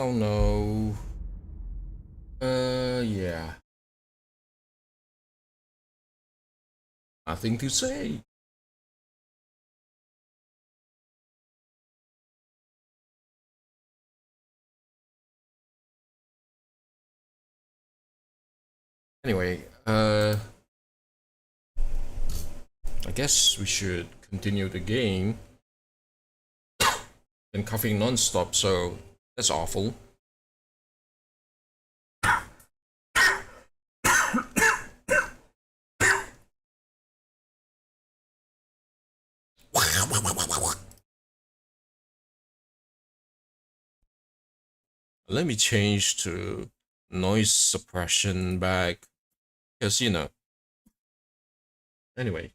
Oh no. Yeah. Nothing to say. Anyway, I guess we should continue the game. Been coughing non-stop, so that's awful. Let me change to noise suppression back, because you know. Anyway,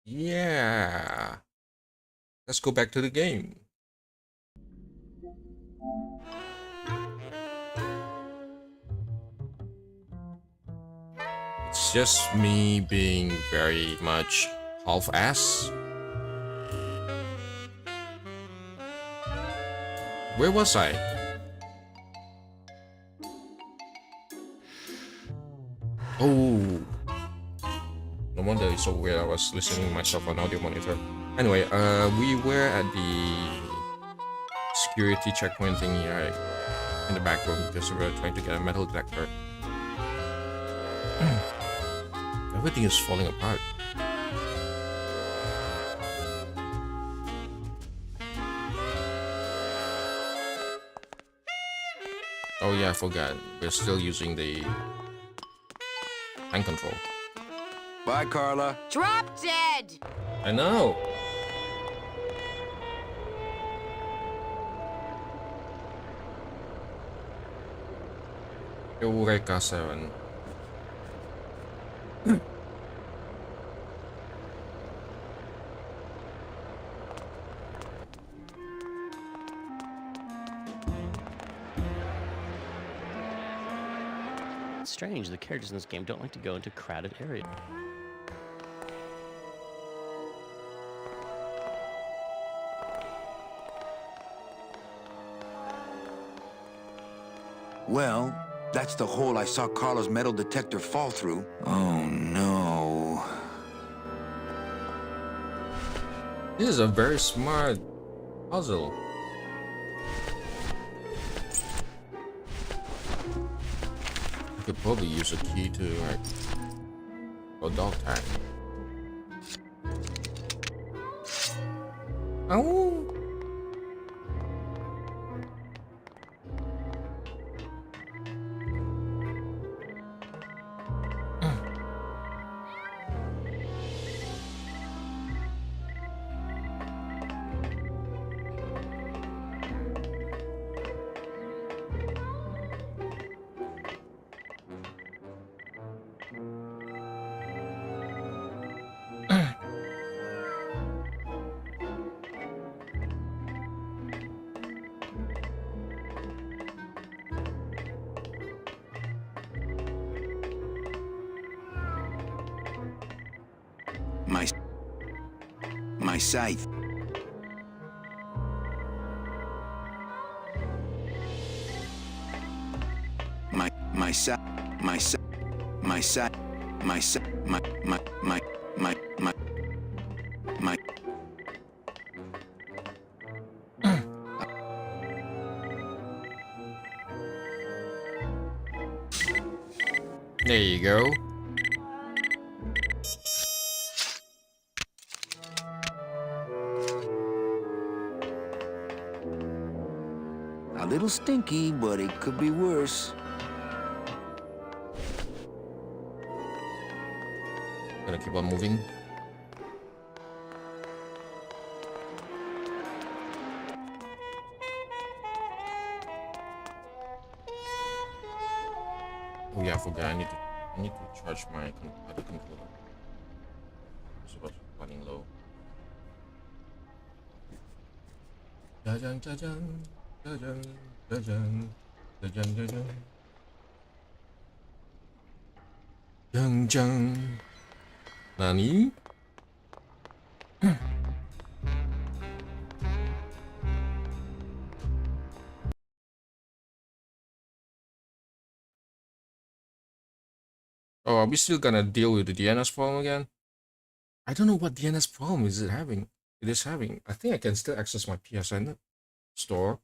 yeah. Let's go back to the game. It's just me being very much half-ass. Where was I? Oh, no wonder it's so weird. I was listening to myself on audio monitor. Anyway, we were at the security checkpoint thingy in the back room because we were trying to get a metal detector. Everything is falling apart. Oh yeah, I forgot. We're still using the hand control. Bye, Carla. Drop dead! I know. Eureka 7. It's strange, the characters in this game don't like to go into crowded areas. Well, that's the hole I saw Carla's metal detector fall through. Oh, no. This is a very smart puzzle. I could probably use a key to like go dog tag. Oh. My scythe. My scythe. My scythe. My scythe. My scythe. My. There you go. A little stinky, but it could be worse. Gonna keep on moving. Oh yeah, I forgot. I need to charge my other controller. It's about running low. Jajang, jajang, jajang, jajang, jajang, jajang. Jang, jang. Nani? Oh, are we still gonna deal with the DNS problem again? I don't know what DNS problem is it having. It is having. I think I can still access my PSN store.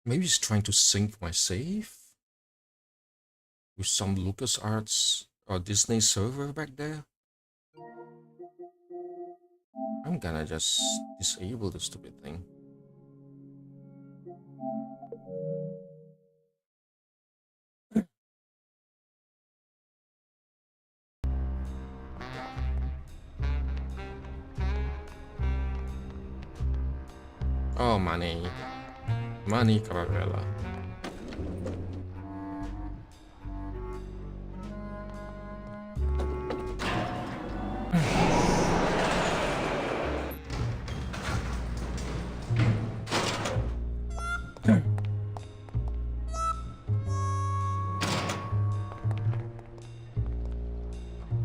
Maybe it's trying to sync my save with some LucasArts or Disney server back there. I'm gonna just disable the stupid thing. Oh, money. Money Caravella.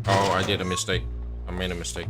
Oh, I did a mistake. I made a mistake.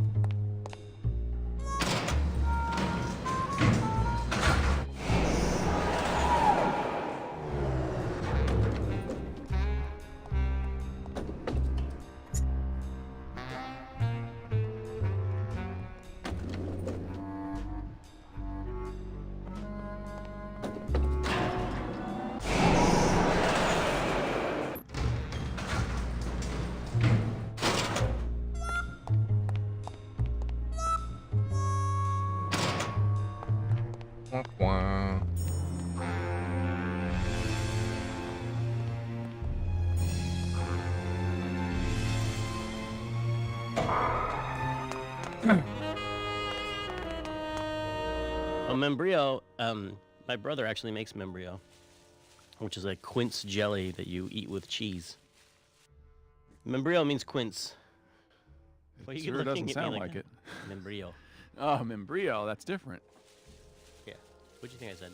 Wah. Oh, membrillo. My brother actually makes membrillo, which is a quince jelly that you eat with cheese. Membrillo means quince. Why are you Sure looking doesn't at me sound like like that? it. Membrillo. Oh, membrillo, that's different. Yeah. What'd you think I said?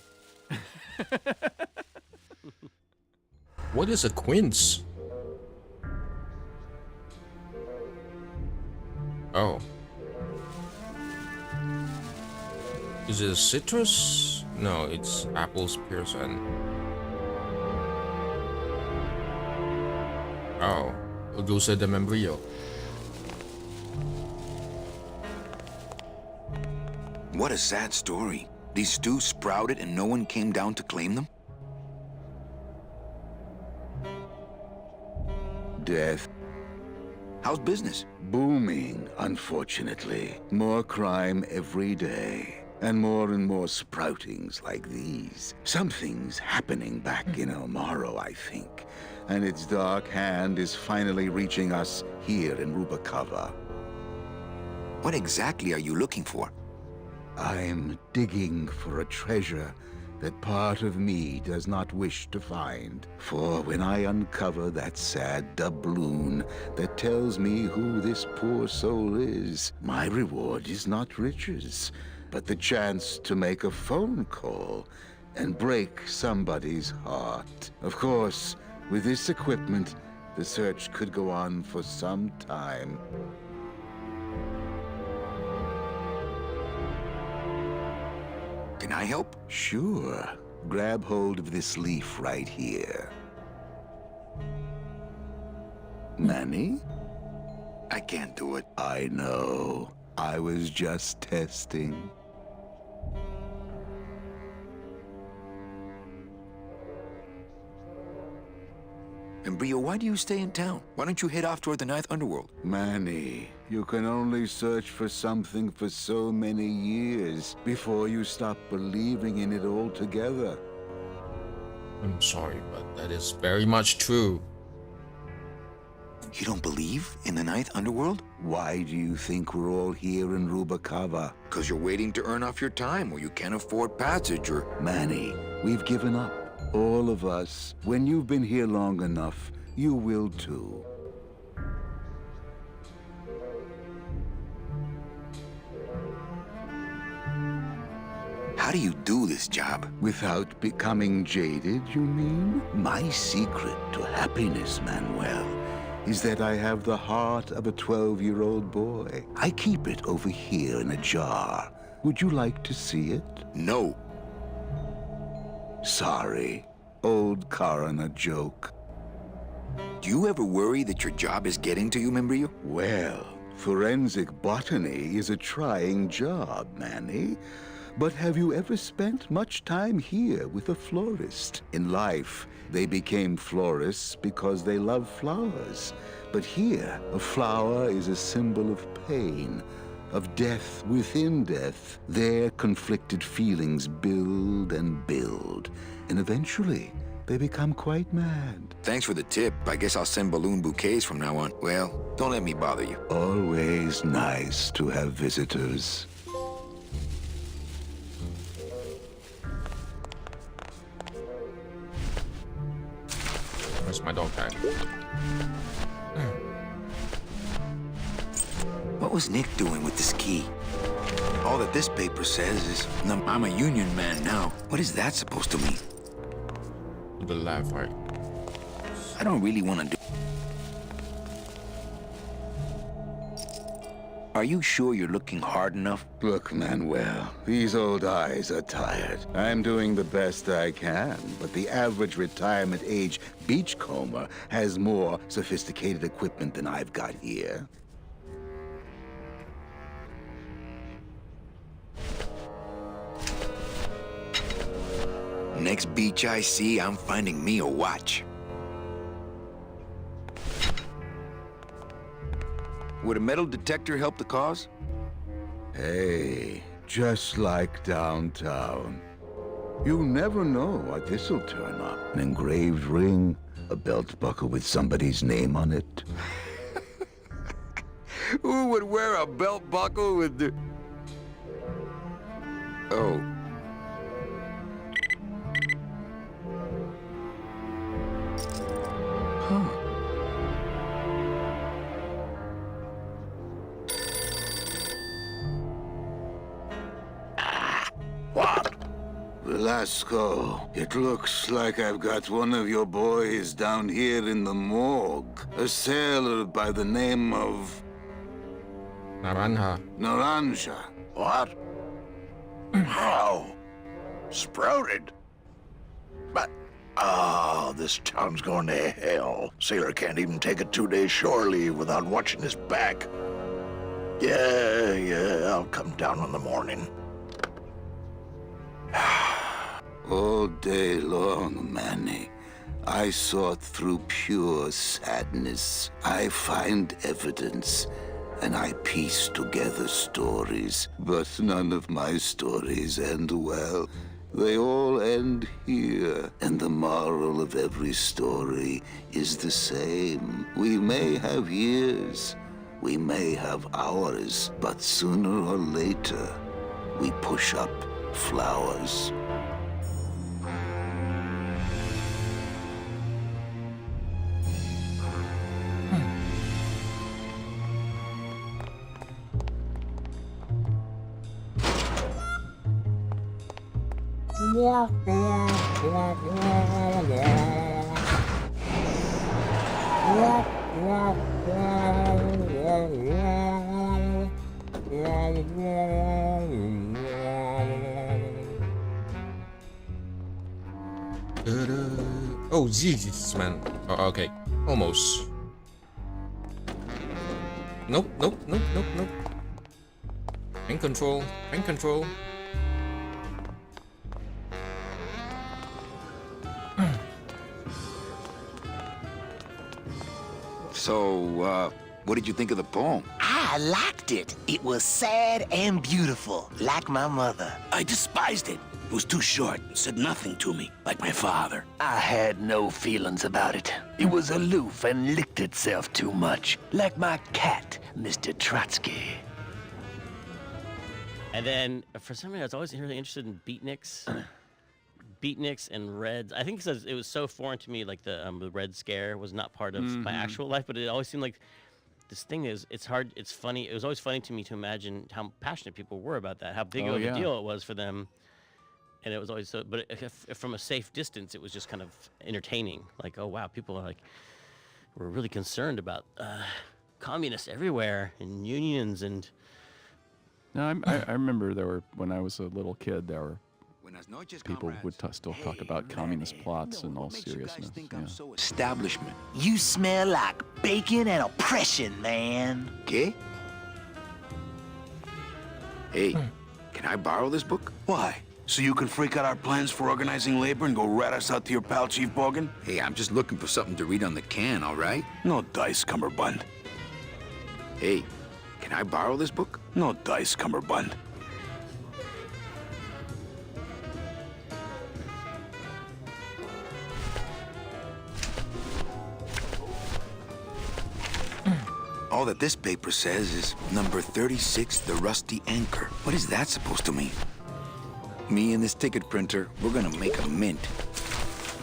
What is a quince? Oh. Is it a citrus? No, it's apples, pears, and... Oh. Dulce de membrillo. What a sad story. These stews sprouted and no one came down to claim them? Death How's business? booming, unfortunately. More crime every day. And more sproutings like these. Something's happening back in Elmaro, I think. And its dark hand is finally reaching us here in Rubacava. What exactly are you looking for? I'm digging for a treasure that part of me does not wish to find. For when I uncover that sad doubloon that tells me who this poor soul is, my reward is not riches, but the chance to make a phone call and break somebody's heart. Of course, with this equipment, the search could go on for some time. Can I help? Sure. Grab hold of this leaf right here. Manny? I can't do it. I know. I was just testing. And Brio, why do you stay in town? Why don't you head off toward the Ninth Underworld? Manny, you can only search for something for so many years before you stop believing in it altogether. I'm sorry, but that is very much true. You don't believe in the Ninth Underworld? Why do you think we're all here in Rubacava? Because you're waiting to earn off your time, or you can't afford passage, or... Manny, we've given up. All of us. When you've been here long enough, you will too. How do you do this job? Without becoming jaded, you mean? My secret to happiness, Manuel, is that I have the heart of a 12-year-old boy. I keep it over here in a jar. Would you like to see it? No. Sorry. Old coroner joke. Do you ever worry that your job is getting to you, Membrillo? Well, forensic botany is a trying job, Manny. But have you ever spent much time here with a florist? In life, they became florists because they love flowers. But here, a flower is a symbol of pain, of death within death. Their conflicted feelings build and build, and eventually, they become quite mad. Thanks for the tip. I guess I'll send balloon bouquets from now on. Well, don't let me bother you. Always nice to have visitors. Where's my dog tag? What was Nick doing with this key? All that this paper says is, I'm a union man now. What is that supposed to mean? The laugh, right? I don't really want to do... Are you sure you're looking hard enough? Look, Manuel, these old eyes are tired. I'm doing the best I can, but the average retirement age beachcomber has more sophisticated equipment than I've got here. Next beach I see, I'm finding me a watch. Would a metal detector help the cause? Hey, just like downtown. You never know what this'll turn up. An engraved ring, a belt buckle with somebody's name on it. Who would wear a belt buckle with the... Oh. Huh. What? Velasco, it looks like I've got one of your boys down here in the morgue. A sailor by the name of... Naranja. Naranja. What? How? Sprouted? But, this town's going to hell. Sailor can't even take a 2-day shore leave without watching his back. Yeah, I'll come down in the morning. All day long, Manny, I sought through pure sadness. I find evidence, and I piece together stories. But none of my stories end well. They all end here, and the moral of every story is the same. We may have years, we may have hours, but sooner or later, we push up flowers. Oh, Jesus, man. Oh, okay. Almost. Nope. In control. So, what did you think of the poem? I liked it. It was sad and beautiful, like my mother. I despised it. It was too short, said nothing to me, like my father. I had no feelings about it. It was aloof and licked itself too much, like my cat, Mr. Trotsky. And then, for some reason, I was always really interested in beatniks and reds. I think because it was so foreign to me, like the Red Scare was not part of my actual life, but it always seemed like this thing is, it's hard, it's funny. It was always funny to me to imagine how passionate people were about that, how big of a deal it was for them. And it was always so, but if from a safe distance, it was just kind of entertaining. Like, oh wow, people are like, were really concerned about communists everywhere and unions and. No, I remember there were, when I was a little kid, there were Buenas noches, people would comrades. still talk about communist plots in all seriousness. Yeah. Establishment. You smell like bacon and oppression, man. ¿Qué? Hey, can I borrow this book? Why? So you can freak out our plans for organizing labor and go rat us out to your pal, Chief Bogan? Hey, I'm just looking for something to read on the can, all right? No dice, Cummerbund. Hey, can I borrow this book? No dice, Cummerbund. All that this paper says is number 36, the Rusty Anchor. What is that supposed to mean? Me and this ticket printer, we're gonna make a mint.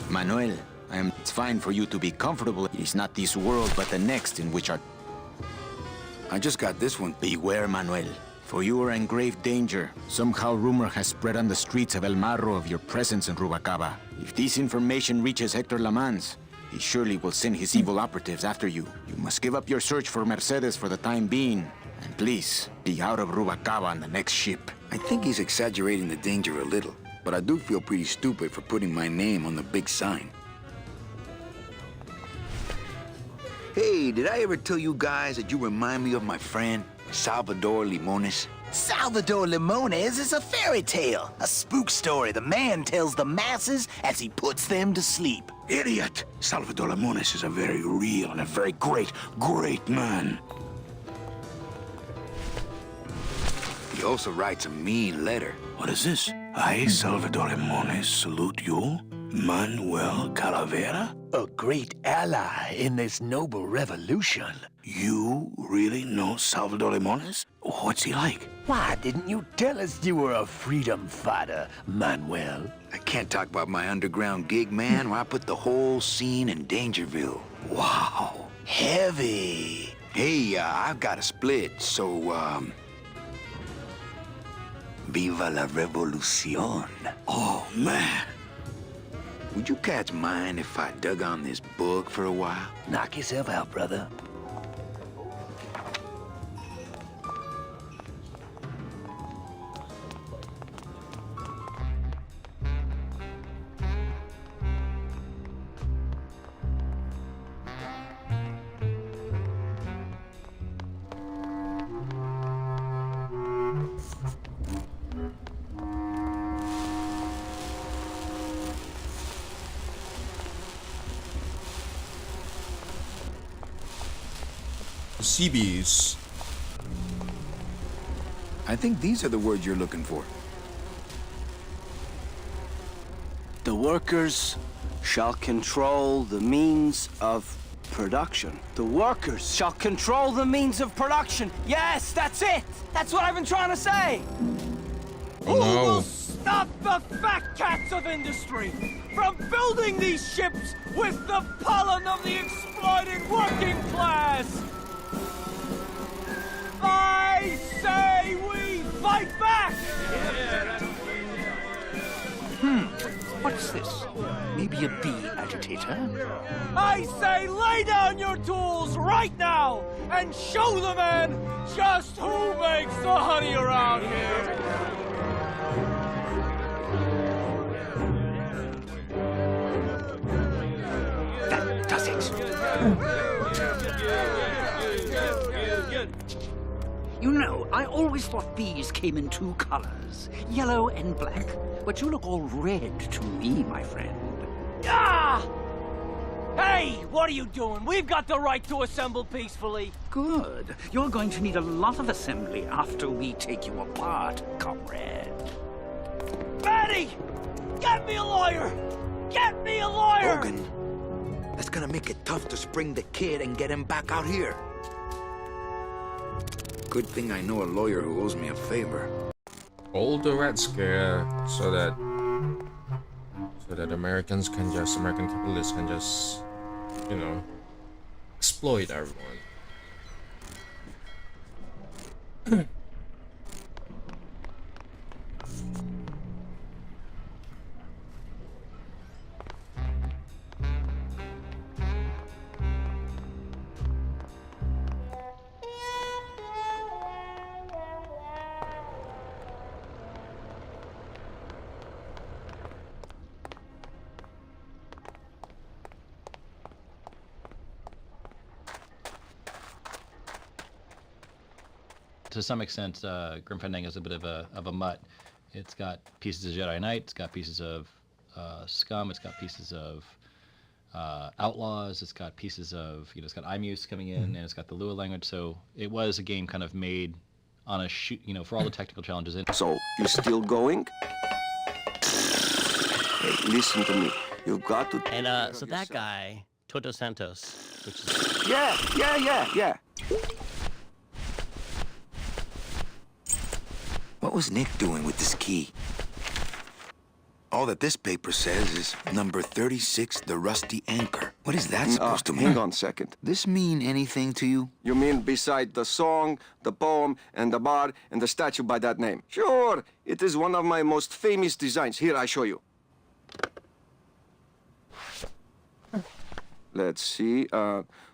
Manuel, it's fine for you to be comfortable. It is not this world, but the next in which are... I just got this one. Beware, Manuel, for you are in grave danger. Somehow rumor has spread on the streets of El Marro of your presence in Rubacaba. If this information reaches Hector Lamans, he surely will send his evil operatives after you. You must give up your search for Mercedes for the time being. And please, be out of Rubacaba on the next ship. I think he's exaggerating the danger a little, but I do feel pretty stupid for putting my name on the big sign. Hey, did I ever tell you guys that you remind me of my friend, Salvador Limones? Salvador Limones is a fairy tale, a spook story the man tells the masses as he puts them to sleep. Idiot! Salvador Limones is a very real and a very great man. He also writes a mean letter. What is this? I, Salvador Limones, salute you, Manuel Calavera? A great ally in this noble revolution. You really know Salvador Limones? What's he like? Why didn't you tell us you were a freedom fighter, Manuel? I can't talk about my underground gig, man, where I put the whole scene in Dangerville. Wow. Heavy. Hey, I've got a split, so, Viva la revolución. Oh, man. Would you cats mind if I dug on this book for a while? Knock yourself out, brother. CBs. I think these are the words you're looking for. The workers shall control the means of production. The workers shall control the means of production. Yes, that's it. That's what I've been trying to say. Oh no. Stop the fat cats of industry from building these ships with the pollen of the exploited working class! I say we fight back! What's this? Maybe a bee agitator? I say lay down your tools right now and show the men just who makes the honey around here! That does it. You know, I always thought bees came in two colors, yellow and black. But you look all red to me, my friend. Ah! Hey, what are you doing? We've got the right to assemble peacefully. Good. You're going to need a lot of assembly after we take you apart, comrade. Betty! Get me a lawyer! Get me a lawyer! Bogan, that's gonna make it tough to spring the kid and get him back out here. Good thing I know a lawyer who owes me a favor. All the Red Scare so that American capitalists can just, you know, exploit everyone. to some extent, Grim Fandango is a bit of a mutt. It's got pieces of Jedi Knight, it's got pieces of Scum, it's got pieces of Outlaws, it's got pieces of, it's got IMUSE coming in, and it's got the Lua language. So it was a game kind of made on a shoot, for all the technical challenges in. So, you still going? Hey, listen to me. You've got to... And so that guy, Toto Santos, which is... Yeah. What was Nick doing with this key? All that this paper says is number 36, the rusty anchor. What is that supposed to mean? Hang on a second. This mean anything to you? You mean beside the song, the poem, and the bar, and the statue by that name? Sure, it is one of my most famous designs. Here, I show you. Let's see,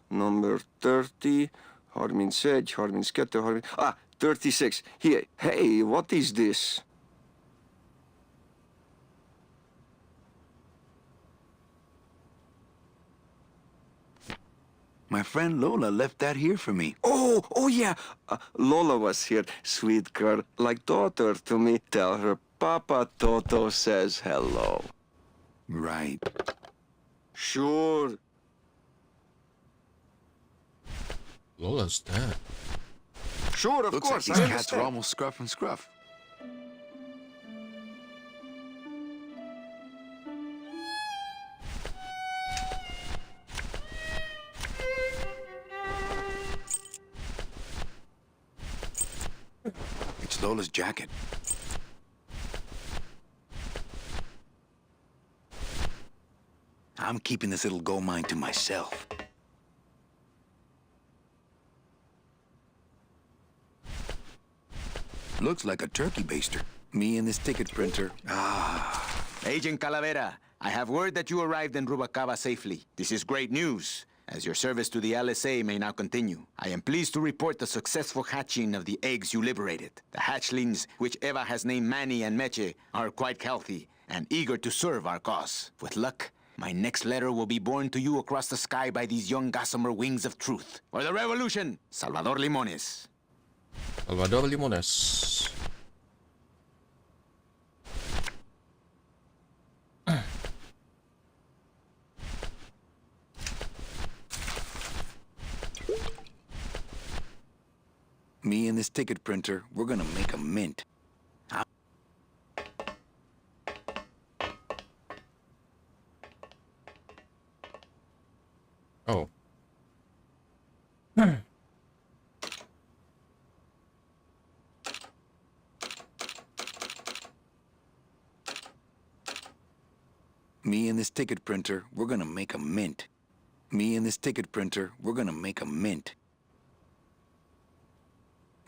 number 30, Harmin Sedge, Harmin Sketter, 36. Here, hey, what is this? My friend Lola left that here for me. Oh yeah. Lola was here, sweet girl, like daughter to me. Tell her Papa Toto says hello. Right. Sure. Lola's dead. Sure, of Looks course. like these I cats are understand. almost scruff and scruff. It's Lola's jacket. I'm keeping this little gold mine to myself. Looks like a turkey baster. Me and this ticket printer. Agent Calavera, I have word that you arrived in Rubacaba safely. This is great news, as your service to the LSA may now continue. I am pleased to report the successful hatching of the eggs you liberated. The hatchlings, which Eva has named Manny and Meche, are quite healthy and eager to serve our cause. With luck, my next letter will be borne to you across the sky by these young gossamer wings of truth. For the revolution, Salvador Limones. Salvador Limones. Me and this ticket printer, we're gonna make a mint. Oh. Me and this ticket printer, we're gonna make a mint. Me and this ticket printer, we're gonna make a mint.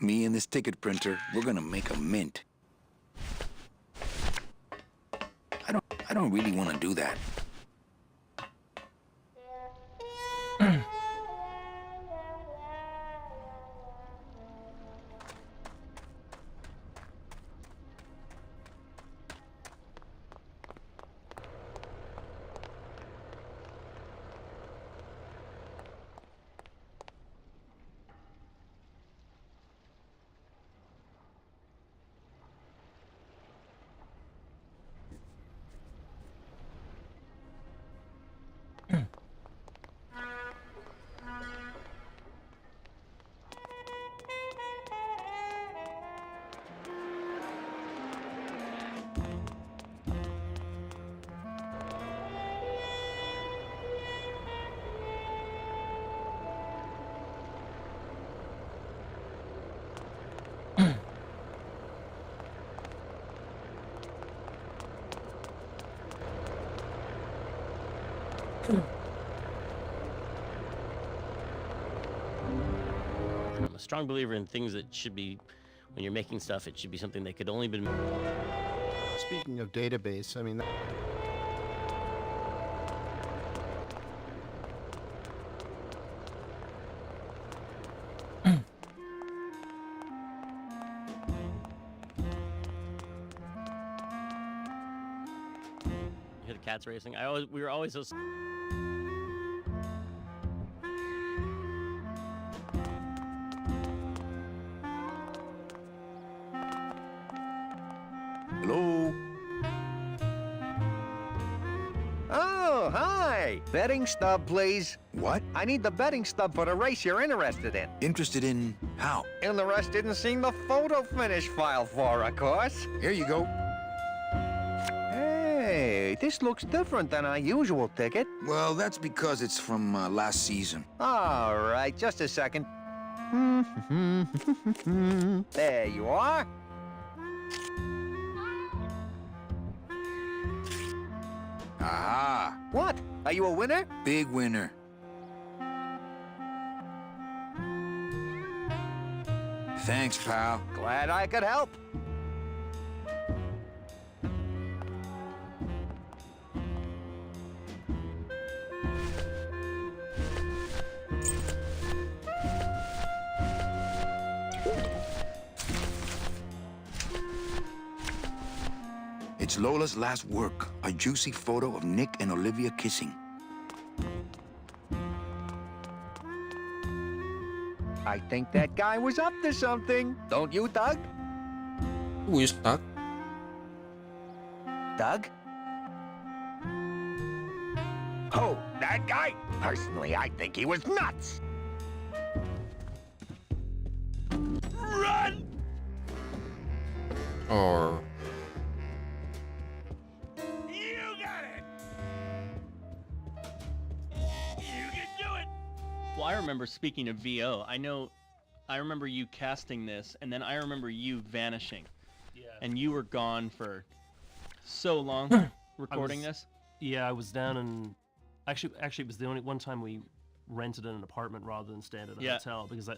Me and this ticket printer, we're gonna make a mint. I don't really want to do that. I'm a strong believer in things that should be, when you're making stuff, it should be something that could only been. Speaking of database, I mean. You hear the cats racing? We were always so. Hello? Oh, hi! Betting stub, please. What? I need the betting stub for the race you're interested in. Interested in how? Interested in seeing the photo finish file for, of course. Here you go. Hey, this looks different than our usual ticket. Well, that's because it's from last season. All right, just a second. There you are. Aha! What? Are you a winner? Big winner. Thanks, pal. Glad I could help. It's Lola's last work, a juicy photo of Nick and Olivia kissing. I think that guy was up to something. Don't you, Doug? Who is Doug? Doug? Oh, that guy? Personally, I think he was nuts. Run! Or You got it! You can do it! Well, I remember, speaking of VO, I remember you casting this, and then I remember you vanishing. Yeah. And you were gone for so long recording this. Yeah, I was down in... Actually, it was the only one time we rented an apartment rather than staying at a hotel, because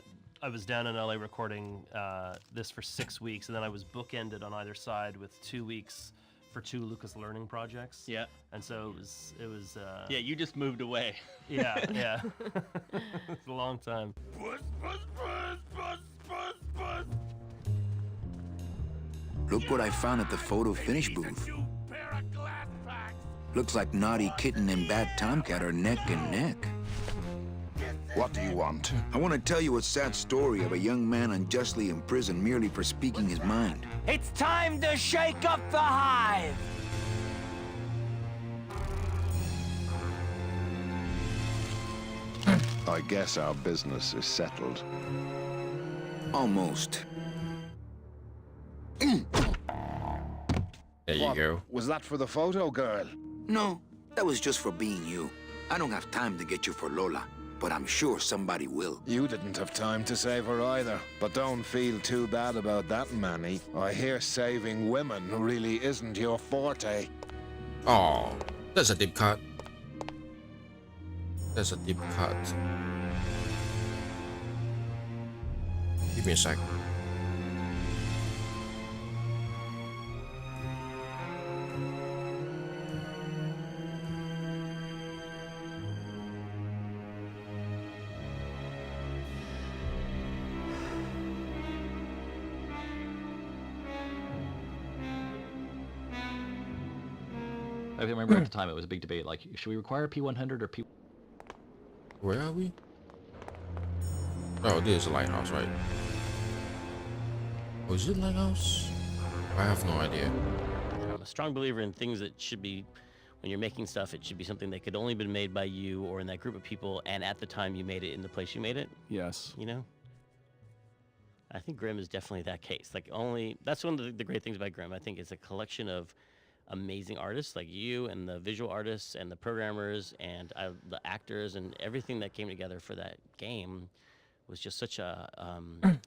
I was down in LA recording this for 6 weeks, and then I was bookended on either side with 2 weeks for 2 Lucas Learning projects. Yeah. And so it was Yeah, you just moved away. Yeah. It's a long time. Look what I found at the photo finish booth. Looks like Naughty Kitten and Bad Tomcat are neck and neck. What do you want? I want to tell you a sad story of a young man unjustly imprisoned merely for speaking his mind. It's time to shake up the hive! I guess our business is settled. Almost. there you What? go. Was that for the photo girl? No, that was just for being you. I don't have time to get you for Lola, but I'm sure somebody will. You didn't have time to save her either. But don't feel too bad about that, Manny. I hear saving women really isn't your forte. Oh, that's a deep cut. That's a deep cut. Give me a sec. I remember at the time it was a big debate, like, should we require P100 or P... Where are we? Oh, this is a lighthouse, right? Oh, is it a lighthouse? I have no idea. I'm a strong believer in things that should be, when you're making stuff, it should be something that could only been made by you or in that group of people, and at the time you made it in the place you made it. Yes. You know? I think Grimm is definitely that case. Like, that's one of the great things about Grimm. I think it's a collection of amazing artists like you and the visual artists and the programmers and the actors, and everything that came together for that game was just such a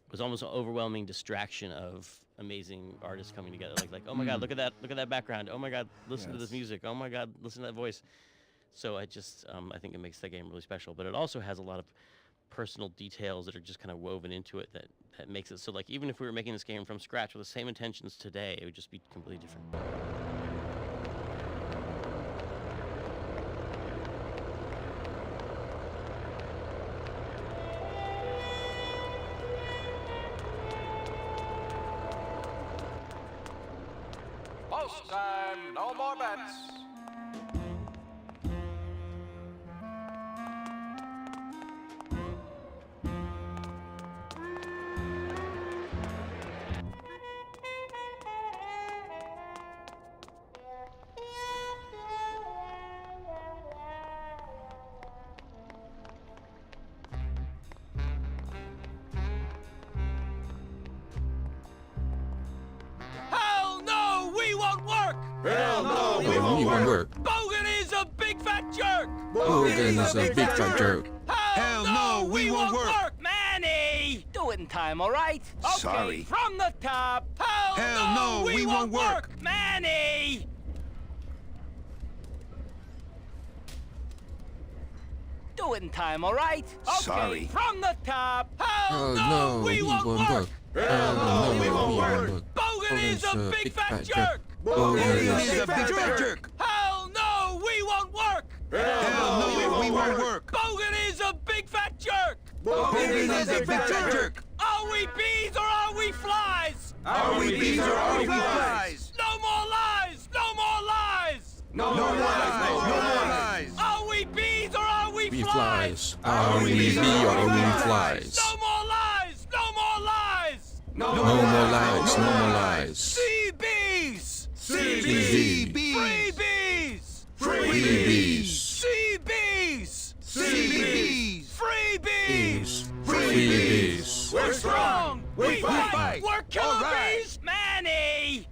was almost an overwhelming distraction of amazing artists coming together. Like oh my God, look at that background. Oh my God, listen to this music. Oh my God, listen to that voice. So I just I think it makes that game really special. But it also has a lot of personal details that are just kind of woven into it that makes it so, like, even if we were making this game from scratch with the same intentions today, it would just be completely different. Post time, no more bets. Hell no, we won't work. Bogan is a big fat jerk. Bogan is a big fat jerk. Hell no, we won't work. Manny, Do it in time, all right? okay, Sorry. from the top. Hell no, we won't work. Manny. Do it in time, all right? Okay, Sorry. from the top. Hell No, no, we won't work. Hell no, we won't work. Bogan is a big fat jerk. Bogan is a big fat jerk. Hell no, we won't work. Hell no, we won't work. Bogan is a big fat jerk. Bogan is a big fat jerk. Are we bees or are we flies? Are we bees or are we flies? No more lies! No more lies! No more lies, no more lies. Are we bees or are we We flies? flies. Are we bee or we flies? No more lies! No more lies! No more lies, no more lies. Sea bees! Sea Free bees! Free bees. Sea bees! bees. Free bees! Free bees. We're strong! We fight! We're killer All right. bees! Manny!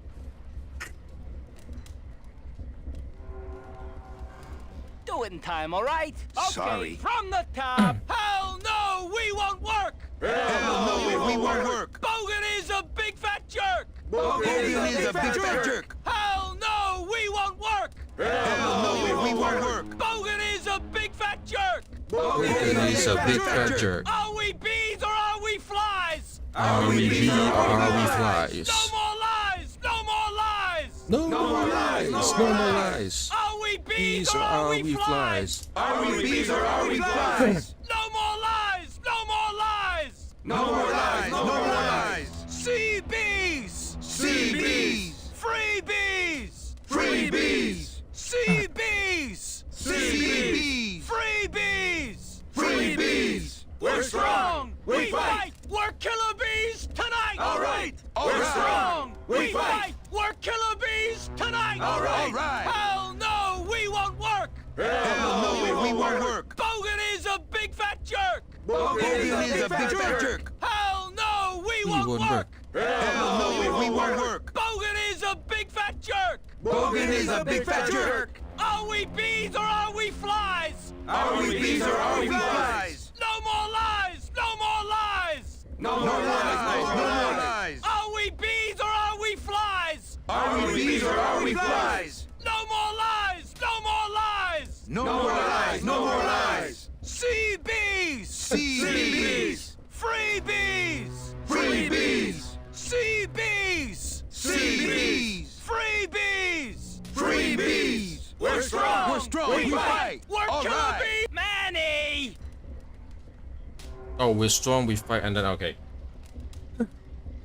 Do it in time, all right? Okay, Sorry. from the top. Hell no, we won't work. Hell no, we won't work. Bogan is a big fat jerk. Bogan is a big fat jerk. Hell no, we won't work. Hell no, we won't work. Bogan is a big fat jerk. Bogan is a big fat jerk. Are we bees or are we flies? Are we bee or are we No flies? more lies. No more lies. No more lies, no more lies. Are we bees Bees or or are are we we flies? flies? Are we bees or are we flies? No more lies. No more lies. No more lies, no more lies. Sea bees. Sea bees. Free bees. Free bees. Sea bees. Sea bees. Free bees. Free bees. We're strong. We fight. We're killer bees tonight. All right. We're strong. We fight. We're killer bees tonight. All right. Hell no, we won't work. Hell no, we won't work. Bogan is a big fat jerk. Bogan is a big fat jerk. Hell no, we We won't won't work. work. Hell no, we won't work. Bogan is a big fat jerk. Bogan is a big fat jerk. Are we bees or are we flies? Are we bees or are we flies? No more lies. No more lies. No more lies, no more lies. Are we bees or are we flies? Are we bees or are we flies? No more lies. No more lies. No more lies, no more lies. Sea bees. Sea bees. Free bees. Free bees. Sea bees. Sea bees. Free bees. Free bees. We're strong. We're strong. We fight. We're All killer right. bees. Manny. Oh, we're strong, we fight, and then okay.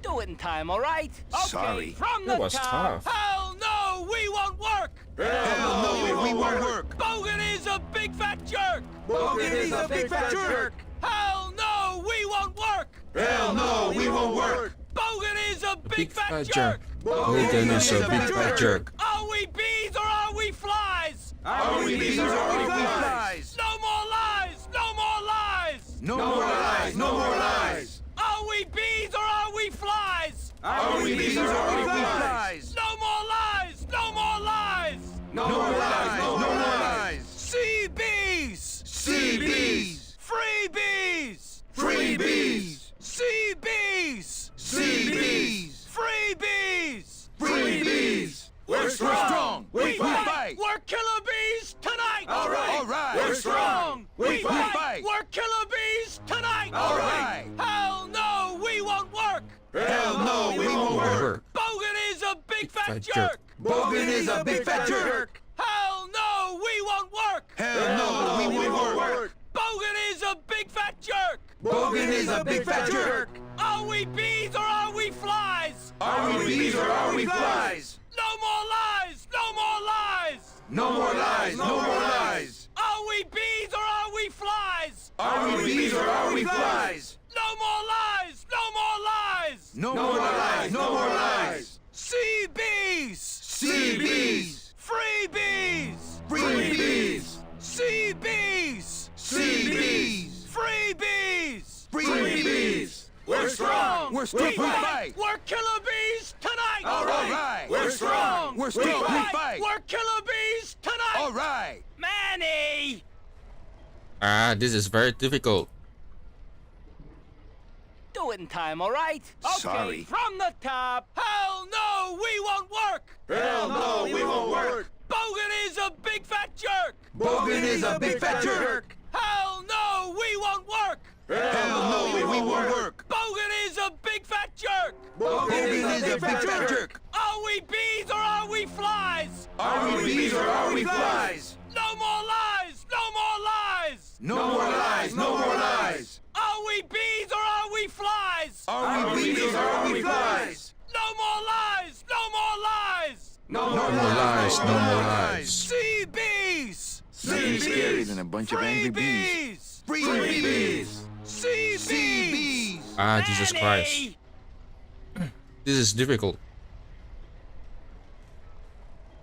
Do it in time, all right? Sorry. From the That was top. tough. Hell no, we won't work. Hell no, we won't work. Bogan is a big fat jerk. Bogan is a big fat jerk. Hell no, we won't work. Hell no, we won't work. Bogan is a big fat fat jerk. jerk. Bogan is a big fat jerk. Are we bees or are we flies? Are we bees or are we flies? No more lies. No more lies. No more lies, no more lies. Are we bees or are we flies? Are we bees or are we flies? No more lies. No more lies. No more lies, no more lies. Sea bees. Sea bees. Free bees. Free bees. Sea bees. Sea bees. Free bees. Free bees. We're strong. We fight. We're killer bees tonight. All right. All right. We're strong. We fight. fight. We're killer bees tonight. All right. Hell no, we won't work. Hell no, we won't work. Bogan is a big fat fat jerk. jerk. Bogan is a big fat jerk. Hell no, we won't work. Hell no, we won't work. Bogan is a big fat jerk. Bogan is a big fat jerk. Are we bees or are we flies? Are we bees or are we flies? No more lies. No more lies. No more lies, no more lies. Are we bees or are we flies? Are we bees or are we flies? No more lies. No more lies. No more lies, no more lies. Sea bees. Sea bees. Free bees. Free bees. Sea bees. Sea bees. Free bees. Free bees. We're strong. strong! We're strong! We fight! We're killer bees tonight! All right! We're strong! We're strong! We fight! We're killer bees tonight! All right! Manny! This is very difficult. Do it in time, all right? Okay, Sorry. from the top. Hell no, we won't work! Hell no, we won't work! Bogan is a big fat jerk! Bogan is a big fat jerk! Hell no, we won't work! Hell no, we won't work! Bogan is a big fat jerk! Bogan is a big fat jerk! Are we bees or are we flies? Are we bees or are we flies? No more lies! No more lies! No more lies! No more lies! Are we bees or are we flies? Are we bees or are we flies? No more lies! No more lies! No No more lies, no more lies. Sea bees! Nothing scarier than a bunch of angry bees. Free bees! Sea bees! Jesus Christ. This is difficult.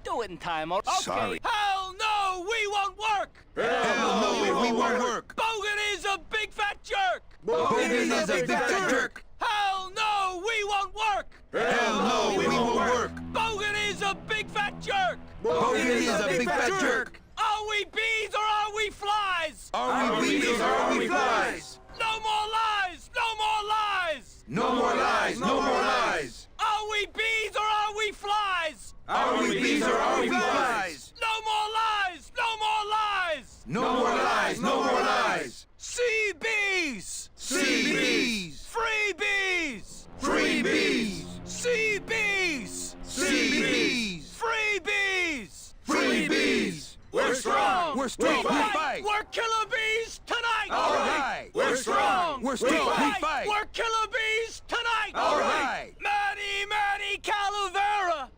Do it in time, all right? Sorry. Hell no, we won't work! Hell no, we won't work! Bogan is a big fat jerk! Bogan is a big fat jerk! Hell no, we won't work! Hell no, we won't work! Bogan is a big fat jerk! Bogan is a big fat jerk! Are we bees or are we flies? Are we bees or are we flies? No more lies! No more lies! No more lies! No more lies! Are we bees or are we flies? Are we bees or are we flies? No more lies! No more lies! No more lies! No more lies! Sea bees! Sea bees! Free bees! Free bees! Sea bees! Sea bees! Free bees! Free bees! We're strong! We're strong! We fight! We're killer bees tonight! All right! We're strong! We're strong! We fight! We're killer bees tonight! All right! Manny Calavera!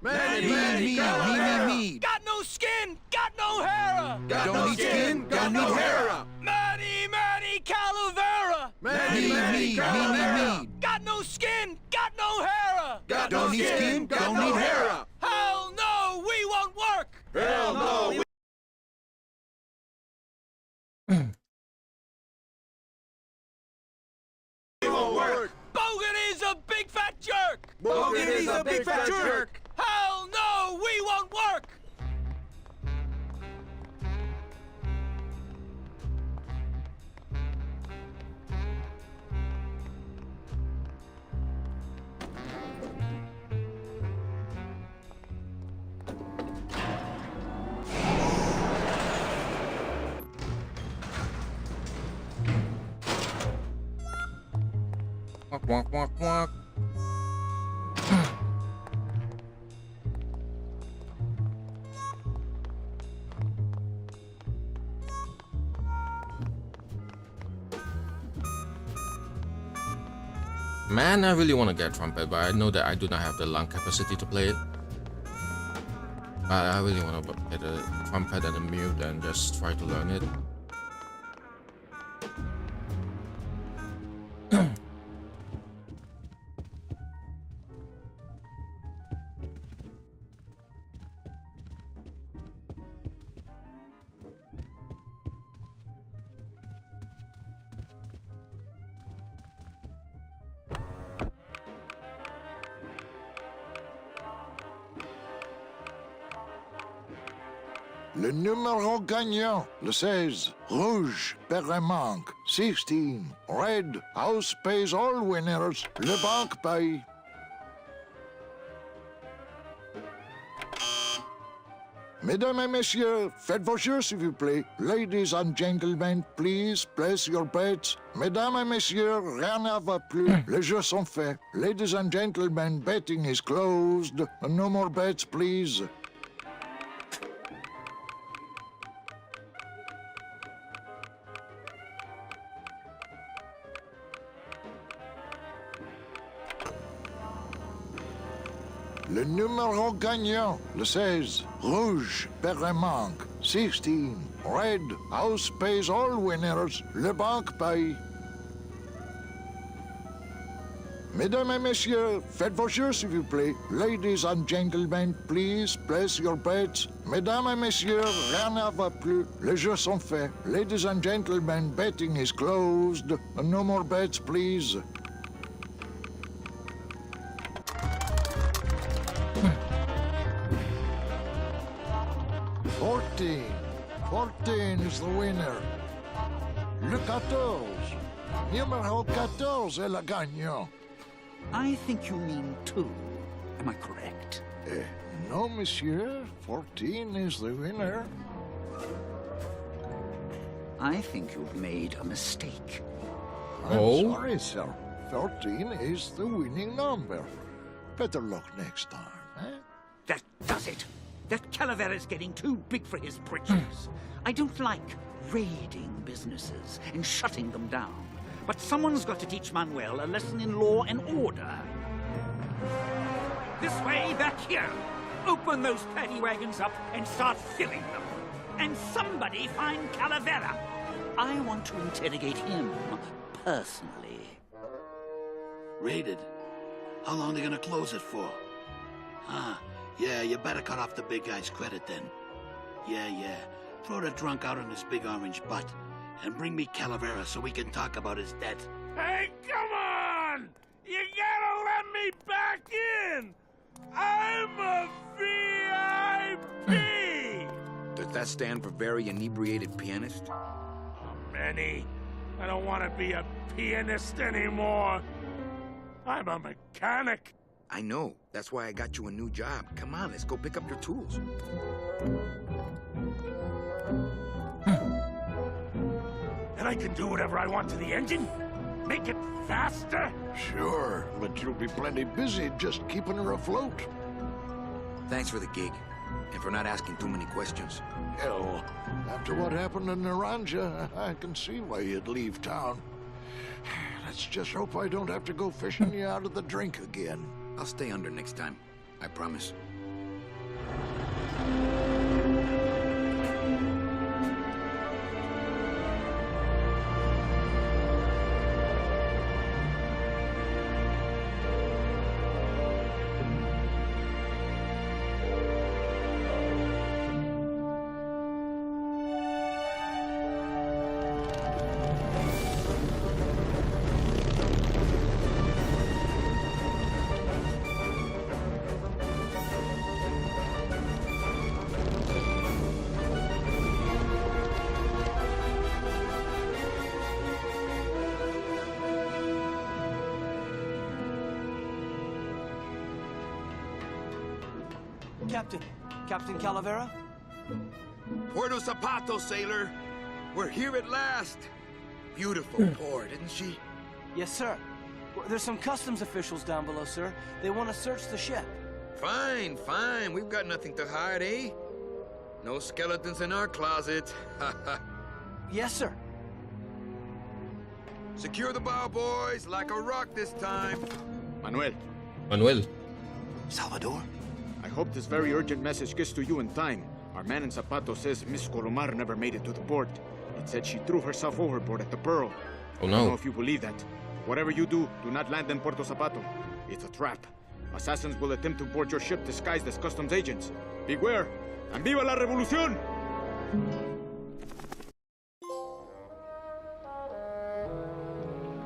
Me. Got no skin! Got no hair! Got no skin, got no hair. Manny Calavera! Me. Got no skin! Got no hair! Got no skin, got no hair. Hell no, we won't work! Hell no, we won't work. Bogan is a big fat jerk! Bogan is a big fat jerk. Hell no, we won't work! Walk, walk, walk, walk. Man, I really want to get trumpet, but I know that I do not have the lung capacity to play it. But I really want to get a trumpet and a mute and just try to learn it. Le numéro gagnant, le 16. Rouge, perd un manque. 16. Red, house pays all winners. Le banque paye. Mesdames et messieurs, faites vos jeux s'il vous plaît. Ladies and gentlemen, please place your bets. Mesdames et messieurs, rien ne va plus. Les jeux sont faits. Ladies and gentlemen, betting is closed. No more bets, please. Le numéro gagnant, le 16. Rouge, perd un manque. 16. Red, house pays all winners. Le banque paye. Mesdames et messieurs, faites vos jeux s'il vous plaît. Ladies and gentlemen, please place your bets. Mesdames et messieurs, rien ne va plus. Les jeux sont faits. Ladies and gentlemen, betting is closed. No more bets, please. 14 is the winner. Le 14. Numero 14 est le gagnant. I think you mean 2. Am I correct? No, monsieur. 14 is the winner. I think you've made a mistake. I'm sorry, sir. 14 is the winning number. Better luck next time, eh? That does it. That Calavera's getting too big for his britches. I don't like raiding businesses and shutting them down. But someone's got to teach Manuel a lesson in law and order. This way, back here. Open those paddy wagons up and start filling them. And somebody find Calavera. I want to interrogate him personally. Raided? How long are they gonna close it for? Yeah, you better cut off the big guy's credit then. Yeah. Throw the drunk out on his big orange butt. And bring me Calavera so we can talk about his debt. Hey, come on! You gotta let me back in! I'm a VIP! Does that stand for very inebriated pianist? Manny, I don't want to be a pianist anymore. I'm a mechanic. I know. That's why I got you a new job. Come on, let's go pick up your tools. And I can do whatever I want to the engine? Make it faster? Sure, but you'll be plenty busy just keeping her afloat. Thanks for the gig, and for not asking too many questions. Hell, after what happened in Naranja, I can see why you'd leave town. Let's just hope I don't have to go fishing you out of the drink again. I'll stay under next time. I promise. Captain Calavera? Puerto Zapato, sailor. We're here at last. Beautiful port, isn't she? Yes, sir. Well, there's some customs officials down below, sir. They want to search the ship. Fine. We've got nothing to hide, eh? No skeletons in our closet. Yes, sir. Secure the bow, boys, like a rock this time. Manuel. Salvador? I hope this very urgent message gets to you in time. Our man in Zapato says Miss Colomar never made it to the port. It said she threw herself overboard at the Pearl. Oh I no. don't know if you believe that. Whatever you do not land in Puerto Zapato. It's a trap. Assassins will attempt to board your ship disguised as customs agents. Beware, and viva la revolución!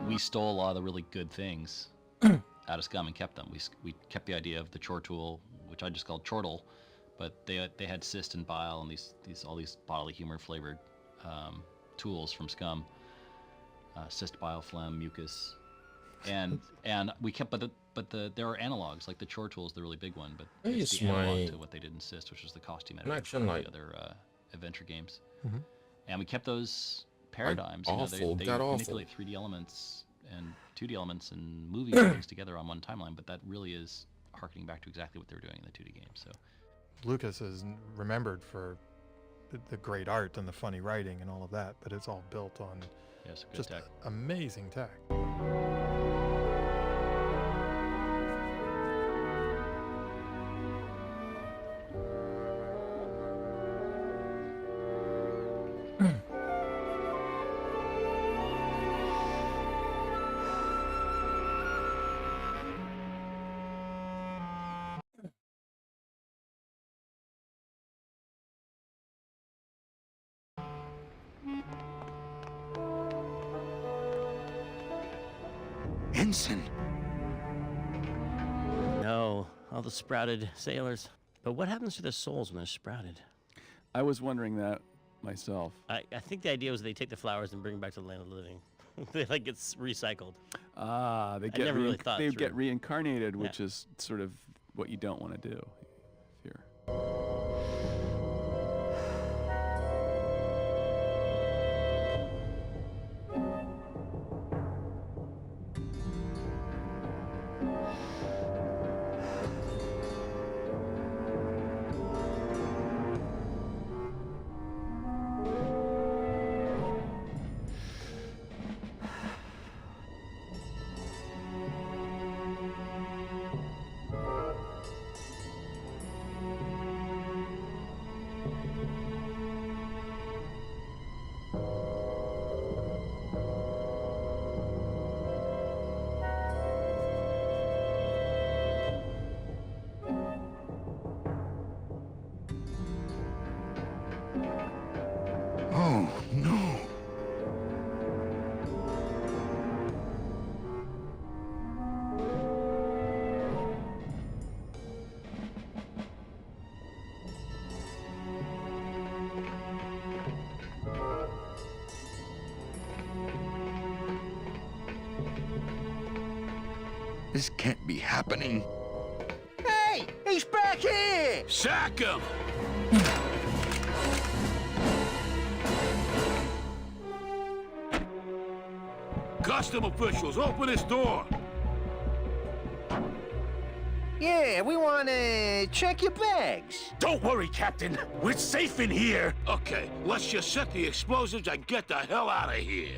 We stole a lot of the really good things out of Scum and kept them. We kept the idea of the chore tool, which I just called chortle, but they had cyst and bile and all these bodily humor flavored tools from Scum, cyst, bile, phlegm, mucus, and we kept but there are analogs like the chore tool is the really big one, but it's the analog to what they did in cyst, which was the costume editor for the other adventure games, and we kept those paradigms. Awful, they God manipulate 3D elements and 2D elements and movie things together on one timeline, but that really is harkening back to exactly what they were doing in the 2D game. So Lucas is remembered for the great art and the funny writing and all of that, but it's all built on just tech. Amazing tech. Ensign. No, all the sprouted sailors. But what happens to their souls when they're sprouted? I was wondering that myself. I think the idea was they take the flowers and bring them back to the land of the living. They like it's recycled. Ah, they I get never really thought they through. get reincarnated, Yeah. which is sort of what you don't want to do here. Oh, no. This can't be happening. Hey, he's back here! Sack him! Custom officials, open this door! Yeah, we want to check your bags. Don't worry, Captain. We're safe in here. Okay, let's just set the explosives and get the hell out of here.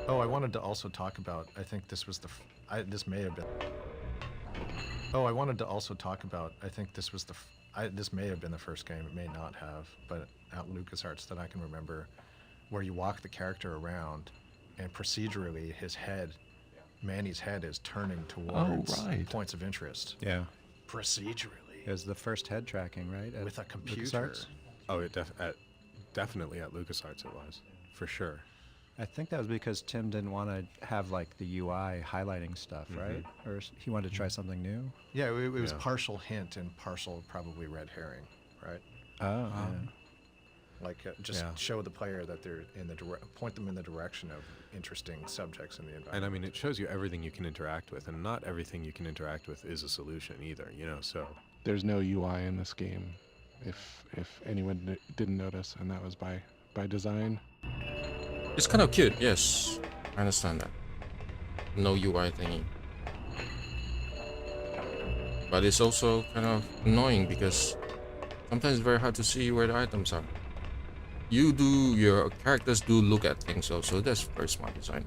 Oh, I wanted to also talk about, I think this was the, this may have been. Oh, I wanted to also talk about, I think this was the, this may have been the first game, it may not have, but at LucasArts that I can remember, where you walk the character around, and procedurally his head, Manny's head is turning towards points of interest. Yeah. Procedurally. It was the first head tracking, right? at With a computer. LucasArts? Oh, definitely at LucasArts it was, for sure. I think that was because Tim didn't want to have like the UI highlighting stuff, right? Or he wanted to try something new. Yeah, it was partial hint and partial probably red herring, right? Oh, Like just show the player that they're in the point them in the direction of interesting subjects in the environment. And I mean, it shows you everything you can interact with, and not everything you can interact with is a solution either, you know, so. There's no UI in this game, if anyone didn't notice, and that was by design. It's kind of cute, yes. I understand that. No UI thingy. But it's also kind of annoying because sometimes it's very hard to see where the items are. Your characters do look at things also, that's very smart design.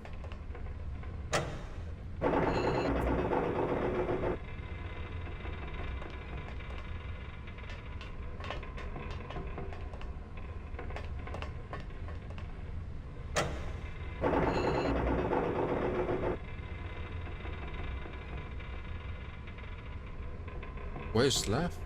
Where's left?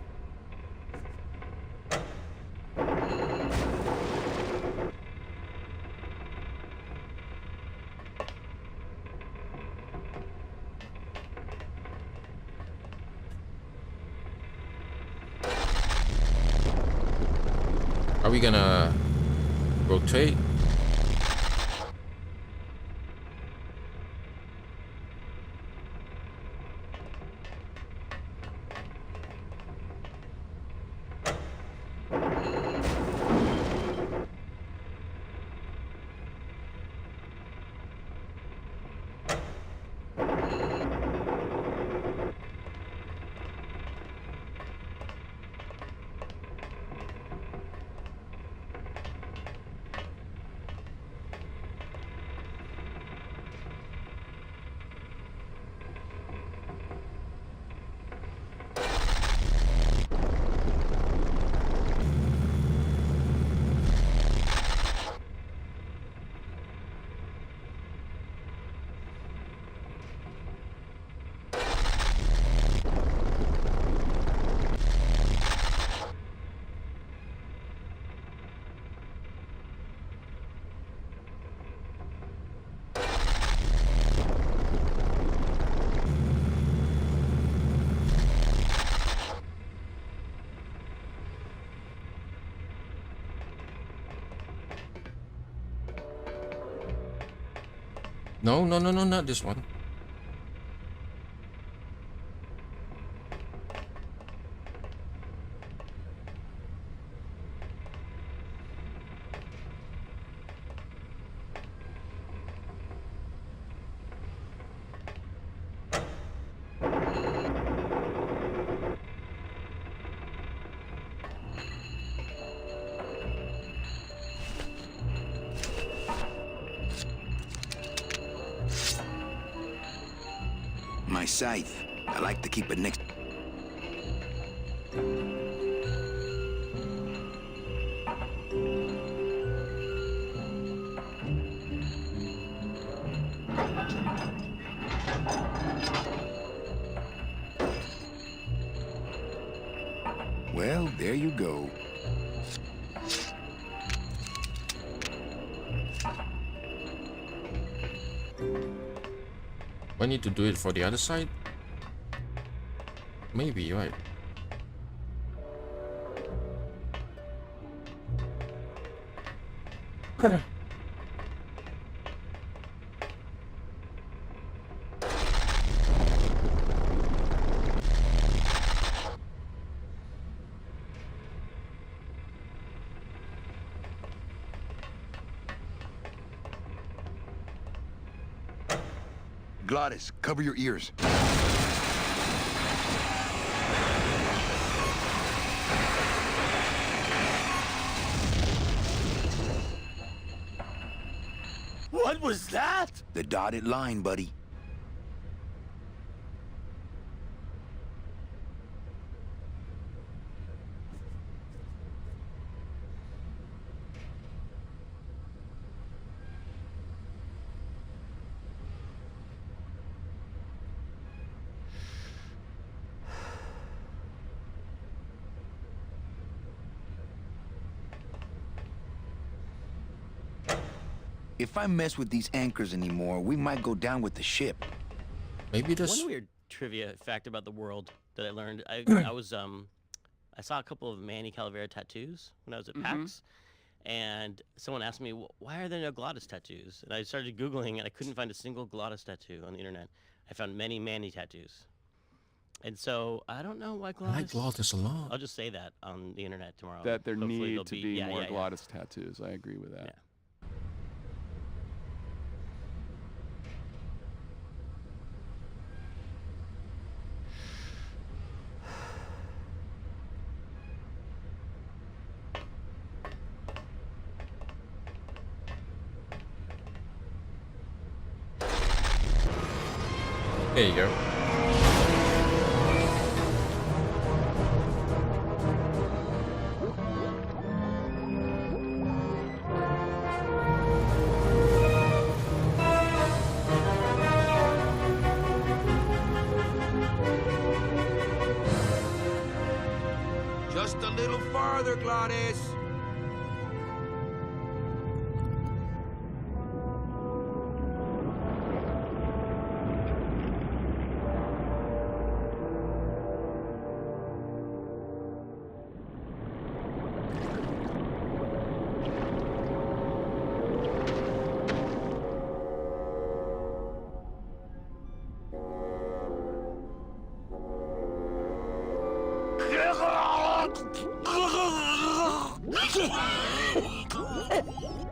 Are we gonna rotate? No, no, no, no, not this one. My scythe. I like to keep it next. Well, there you go. I need to do it for the other side? Maybe, right? Glottis, cover your ears. What was that? The dotted line, buddy. If I mess with these anchors anymore, we might go down with the ship. Maybe this. One weird trivia fact about the world that I learned. I saw a couple of Manny Calavera tattoos when I was at PAX, and someone asked me, why are there no Glottis tattoos? And I started Googling, and I couldn't find a single Glottis tattoo on the internet. I found many Manny tattoos. And so I don't know why Glottis. I like Glottis a lot. I'll just say that on the internet tomorrow. That there Hopefully need there'll to be more yeah. Glottis tattoos. I agree with that. Yeah. There you go. Just a little farther, Glottis.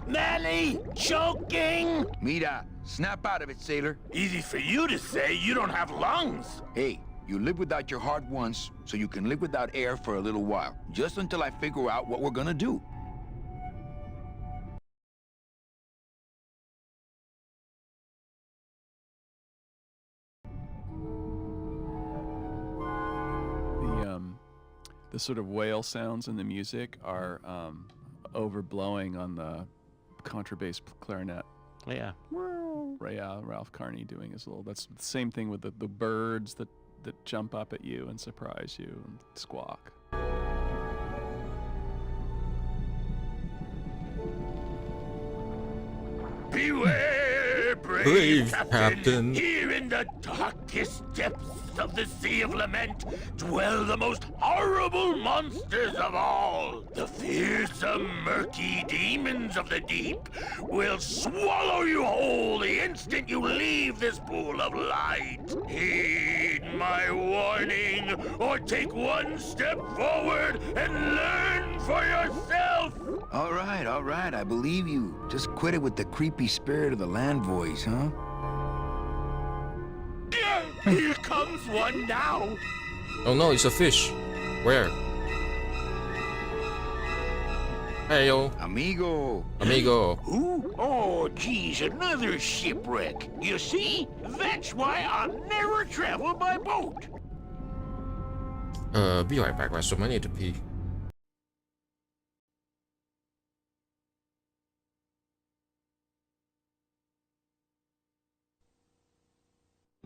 Manny, choking! Mira, snap out of it, sailor. Easy for you to say, you don't have lungs. Hey, you live without your heart once, so you can live without air for a little while. Just until I figure out what we're gonna do. The sort of whale sounds in the music are overblowing on the contrabass clarinet. Oh, yeah. Ralph Carney doing his little. That's the same thing with the birds that jump up at you and surprise you and squawk. Beware, Brave Captain. Here in the darkest depths of the Sea of Lament dwell the most horrible monsters of all. The fearsome, murky demons of the deep will swallow you whole the instant you leave this pool of light. Heed my warning, or take one step forward and learn for yourself. All right, I believe you. Just quit it with the creepy spirit of the land voice, huh? Here comes one now. Oh no, it's a fish. Where? Hey yo. Amigo. Amigo. Who? Oh, geez, another shipwreck. You see? That's why I'll never travel by boat. Be right back, guys. So I need to pee.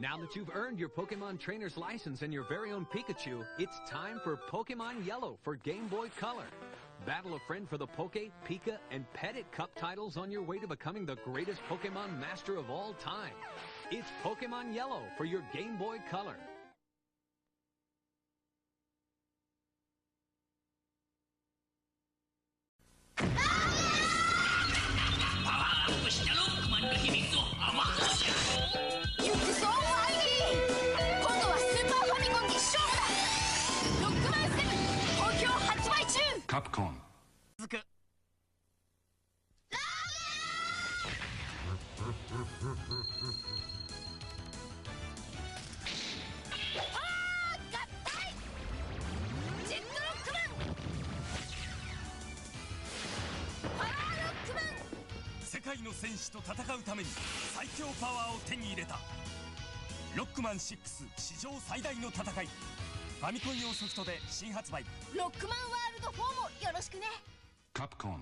Now that you've earned your Pokemon Trainer's license and your very own Pikachu, it's time for Pokemon Yellow for Game Boy Color. Battle a friend for the Poke, Pika, and Petit Cup titles on your way to becoming the greatest Pokemon master of all time. It's Pokemon Yellow for your Game Boy Color. Capcom. Capcom.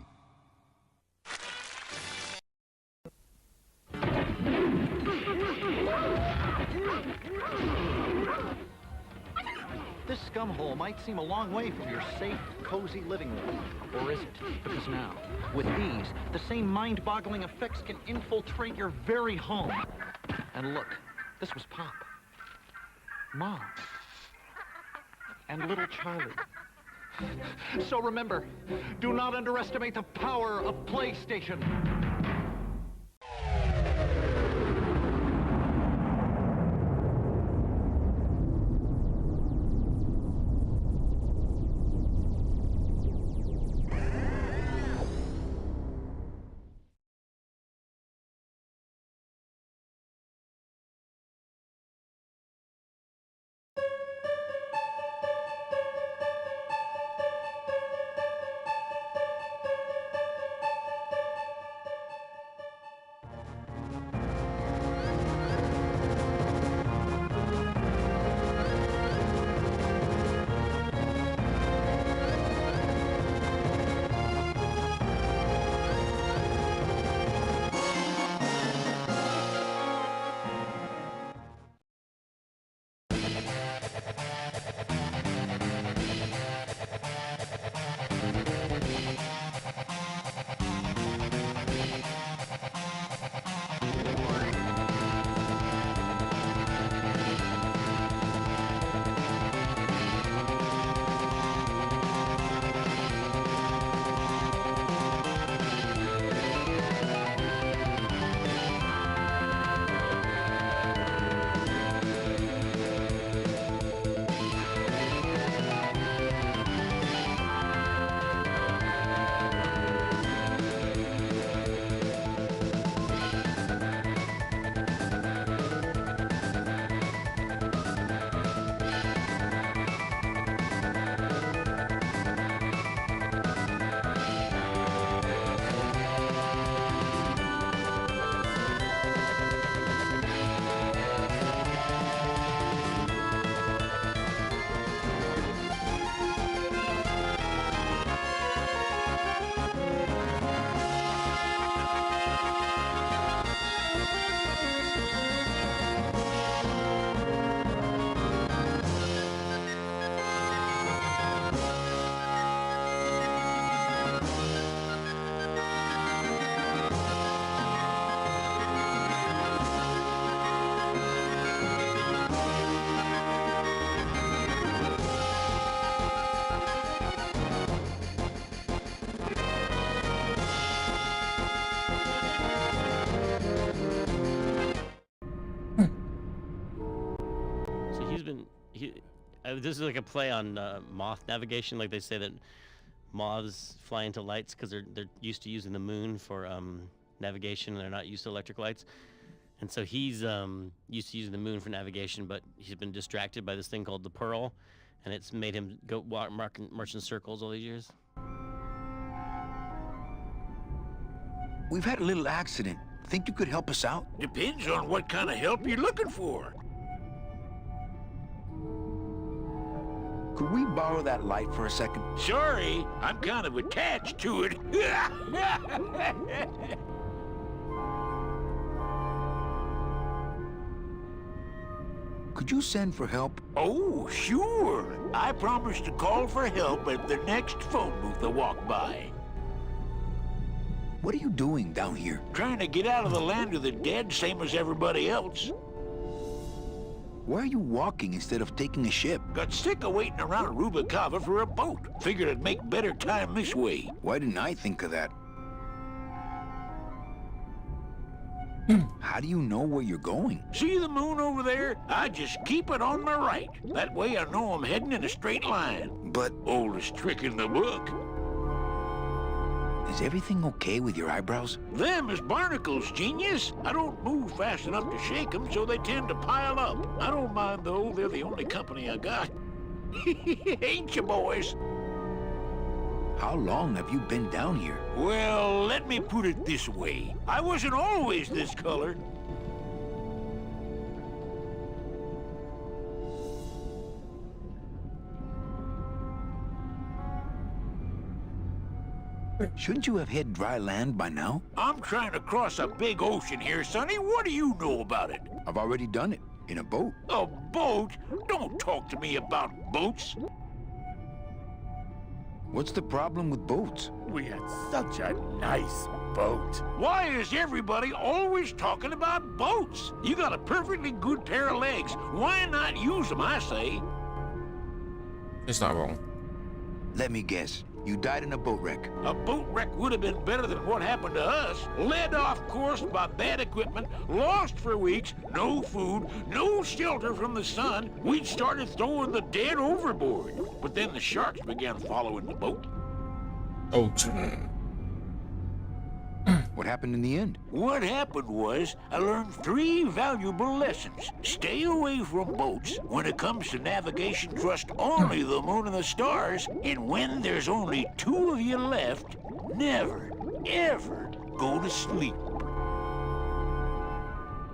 This scum hole might seem a long way from your safe, cozy living room. Or is it? Because now, with these, the same mind-boggling effects can infiltrate your very home. And look, this was Pop, Mom, and little Charlie. So remember, do not underestimate the power of PlayStation. This is like a play on moth navigation. Like they say that moths fly into lights because they're used to using the moon for navigation, and they're not used to electric lights. And so he's used to using the moon for navigation, but he's been distracted by this thing called the Pearl, and it's made him go march in circles all these years. We've had a little accident. Think you could help us out? Depends on what kind of help you're looking for. Could we borrow that light for a second? Sorry, I'm kind of attached to it. Could you send for help? Oh, sure. I promise to call for help at the next phone booth I walk by. What are you doing down here? Trying to get out of the land of the dead, same as everybody else. Why are you walking instead of taking a ship? Got sick of waiting around Rubacava for a boat. Figured I'd make better time this way. Why didn't I think of that? How do you know where you're going? See the moon over there? I just keep it on my right. That way I know I'm heading in a straight line. But... Oldest trick in the book. Is everything okay with your eyebrows? Them is barnacles, genius. I don't move fast enough to shake them, so they tend to pile up. I don't mind, though. They're the only company I got. Ain't you, boys? How long have you been down here? Well, let me put it this way. I wasn't always this color. Shouldn't you have hit dry land by now? I'm trying to cross a big ocean here, Sonny. What do you know about it? I've already done it. In a boat. A boat? Don't talk to me about boats. What's the problem with boats? We had such a nice boat. Why is everybody always talking about boats? You got a perfectly good pair of legs. Why not use them, I say? It's not wrong. Let me guess. You died in a boat wreck. A boat wreck would have been better than what happened to us. Led off course by bad equipment, lost for weeks, no food, no shelter from the sun. We'd started throwing the dead overboard. But then the sharks began following the boat. Oh. What happened in the end? What happened was, I learned 3 valuable lessons. Stay away from boats. When it comes to navigation, trust only the moon and the stars. And when there's only 2 of you left, never, ever go to sleep.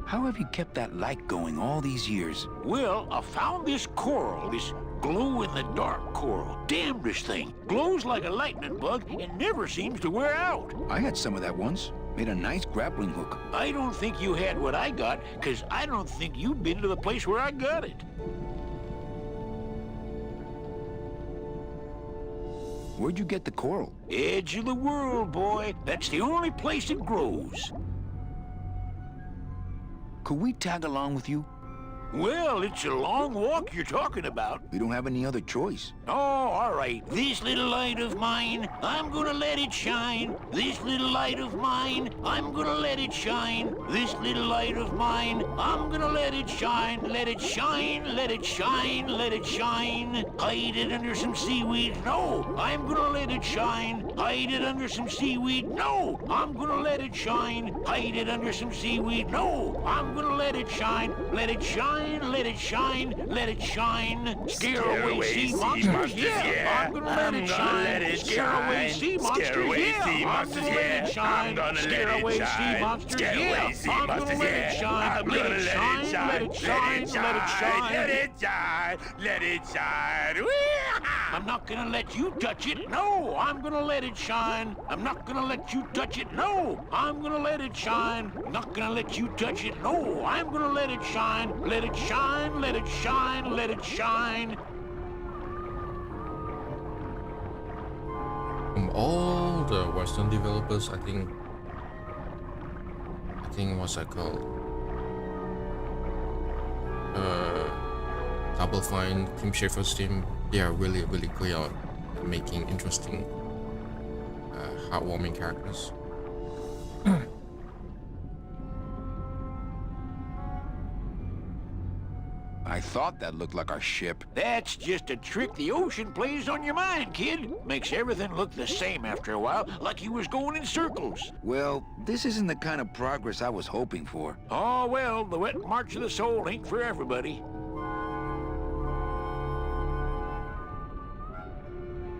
How have you kept that light going all these years? Well, I found this coral, this glow-in-the-dark coral. Damnedest thing. Glows like a lightning bug and never seems to wear out. I had some of that once. Made a nice grappling hook. I don't think you had what I got, because I don't think you've been to the place where I got it. Where'd you get the coral? Edge of the world, boy. That's the only place it grows. Could we tag along with you? Well, it's a long walk you're talking about. We don't have any other choice. Oh, all right. This little light of mine, I'm gonna let it shine. This little light of mine, I'm gonna let it shine. This little light of mine, I'm gonna let it shine. Let it shine, let it shine, let it shine. Hide it under some seaweed. No, I'm gonna let it shine. Hide it under some seaweed. No, I'm gonna let it shine. Hide it under some seaweed. No, I'm gonna let it shine. Let it shine. Let it shine, let it shine. Scare away sea monsters, yeah. I'm gonna let it shine. Scare away sea monsters, yeah. I'm gonna let it shine. Scare away sea monsters, yeah. I'm gonna let it shine. Let it shine, let it shine, let it shine. Let it shine, let it shine. I'm not gonna let you touch it. No, I'm gonna let it shine. I'm not gonna let you touch it. No, I'm gonna let it shine. I'm not gonna let you touch it. No, I'm gonna let it shine. Let it shine, let it shine, let it shine. From all the Western developers, I think what's that called? Double Fine, Tim Schafer's team, they are really great at making interesting, heartwarming characters. I thought that looked like our ship. That's just a trick the ocean plays on your mind, kid. Makes everything look the same after a while, like you was going in circles. Well, this isn't the kind of progress I was hoping for. Oh, well, the wet march of the soul ain't for everybody.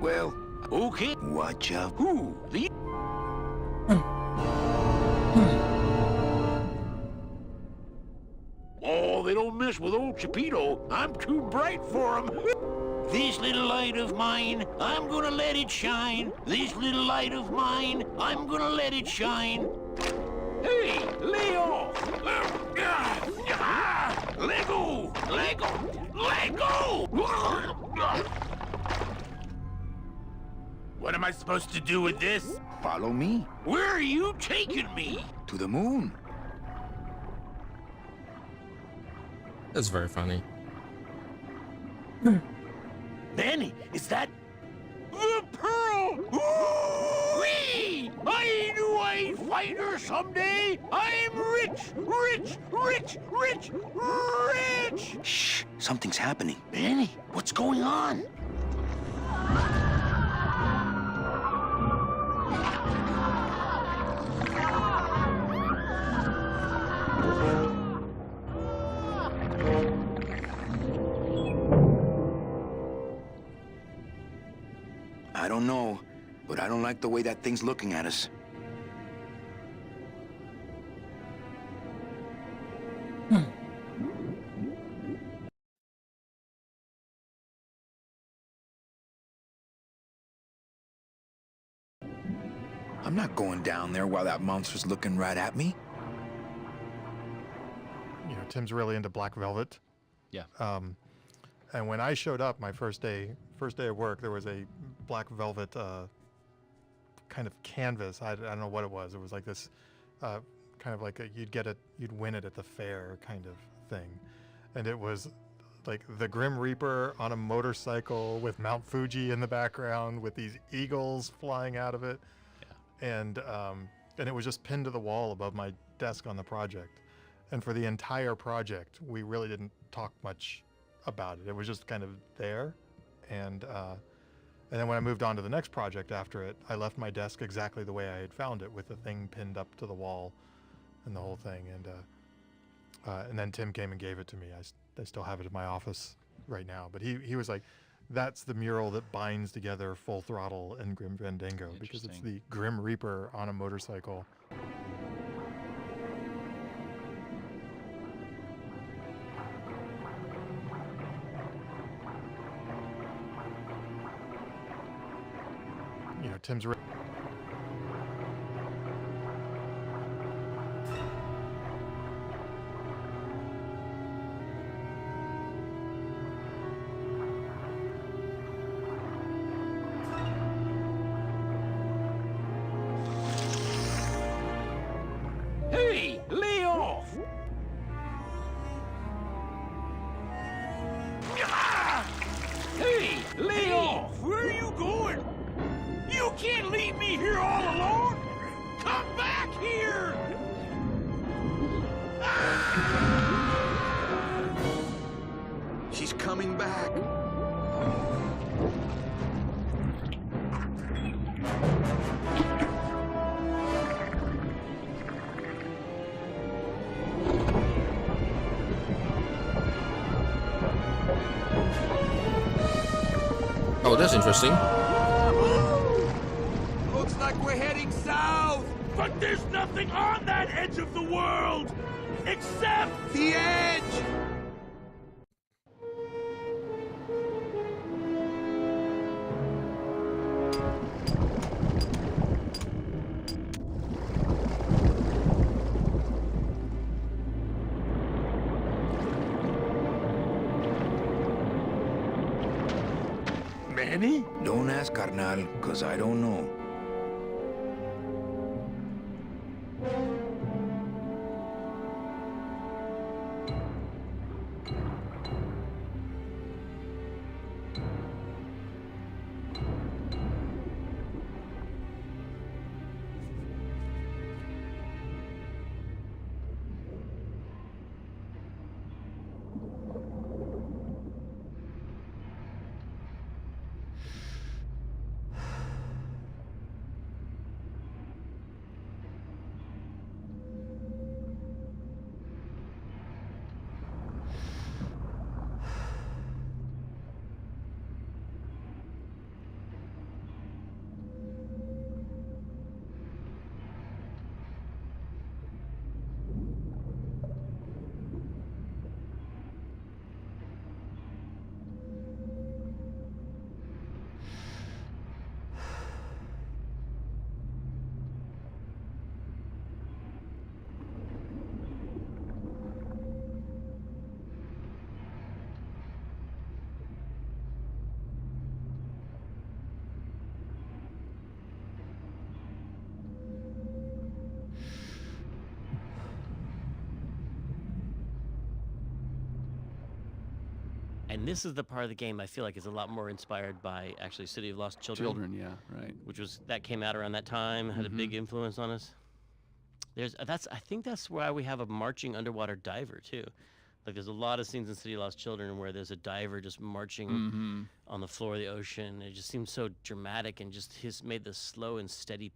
Well, okay. Watch out. Who? The... Oh, they don't mess with old Chipito. I'm too bright for 'em. This little light of mine, I'm gonna let it shine. This little light of mine, I'm gonna let it shine. Hey, lay off! Lego! Lego! Lego! What am I supposed to do with this? Follow me. Where are you taking me? To the moon. That's very funny. Manny, is that the pearl? Whee! I knew I'd find her someday. I'm rich, rich, rich, rich, rich. Shh, something's happening. Manny, what's going on? I don't know, but I don't like the way that thing's looking at us. I'm not going down there while that monster's looking right at me. You know, Tim's really into Black Velvet. Yeah. And when I showed up my first day of work, there was a Black Velvet kind of canvas. I don't know what it was. It was like this kind of like you'd win it at the fair kind of thing. And it was like the Grim Reaper on a motorcycle with Mount Fuji in the background with these eagles flying out of it. Yeah. And it was just pinned to the wall above my desk on the project. And for the entire project, we really didn't talk much about it. It was just kind of there. And then when I moved on to the next project after it, I left my desk exactly the way I had found it, with the thing pinned up to the wall and the whole thing. And then Tim came and gave it to me. I still have it in my office right now. But he was like, that's the mural that binds together Full Throttle and Grim Fandango, because it's the Grim Reaper on a motorcycle. You know, Tim's Hey, lay off! Hey, lay off! Where are you going? You can't leave me here all alone! Come back here! She's coming back. Oh, that's interesting. Looks like we're heading south! But there's nothing on that edge of the world! Except the edge! Manny? Don't ask, carnal, because I don't know. And this is the part of the game I feel like is a lot more inspired by actually City of Lost Children. Children, yeah, right. That came out around that time, had a big influence on us. I think that's why we have a marching underwater diver too. Like there's a lot of scenes in City of Lost Children where there's a diver just marching on the floor of the ocean. It just seems so dramatic and just made the slow and steady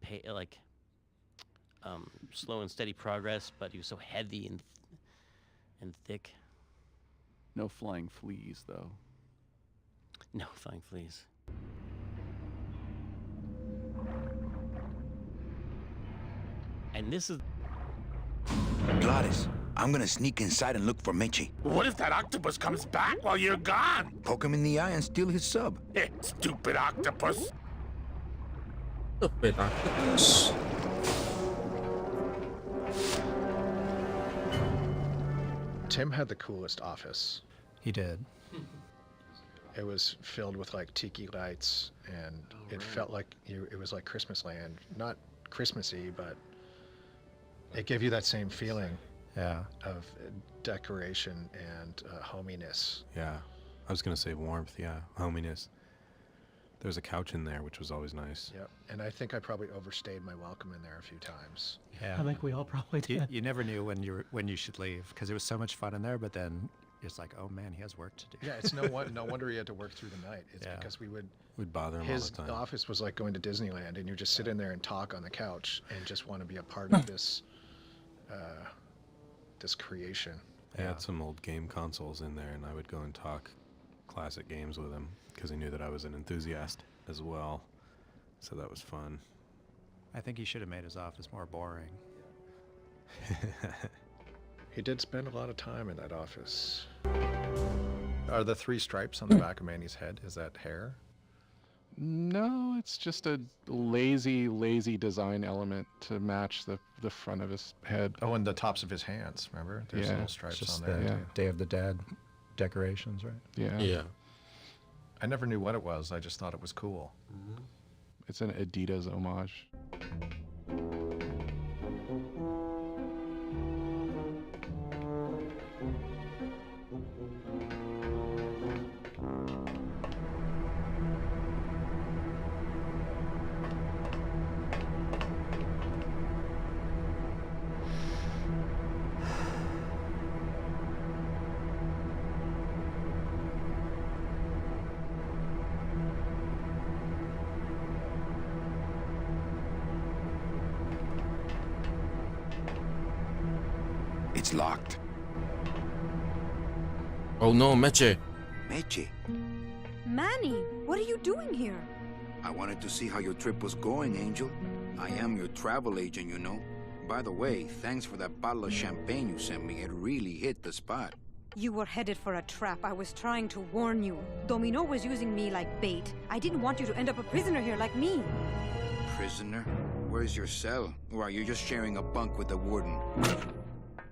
progress, but he was so heavy and thick. No flying fleas, though. No flying fleas. And this is... Gladys, I'm gonna sneak inside and look for Meche. What if that octopus comes back while you're gone? Poke him in the eye and steal his sub. Stupid octopus. Stupid octopus. Tim had the coolest office. He did. It was filled with like tiki lights, and it felt like it was like Christmas land. Not Christmassy, but it gave you that same feeling of decoration and hominess. Yeah, I was gonna say warmth. Yeah, hominess. There was a couch in there, which was always nice. Yep, and I think I probably overstayed my welcome in there a few times. Yeah, I think we all probably did. You never knew when you should leave because it was so much fun in there, but then it's like, oh man, he has work to do. Yeah, it's no wonder he had to work through the night. It's because we'd bother him all the time. His office was like going to Disneyland, and you just sit in there and talk on the couch and just want to be a part of this this creation. I had some old game consoles in there, and I would go and talk classic games with him because he knew that I was an enthusiast as well. So that was fun. I think he should have made his office more boring. He did spend a lot of time in that office. Are the 3 stripes on the back of Manny's head, is that hair? No, it's just a lazy design element to match the front of his head. Oh, and the tops of his hands, remember? There's little stripes just on there. the too. Day of the Dead decorations, right? Yeah. Yeah. I never knew what it was. I just thought it was cool. It's an Adidas homage. It's locked. Oh no, Meche. Meche, Manny, what are you doing here? I wanted to see how your trip was going, Angel. I am your travel agent, you know. By the way, thanks for that bottle of champagne you sent me. It really hit the spot. You were headed for a trap. I was trying to warn you. Domino was using me like bait. I didn't want you to end up a prisoner here like me. Prisoner? Where's your cell? Or are you just sharing a bunk with the warden?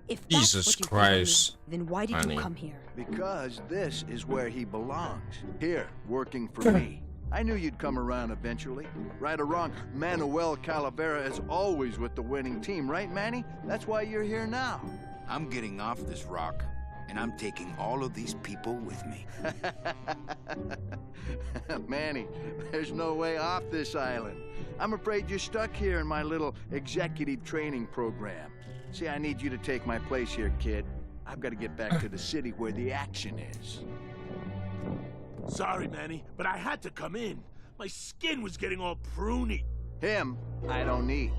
If that's Jesus what you Christ. told me, then why did Honey. you come here? Because this is where he belongs. Here, working for me. I knew you'd come around eventually. Right or wrong, Manuel Calavera is always with the winning team, right, Manny? That's why you're here now. I'm getting off this rock, and I'm taking all of these people with me. Manny, there's no way off this island. I'm afraid you're stuck here in my little executive training program. See, I need you to take my place here, kid. I've got to get back to the city where the action is. Sorry, Manny, but I had to come in. My skin was getting all pruny. Him, I don't need.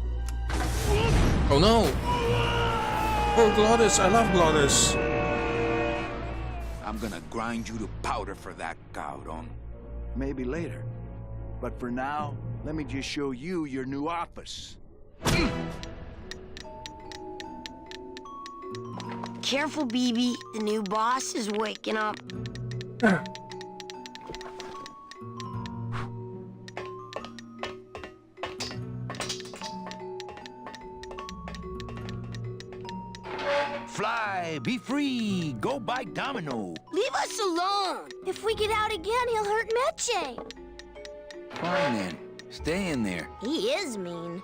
Oh no! Oh, Glottis, I love Glottis. I'm gonna grind you to powder for that, cabrón. Maybe later. But for now, let me just show you your new office. Careful, BB. The new boss is waking up. Fly, be free, go by Domino. Leave us alone. If we get out again, he'll hurt Meche. Fine then, stay in there. He is mean.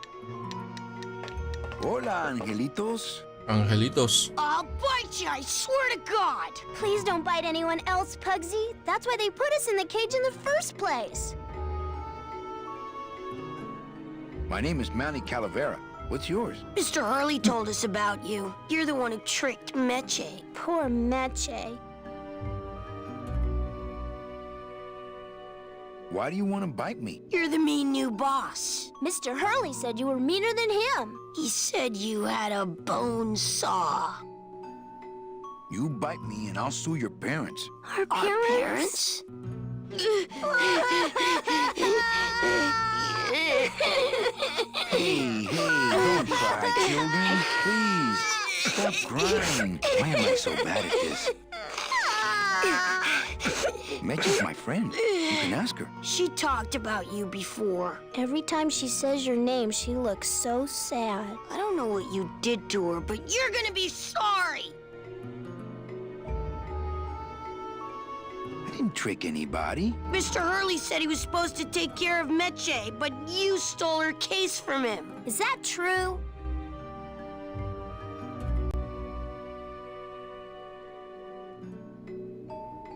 Hola, angelitos. Angelitos. I'll bite you, I swear to God! Please don't bite anyone else, Pugsy. That's why they put us in the cage in the first place. My name is Manny Calavera. What's yours? Mr. Hurley told us about you. You're the one who tricked Meche. Poor Meche. Why do you want to bite me? You're the mean new boss. Mr. Hurley said you were meaner than him. He said you had a bone saw. You bite me and I'll sue your parents. Our parents? Hey, don't cry, children. Please, stop crying. Why am I so bad at this? Meche's my friend. You can ask her. She talked about you before. Every time she says your name, she looks so sad. I don't know what you did to her, but you're gonna be sorry. I didn't trick anybody. Mr. Hurley said he was supposed to take care of Meche, but you stole her case from him. Is that true?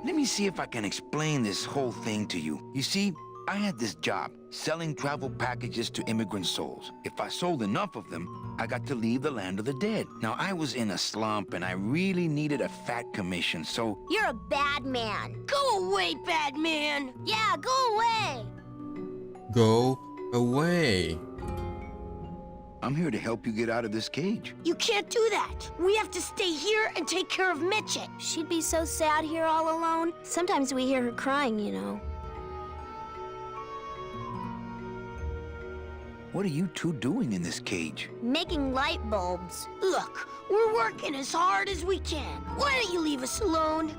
Let me see if I can explain this whole thing to you. You see, I had this job, selling travel packages to immigrant souls. If I sold enough of them, I got to leave the land of the dead. Now, I was in a slump, and I really needed a fat commission, so... You're a bad man. Go away, bad man. Yeah, go away. Go away. I'm here to help you get out of this cage. You can't do that. We have to stay here and take care of Meche. She'd be so sad here all alone. Sometimes we hear her crying, you know. What are you two doing in this cage? Making light bulbs. Look, we're working as hard as we can. Why don't you leave us alone?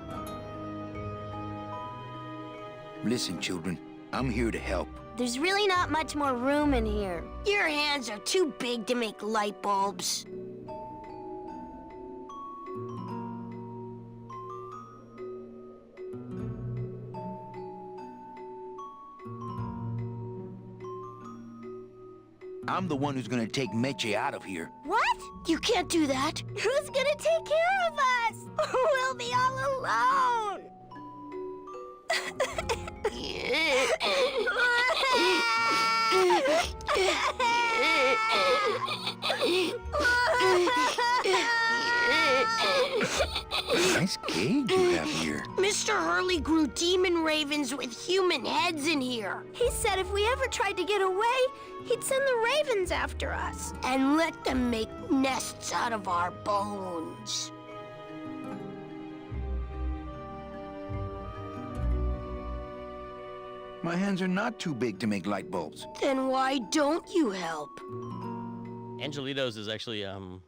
Listen, children, I'm here to help. There's really not much more room in here. Your hands are too big to make light bulbs. I'm the one who's gonna take Meche out of here. What? You can't do that. Who's gonna take care of us? We'll be all alone. Nice cage you have here. Mr. Hurley grew demon ravens with human heads in here. He said if we ever tried to get away, he'd send the ravens after us. And let them make nests out of our bones. My hands are not too big to make light bulbs. Then why don't you help? Angelitos is actually the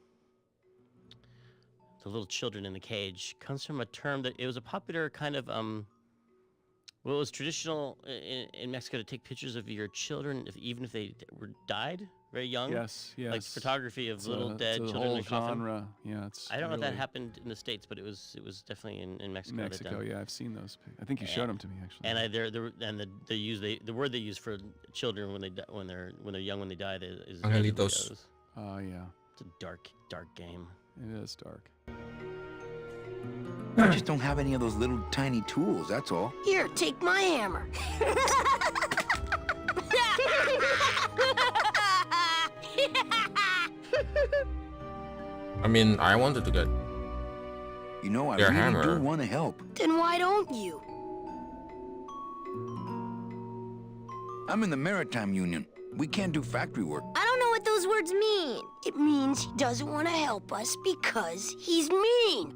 little children in the cage. Comes from a term that it was a popular kind of well, it was traditional in Mexico to take pictures of your children even if they were died very young. Yes, yes. Like photography of little dead it's a children whole in a coffin. genre. Yeah, it's. I don't know if that really- happened in the States, but it was definitely in Mexico. that Mexico, done. yeah, I've seen those. I think you showed them to me actually. And the word they use for children when they're young when they die is Angelitos. Oh yeah. It's a dark game. It is dark. I just don't have any of those little tiny tools, that's all. Here, take my hammer. I mean, I wanted to get You know, I their really hammer. do want to help. Then why don't you? I'm in the Maritime Union. We can't do factory work. I don't know what those words mean. It means he doesn't want to help us because he's mean.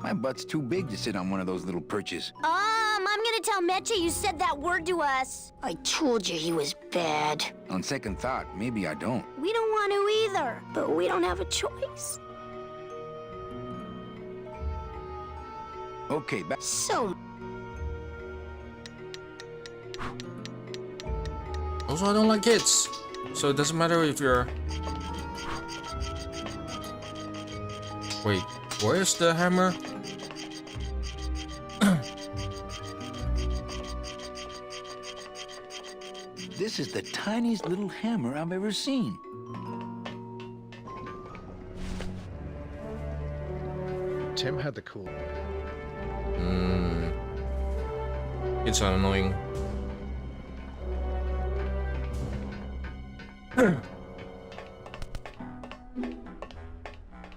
My butt's too big to sit on one of those little perches. I'm gonna tell Meche you said that word to us. I told you he was bad. On second thought, maybe I don't. We don't want to either, but we don't have a choice. Okay, back. So, Also, I don't like kids, so it doesn't matter if you're. Wait, where's the hammer? This This is the tiniest little hammer I've ever seen. Tim had the cool. It's annoying.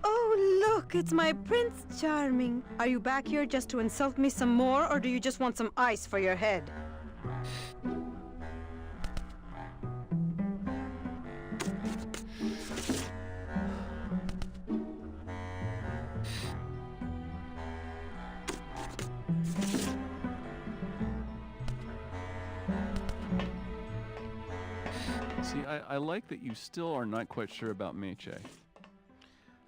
Oh, look, it's my Prince Charming. Are you back here just to insult me some more, or do you just want some ice for your head? See, I like that you still are not quite sure about Meche.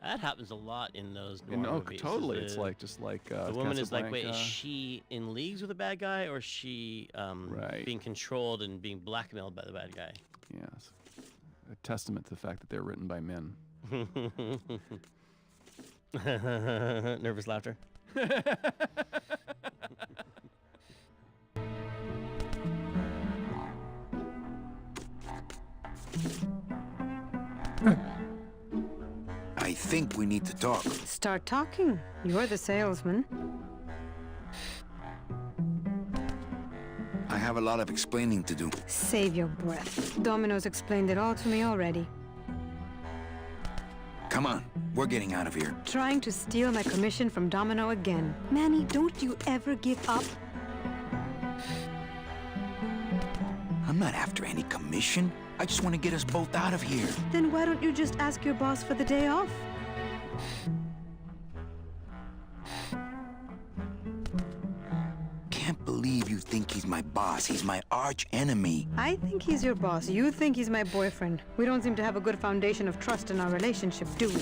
That happens a lot in those In, noir oh, movies. totally. The- It's like just like the woman is like, wait, is Casablanca. she in leagues with a bad guy, or is she being controlled and being blackmailed by the bad guy? Yes. A testament to the fact that they're written by men. Nervous laughter. I think we need to talk. Start talking. You're the salesman. I have a lot of explaining to do. Save your breath. Domino's explained it all to me already. Come on, we're getting out of here. Trying to steal my commission from Domino again. Manny, don't you ever give up? I'm not after any commission. I just want to get us both out of here. Then why don't you just ask your boss for the day off? Can't believe you think he's my boss. He's my arch enemy. I think he's your boss. You think he's my boyfriend. We don't seem to have a good foundation of trust in our relationship, do we?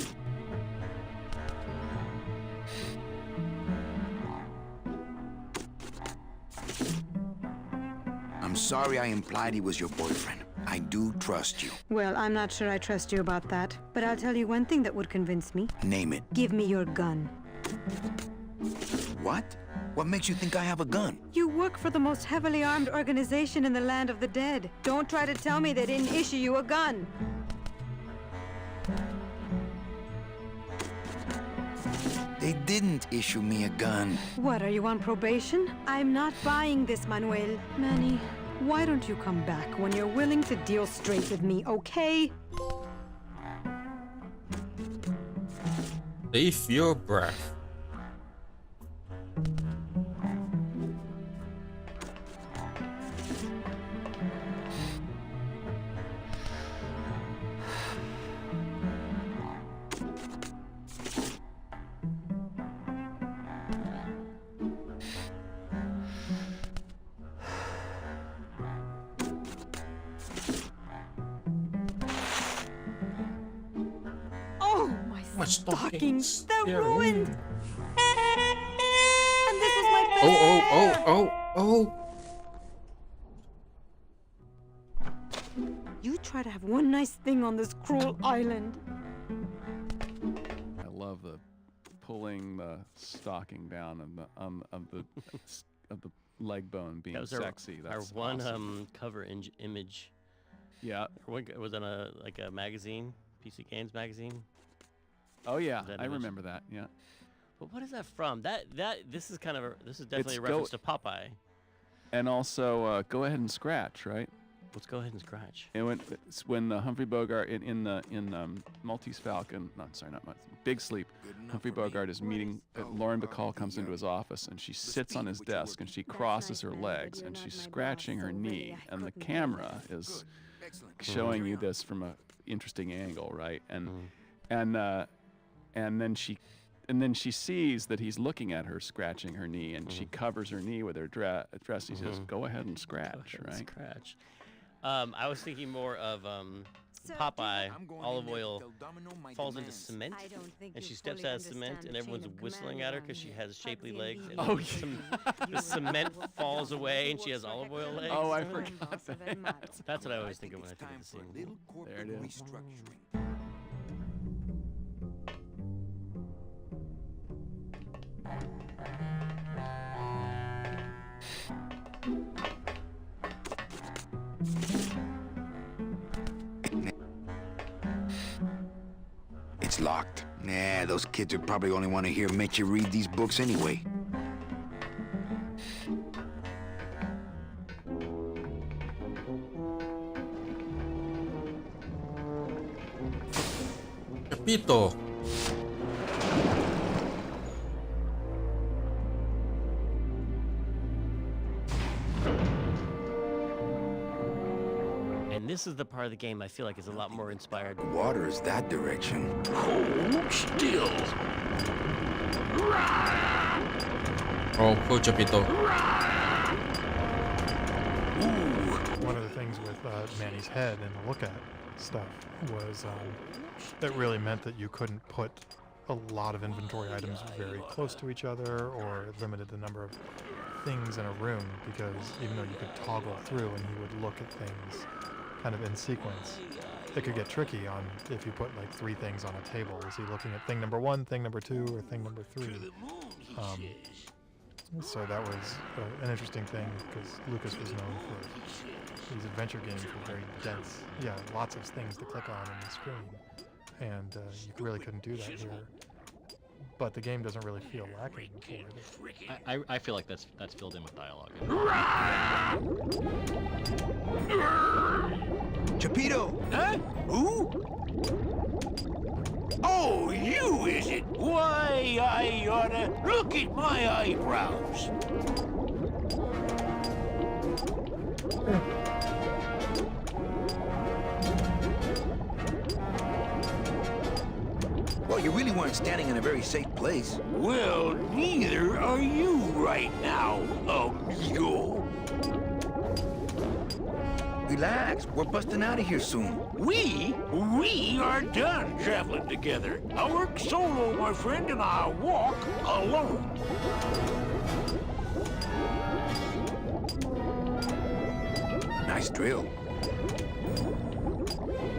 I'm sorry I implied he was your boyfriend. I do trust you. Well, I'm not sure I trust you about that. But I'll tell you one thing that would convince me. Name it. Give me your gun. What? What makes you think I have a gun? You work for the most heavily armed organization in the land of the dead. Don't try to tell me they didn't issue you a gun. They didn't issue me a gun. What, are you on probation? I'm not buying this, Manuel. Manny, why don't you come back when you're willing to deal straight with me, okay? Save your breath. Oh, my stockings! They're ruined! And this was my bed! Oh. You try to have one nice thing on this cruel island. I love the pulling the stocking down and the of the leg bone being That was sexy. our That's one awesome. cover image. Yeah. It was on a magazine, PC Games magazine. Oh yeah, That I image. remember that. Yeah. But what is that from? This is definitely It's a reference to Popeye. And also, go ahead and scratch, right? Let's go ahead and scratch. And when Humphrey Bogart in Maltese Falcon, no, sorry, not Maltese, Big Sleep, Humphrey Bogart is meeting. Lauren Bacall comes into his office and she sits on his desk and she crosses her legs and she's scratching her knee, and the camera is showing you this from a interesting angle, right? And then she sees that he's looking at her scratching her knee, and she covers her knee with her dress. He says, "Go ahead and scratch," right? Scratch. I was thinking more of Popeye. Olive oil falls into cement, and she steps out of cement, and everyone's whistling at her because she has shapely legs. And Oh, the cement falls away, and she has olive oil legs. Oh, I forgot that. That's what I always think of when I think of the scene. There it is. It's locked. Nah, those kids would probably only want to hear Mitchie read these books anyway. Chapito. And this is the part of the game I feel like is a lot more inspired. Water is that direction. Hold still. Oh, cool, Chapito. One of the things with Manny's head and the look at stuff was it really meant that you couldn't put a lot of inventory items very close to each other, or it limited the number of things in a room, because even though you could toggle through and he would look at things kind of in sequence, it could get tricky on if you put like 3 things on a table. Is he looking at thing number 1, thing number 2, or thing number 3? So that was an interesting thing, because Lucas was known for these adventure games were very dense. Yeah, lots of things to click on the screen, and you really couldn't do that here. But the game doesn't really feel lacking for it. I feel like that's filled in with dialogue. Chapito! Huh? Who? Oh, you, is it? Why, I oughta look at my eyebrows. Well, you really weren't standing in a very safe place. Well, neither are you right now, amigo. Relax, we're busting out of here soon. We are done traveling together. I work solo, my friend, and I walk alone. Nice drill.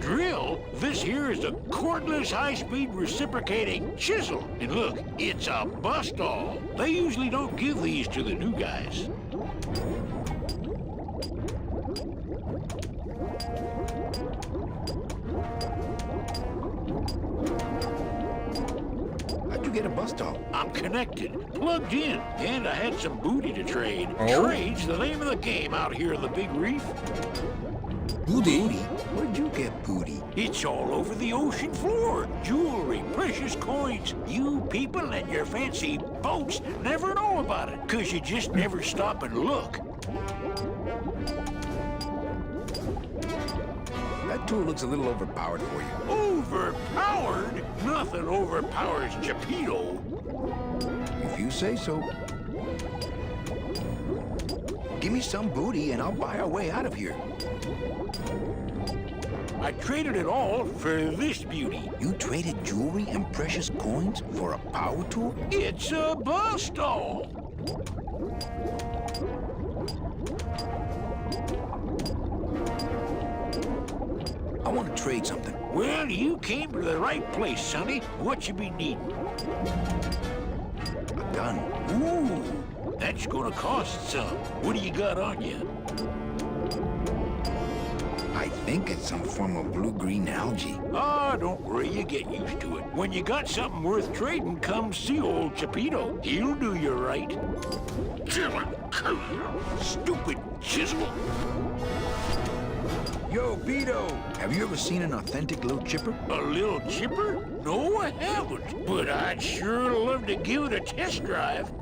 Drill? This here is a cordless, high-speed reciprocating chisel. And look, it's a bust-all. They usually don't give these to the new guys. How'd you get a bust-all? I'm connected, plugged in, and I had some booty to trade. Oh? Trade's the name of the game out here in the Big Reef. Booty? Where'd you get booty? It's all over the ocean floor. Jewelry, precious coins. You people and your fancy boats never know about it, 'cause you just never stop and look. That tool looks a little overpowered for you. Overpowered? Nothing overpowers Chapito. If you say so. Give me some booty and I'll buy our way out of here. I traded it all for this beauty. You traded jewelry and precious coins for a power tool? It's a bust-all. I want to trade something. Well, you came to the right place, sonny. What you be needing? A gun. Ooh, that's gonna cost some. What do you got on you? I think it's some form of blue-green algae. Ah, don't worry, you get used to it. When you got something worth trading, come see old Chapito. He'll do you right. Stupid chisel. Yo, Beto, have you ever seen an authentic little chipper? A little chipper? No, I haven't. But I'd sure love to give it a test drive.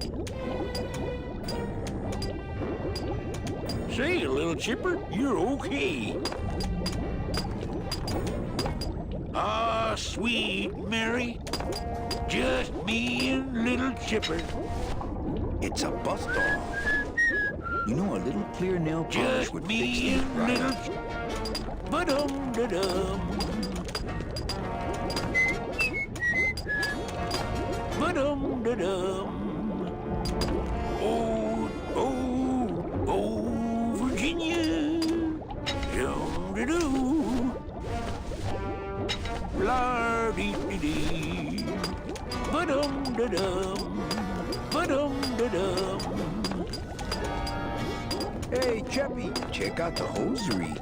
Say, little chipper, you're okay. Ah, sweet Mary. Just me and little chipper. It's a bust-all. You know, a little clear nail polish Just would fix me these and right little up. Ba-dum-da-dum. Ba-dum-da-dum. Oh, Virginia. Dum-da-doo. La-dee-dee-dee. Ba-dum-da-dum. Ba-dum-da-dum. Hey, Cheppy, check out the hosiery.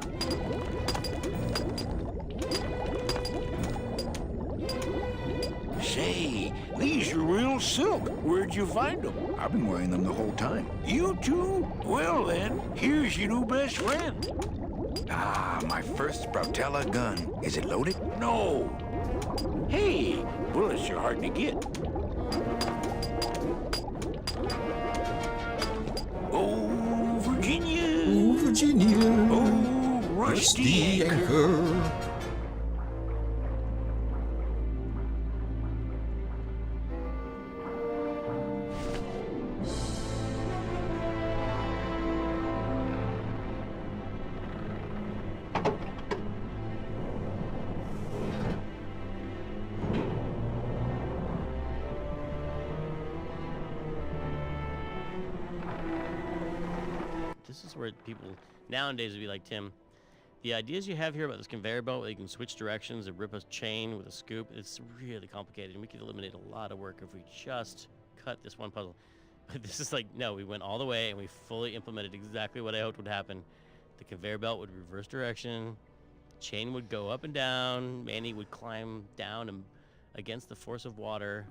These are real silk. Where'd you find them? I've been wearing them the whole time. You too? Well then, here's your new best friend. Ah, my first Sproutella gun. Is it loaded? No. Hey, bullets are hard to get. Oh, Virginia. Oh, Virginia. Oh, rusty anchor. This is where people nowadays would be like, Tim, the ideas you have here about this conveyor belt where you can switch directions and rip a chain with a scoop, it's really complicated, and we could eliminate a lot of work if we just cut this one puzzle. But this is like, no, we went all the way and we fully implemented exactly what I hoped would happen. The conveyor belt would reverse direction, chain would go up and down, Manny would climb down and against the force of water,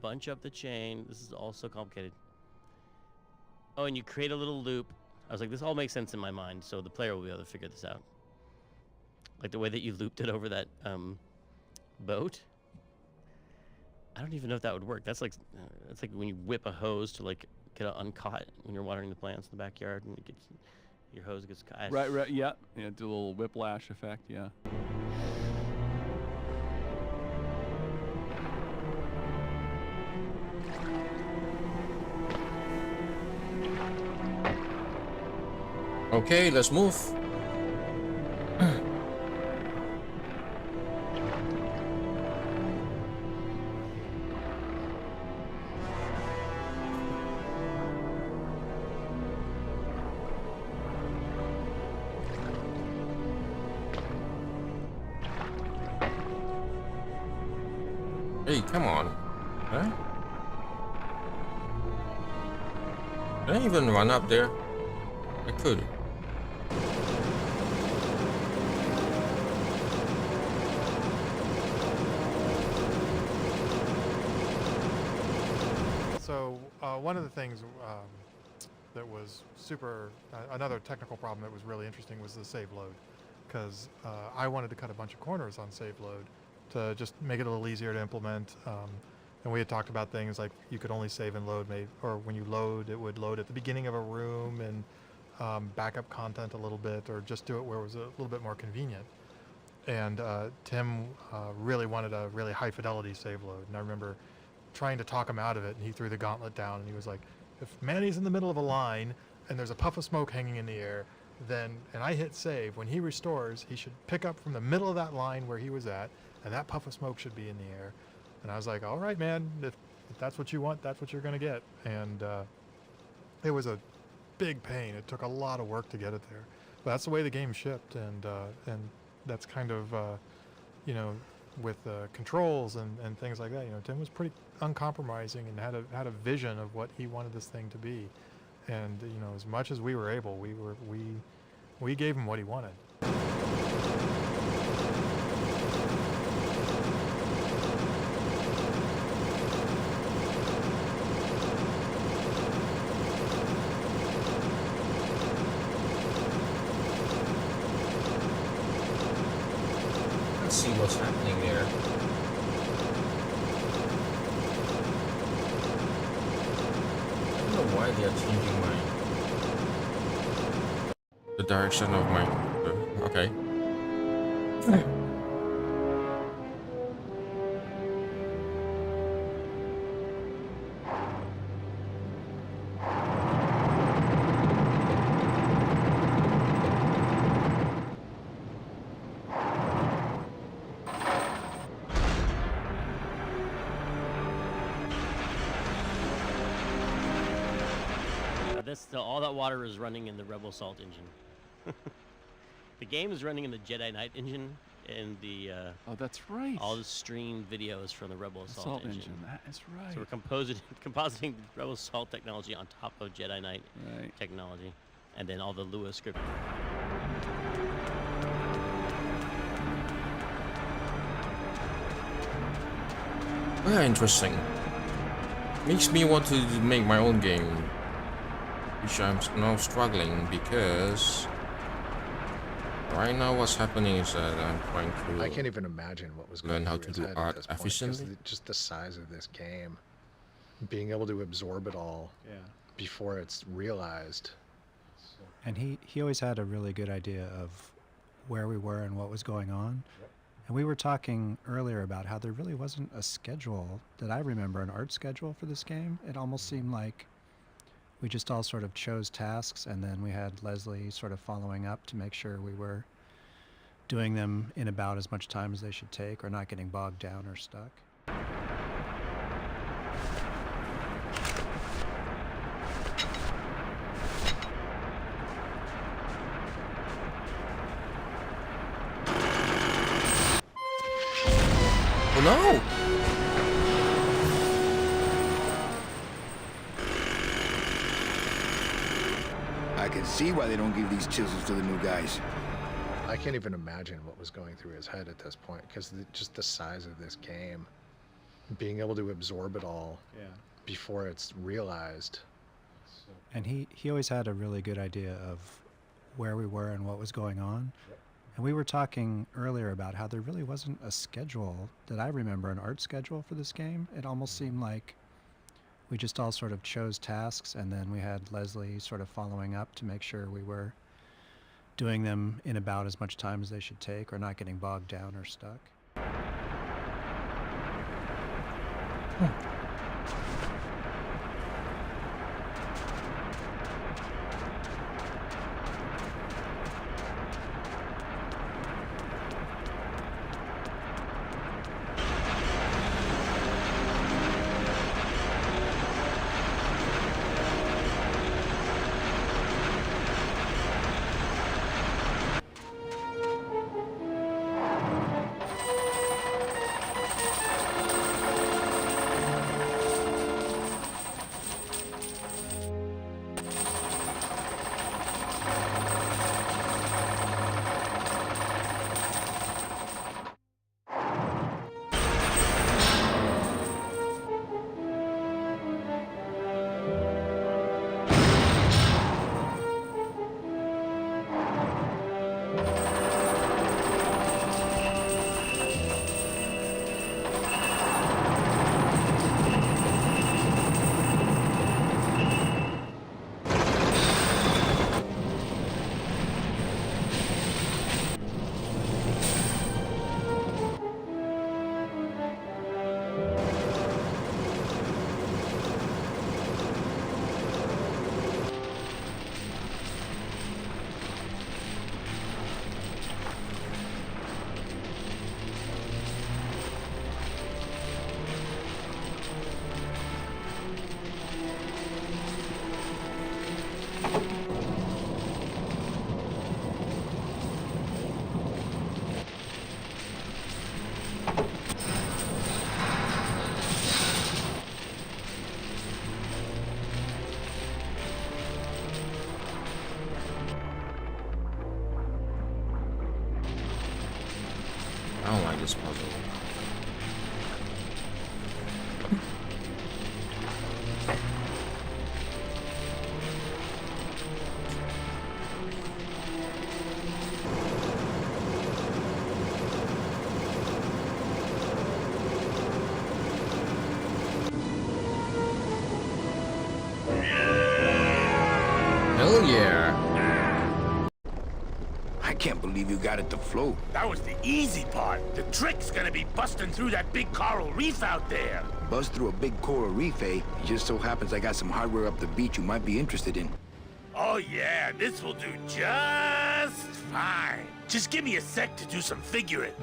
bunch up the chain. This is all so complicated. Oh, and you create a little loop. I was like, this all makes sense in my mind, so the player will be able to figure this out. Like the way that you looped it over that boat. I don't even know if that would work. That's like when you whip a hose to like get it uncaught when you're watering the plants in the backyard, and it gets your hose gets caught. Right, yeah, do a little whiplash effect, yeah. Okay, let's move. Hey, come on. Huh? Did I even run up there? I could. So one of the things that was another technical problem that was really interesting was the save load, because I wanted to cut a bunch of corners on save load to just make it a little easier to implement. And we had talked about things like you could only save and load, or when you load, it would load at the beginning of a room and back up content a little bit, or just do it where it was a little bit more convenient. And Tim really wanted a really high fidelity save load, and I remember trying to talk him out of it, and he threw the gauntlet down, and he was like, if Manny's in the middle of a line and there's a puff of smoke hanging in the air, and I hit save, when he restores, he should pick up from the middle of that line where he was at, and that puff of smoke should be in the air. And I was like, all right, man, if that's what you want, that's what you're going to get. And it was a big pain. It took a lot of work to get it there. But that's the way the game shipped, and that's kind of, with controls and things like that. Tim was pretty uncompromising and had a vision of what he wanted this thing to be. And as much as we were able, we gave him what he wanted. Let's see what's happening there. I don't know why they are changing the direction of my okay. All that water is running in the Rebel Salt engine. The game is running in the Jedi Knight engine, and the oh, that's right. All the stream videos from the Rebel Assault engine. That is right. So we're compositing Rebel Assault technology on top of Jedi Knight technology, and then all the Lua script. Very interesting. makes me want to make my own game, which I'm now struggling because right now what's happening is that I'm trying to I can't even imagine what was learn going how through to his do head art at this point, 'cause efficiently. just the size of this game, being able to absorb it all before it's realized. And he always had a really good idea of where we were and what was going on. And we were talking earlier about how there really wasn't a schedule that I remember, an art schedule for this game. It almost seemed like we just all sort of chose tasks, and then we had Leslie sort of following up to make sure we were doing them in about as much time as they should take, or not getting bogged down or stuck. Oh no! I can see why they don't give these chisels to the new guys. I can't even imagine what was going through his head at this point, because just the size of this game, being able to absorb it all before it's realized. And he always had a really good idea of where we were and what was going on. And we were talking earlier about how there really wasn't a schedule that I remember, an art schedule for this game. It almost seemed like we just all sort of chose tasks, and then we had Leslie sort of following up to make sure we were doing them in about as much time as they should take, or not getting bogged down or stuck. I don't like this puzzle. Hell yeah! I can't believe you got it to float. That was the easy part. The trick's gonna be busting through that big coral reef out there. Buzz through a big coral reef, eh? It just so happens I got some hardware up the beach you might be interested in. Oh yeah, this will do just fine. Just give me a sec to do some figuring.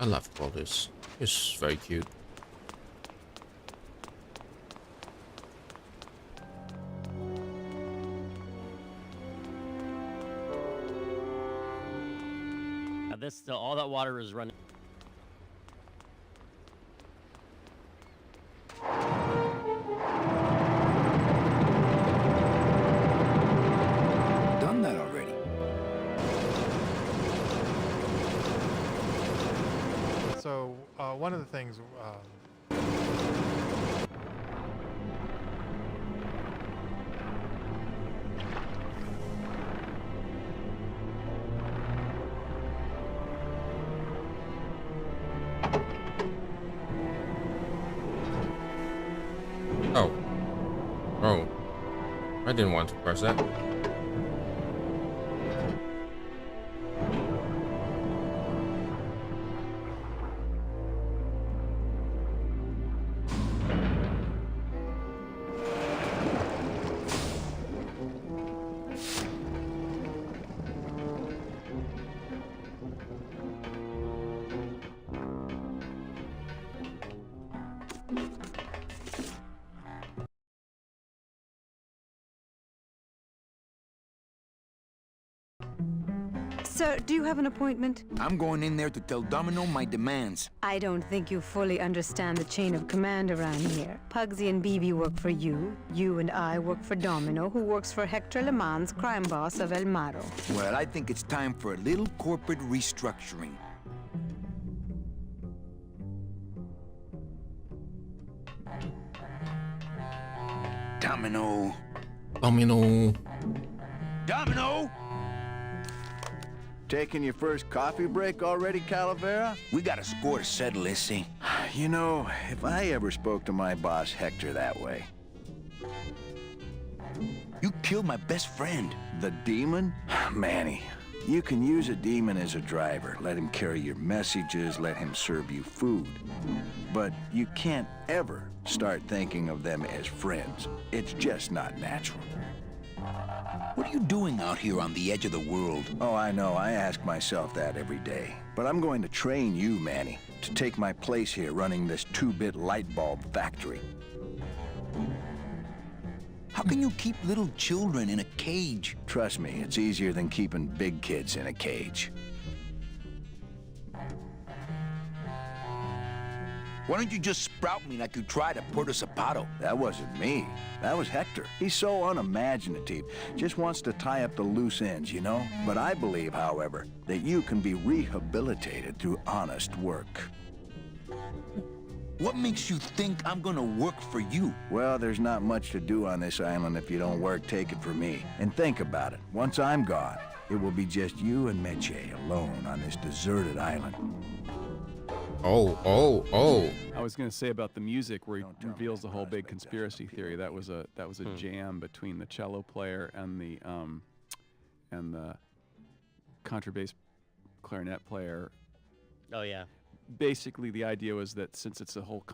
I love all this. It's very cute. Now this, all that water is running. So one of the things. Oh. Oh. I didn't want to press that. Sir, do you have an appointment? I'm going in there to tell Domino my demands. I don't think you fully understand the chain of command around here. Pugsy and BB work for you. You and I work for Domino, who works for Hector Le Mans, crime boss of El Maro. Well, I think it's time for a little corporate restructuring. Domino. Domino. Domino! Taking your first coffee break already, Calavera? We got a score to settle, Issy. You know, if I ever spoke to my boss Hector that way. You killed my best friend. The demon? Manny, you can use a demon as a driver. Let him carry your messages, let him serve you food. But you can't ever start thinking of them as friends. It's just not natural. What are you doing out here on the edge of the world? Oh, I know. I ask myself that every day. But I'm going to train you, Manny, to take my place here running this 2-bit light bulb factory. How can you keep little children in a cage? Trust me, it's easier than keeping big kids in a cage. Why don't you just sprout me like you tried at Puerto Zapato? That wasn't me. That was Hector. He's so unimaginative. Just wants to tie up the loose ends, you know? But I believe, however, that you can be rehabilitated through honest work. What makes you think I'm gonna work for you? Well, there's not much to do on this island if you don't work, take it from me. And think about it. Once I'm gone, it will be just you and Meche alone on this deserted island. Oh. I was going to say about the music where he reveals the whole big conspiracy theory. That was a jam between the cello player and the contrabass clarinet player. Oh yeah. Basically, the idea was that since it's a whole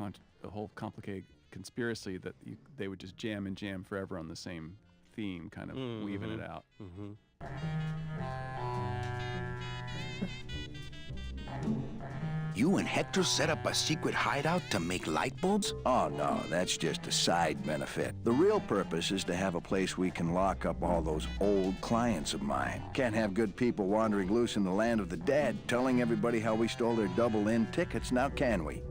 complicated conspiracy, that they would just jam and jam forever on the same theme, kind of weaving it out. You and Hector set up a secret hideout to make light bulbs? Oh, no, that's just a side benefit. The real purpose is to have a place we can lock up all those old clients of mine. Can't have good people wandering loose in the land of the dead, telling everybody how we stole their double-in tickets, now can we?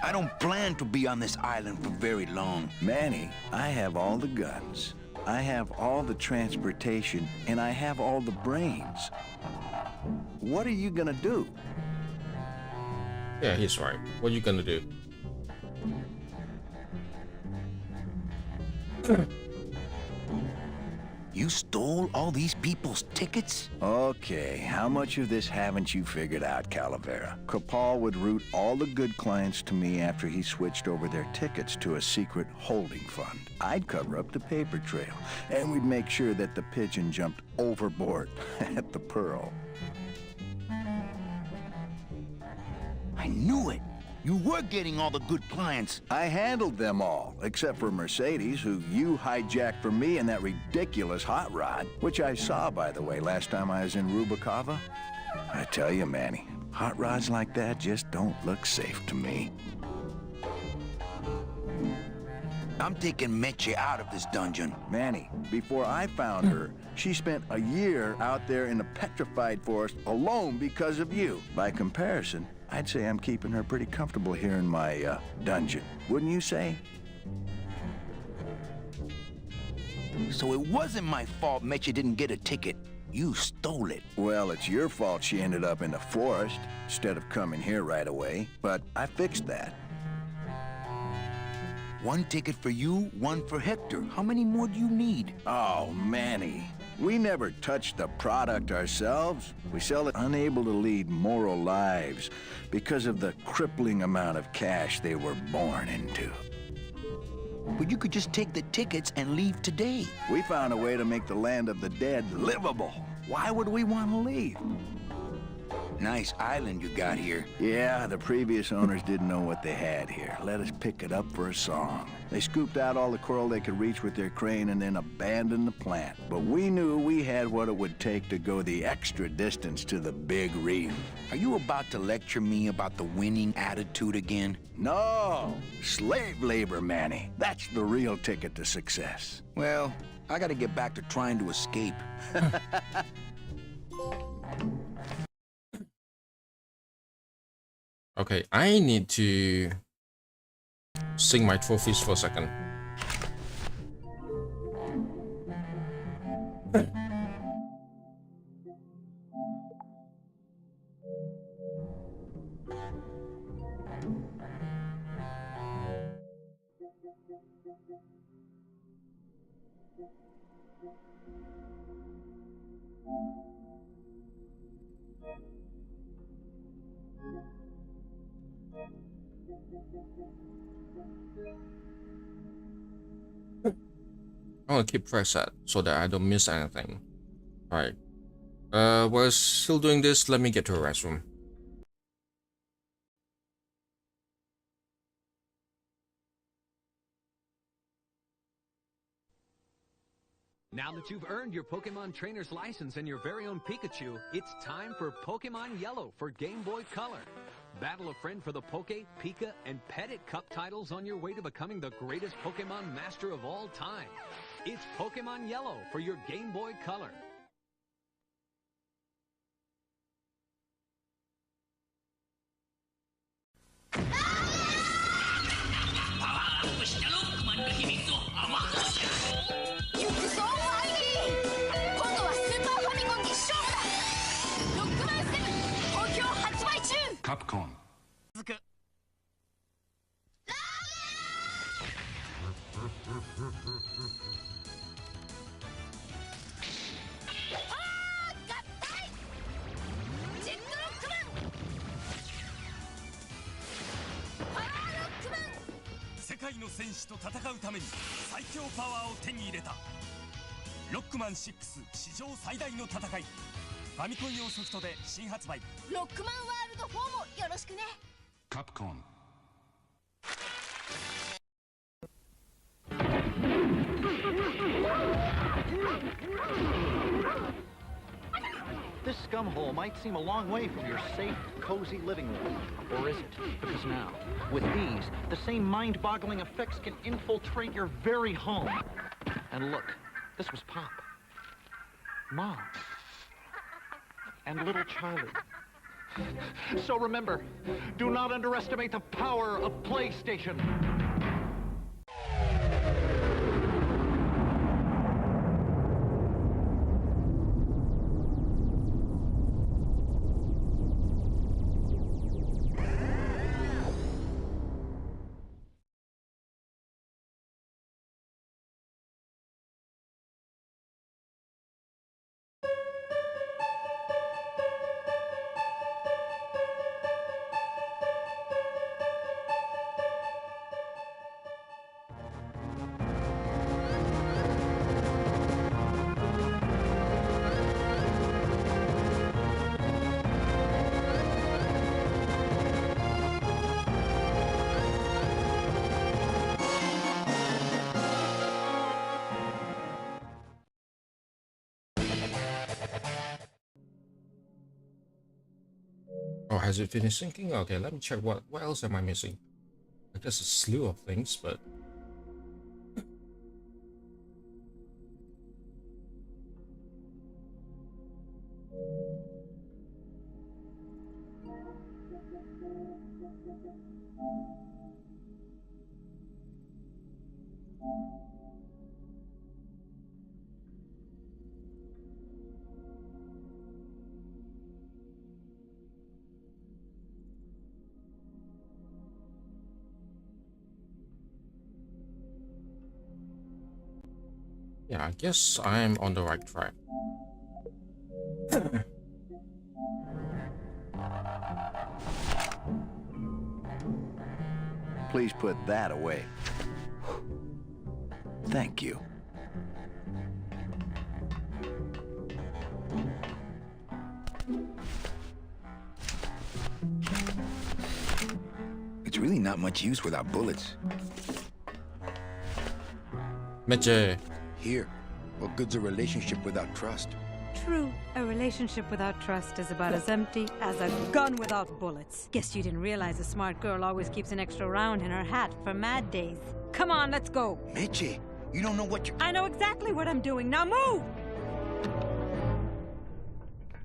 I don't plan to be on this island for very long. Manny, I have all the guns. I have all the transportation, and I have all the brains. What are you gonna do? Yeah, he's right. What are you gonna do? You stole all these people's tickets? Okay, how much of this haven't you figured out, Calavera? Capal would route all the good clients to me after he switched over their tickets to a secret holding fund. I'd cover up the paper trail, and we'd make sure that the pigeon jumped overboard at the Pearl. I knew it. You were getting all the good clients. I handled them all, except for Mercedes, who you hijacked from me in that ridiculous hot rod, which I saw, by the way, last time I was in Rubacava. I tell you, Manny, hot rods like that just don't look safe to me. I'm taking Meche out of this dungeon. Manny, before I found her, she spent a year out there in the petrified forest alone because of you. By comparison, I'd say I'm keeping her pretty comfortable here in my dungeon. Wouldn't you say? So it wasn't my fault Meche didn't get a ticket. You stole it. Well, it's your fault she ended up in the forest instead of coming here right away, but I fixed that. One ticket for you, one for Hector. How many more do you need? Oh, Manny. We never touch the product ourselves. We sell it unable to lead moral lives because of the crippling amount of cash they were born into. But you could just take the tickets and leave today. We found a way to make the land of the dead livable. Why would we want to leave? Nice island you got here. Yeah, the previous owners didn't know what they had here. Let us pick it up for a song. They scooped out all the coral they could reach with their crane and then abandoned the plant. But we knew we had what it would take to go the extra distance to the big reef. Are you about to lecture me about the winning attitude again? No! Slave labor, Manny. That's the real ticket to success. Well, I gotta get back to trying to escape. Okay, I need to sing my trophies for a second. I want to keep preset so that I don't miss anything. Alright. While still doing this, let me get to a restroom. Now that you've earned your Pokemon Trainer's license and your very own Pikachu, it's time for Pokemon Yellow for Game Boy Color. Battle a friend for the Poke, Pika, and Petit Cup titles on your way to becoming the greatest Pokemon master of all time. It's Pokemon Yellow for your Game Boy Color. Capcom. Capcom. This scumhole might seem a long way from your safe, cozy living room. Or is it? Because now, with these, the same mind-boggling effects can infiltrate your very home. And look, this was Pop, Mom, and little Charlie. So remember, do not underestimate the power of PlayStation. Oh, has it finished syncing? Okay, let me check what else am I missing? I guess a slew of things, but Yeah, I guess I'm on the right track. Please put that away. Thank you. It's really not much use without bullets. 맞지? Here, what good's a relationship without trust? True, a relationship without trust is about as empty as a gun without bullets. Guess you didn't realize a smart girl always keeps an extra round in her hat for mad days. Come on, let's go. Mitchie, you don't know what you're... I know exactly what I'm doing. Now move!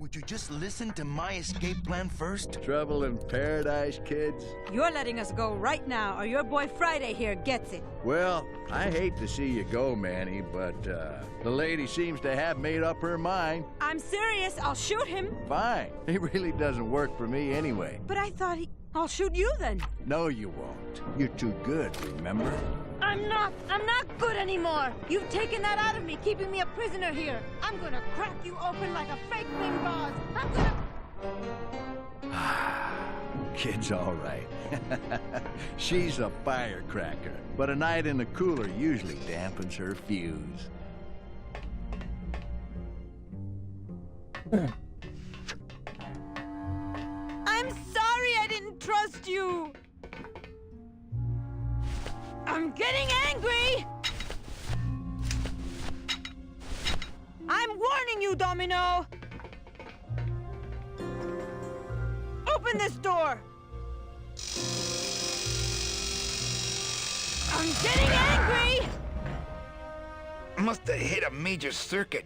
Would you just listen to my escape plan first? Trouble in paradise, kids? You're letting us go right now, or your boy Friday here gets it. Well, I hate to see you go, Manny, but the lady seems to have made up her mind. I'm serious. I'll shoot him. Fine. It really doesn't work for me anyway. But I thought I'll shoot you then. No, you won't. You're too good, remember? I'm not good anymore. You've taken that out of me, keeping me a prisoner here. I'm gonna crack you open like a fake wing gauze. I'm gonna... Kid's all right. She's a firecracker, but a night in the cooler usually dampens her fuse. I'm sorry I didn't trust you. I'm getting angry! I'm warning you, Domino! Open this door! I'm getting angry! Must have hit a major circuit.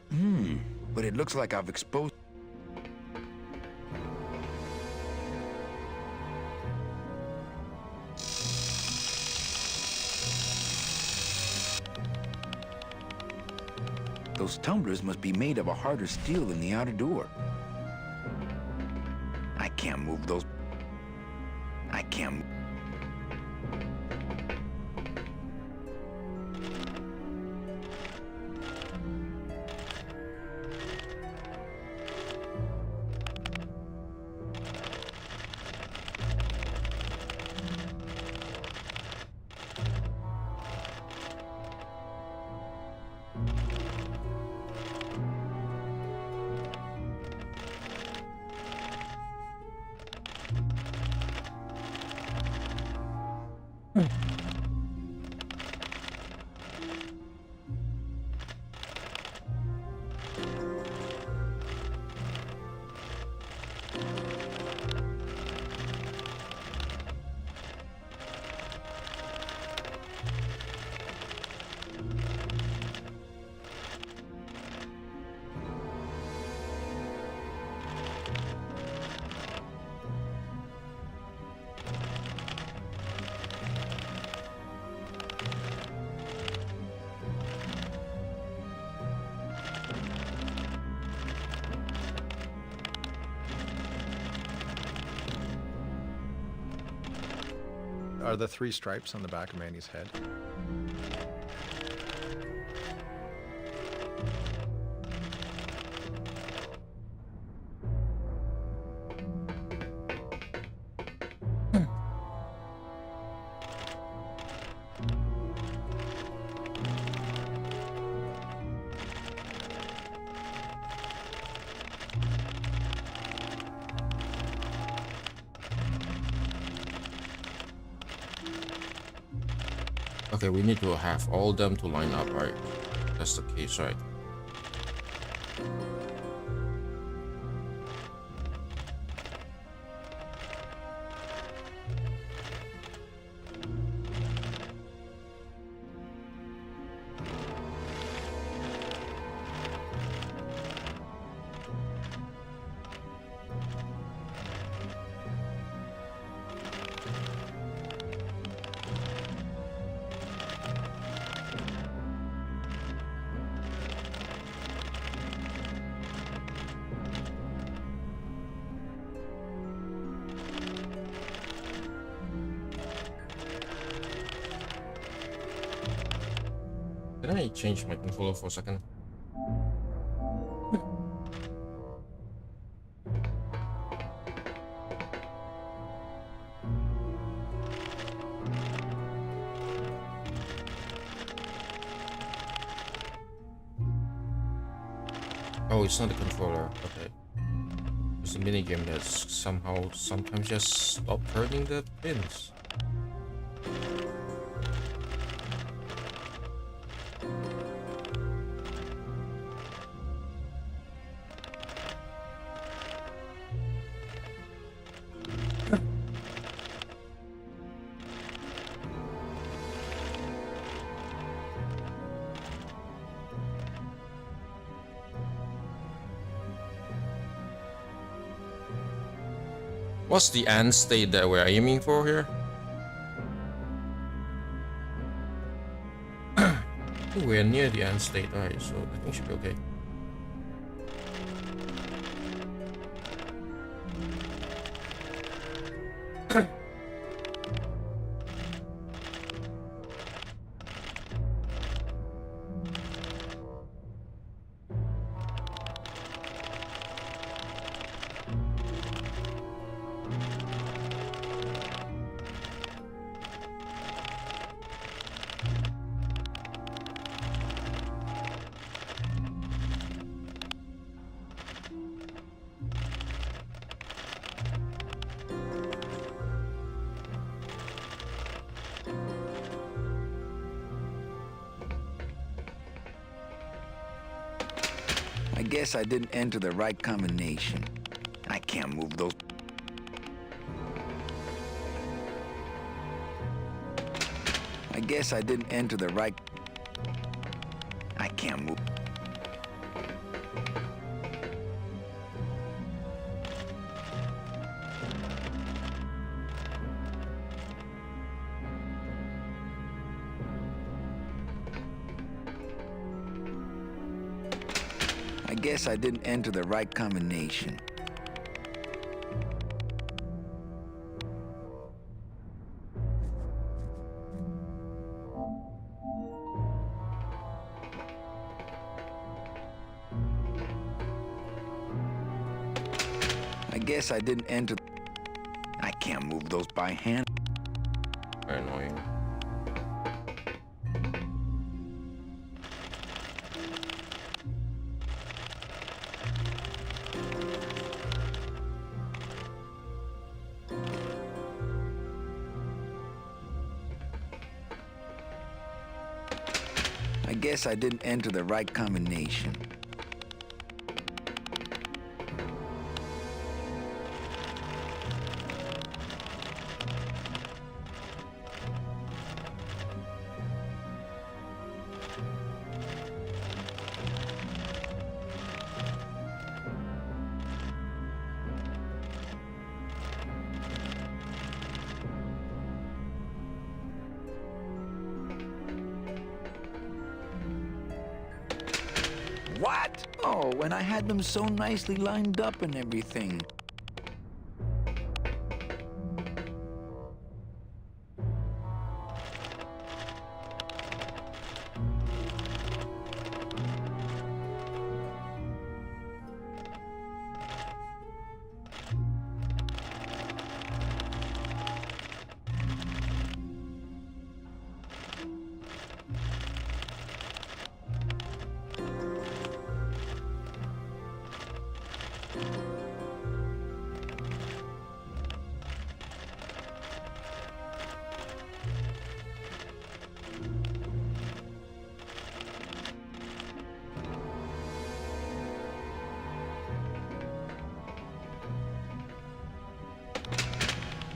But it looks like I've exposed... Those tumblers must be made of a harder steel than the outer door. I can't move those... I can't... Are the 3 stripes on the back of Manny's head? Okay, we need to have all of them to line up, right? That's the case, right? Can I change my controller for a second? Oh, it's not the controller. Okay. It's a minigame that's somehow sometimes just stop turning the pins. What's the end state that we're aiming for here? I think we're near the end state, right? So I think it should be okay. I guess I didn't enter the right combination. I can't move those. I guess I didn't enter the right. I can't move. I guess I didn't enter the right combination. I guess I didn't enter. I can't move those by hand. Very annoying. I guess I didn't enter the right combination. What? Oh, and I had them so nicely lined up and everything.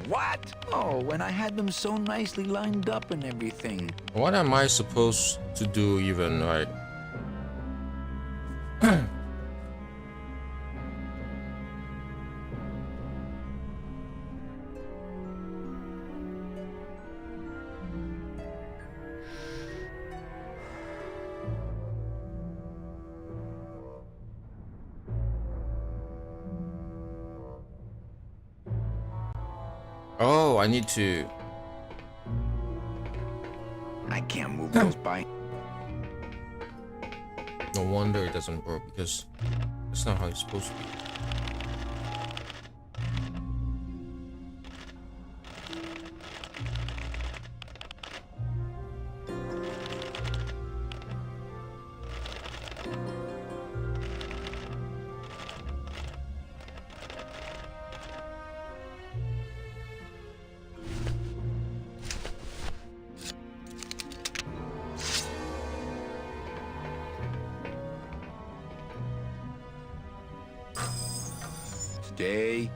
What? Oh, and I had them so nicely lined up and everything. What am I supposed to do even, right? Oh, I need to. I can't move those by. No wonder it doesn't work, because that's not how it's supposed to be. Stay.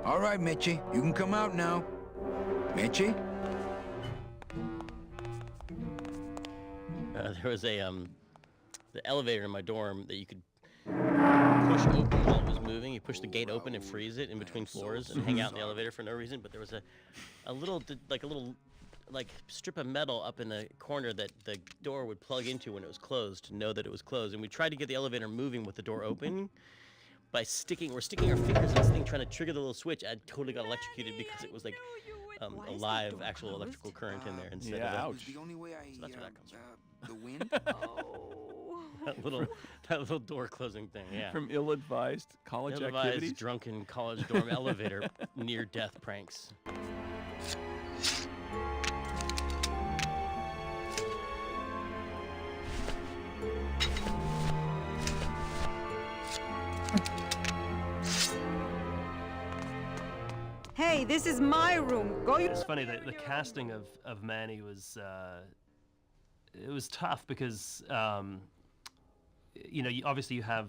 All right, Mitchie, you can come out now. Mitchie? There was a the elevator in my dorm that you could push open while it was moving. You push the gate open and freeze it in between floors and hang out in the elevator for no reason. But there was a little strip of metal up in the corner that the door would plug into when it was closed to know that it was closed. And we tried to get the elevator moving with the door open by sticking our fingers in this thing trying to trigger the little switch. I totally got electrocuted because it was like a live actual electrical current in there instead of ouch. The only way I so that's where that comes from. the wind? that little door closing thing, yeah. From ill-advised college Ill-advised, activities? drunken college dorm elevator near-death pranks. Hey, this is my room. Go. It's funny that the casting of Manny was it was tough because obviously you have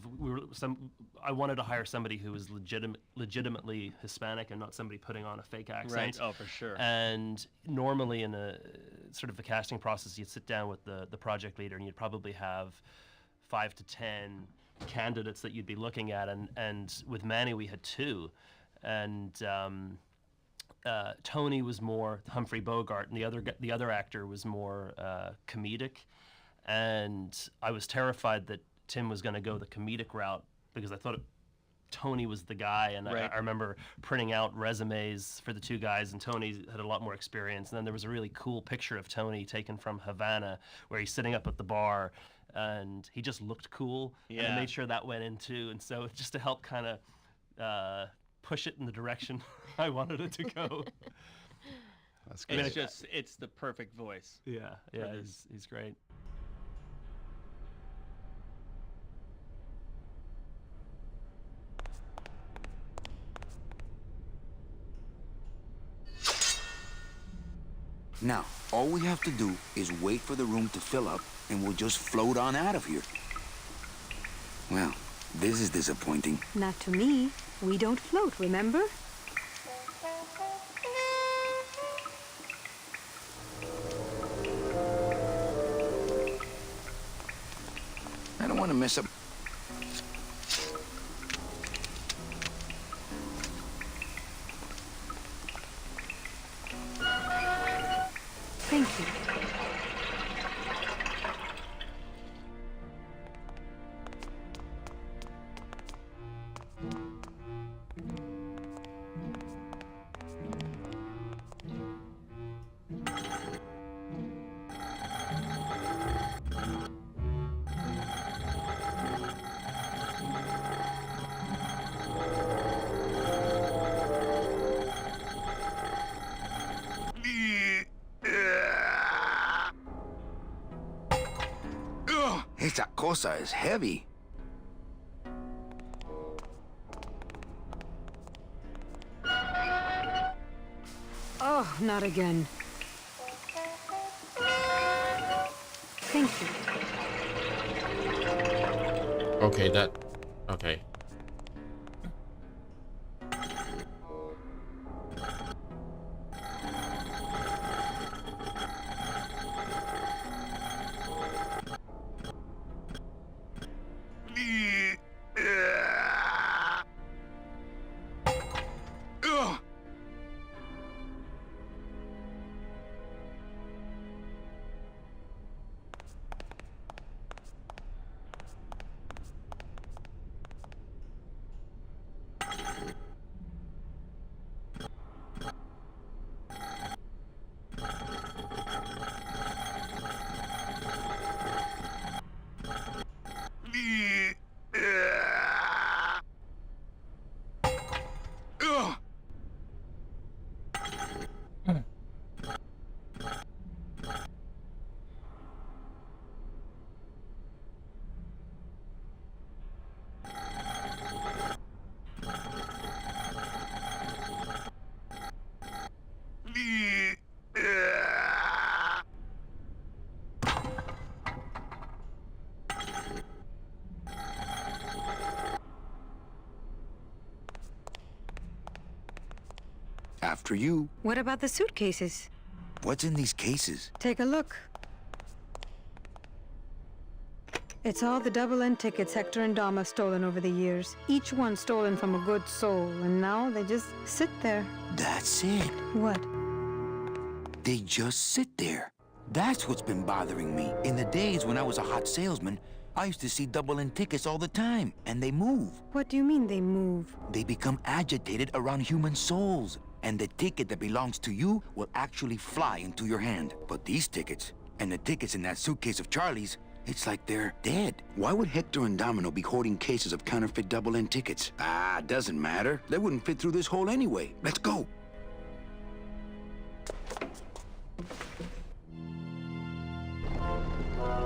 I wanted to hire somebody who was legitimately Hispanic and not somebody putting on a fake accent. Right. Oh, for sure. And normally in a sort of the casting process, you'd sit down with the project leader and you'd probably have 5 to 10 candidates that you'd be looking at, and with Manny we had 2. And Tony was more Humphrey Bogart, and the other actor was more comedic. And I was terrified that Tim was going to go the comedic route because I thought Tony was the guy. And Right. I remember printing out resumes for the 2 guys, and Tony had a lot more experience. And then there was a really cool picture of Tony taken from Havana where he's sitting up at the bar, and he just looked cool. And Yeah. I made sure that went in too. And so just to help kind of push it in the direction I wanted it to go. That's great. It's the perfect voice. Yeah, he's great. Now, all we have to do is wait for the room to fill up, and we'll just float on out of here. Well, this is disappointing. Not to me. We don't float, remember? I don't want to mess up. Thank you. Esa cosa is heavy. Oh, not again. Thank you. Okay, okay. After you. What about the suitcases? What's in these cases? Take a look. It's all the double-end tickets Hector and Dom have stolen over the years. Each one stolen from a good soul, and now they just sit there. That's it. What? They just sit there. That's what's been bothering me. In the days when I was a hot salesman, I used to see double-end tickets all the time, and they move. What do you mean they move? They become agitated around human souls, and the ticket that belongs to you will actually fly into your hand. But these tickets, and the tickets in that suitcase of Charlie's, it's like they're dead. Why would Hector and Domino be hoarding cases of counterfeit double-end tickets? Ah, doesn't matter. They wouldn't fit through this hole anyway. Let's go.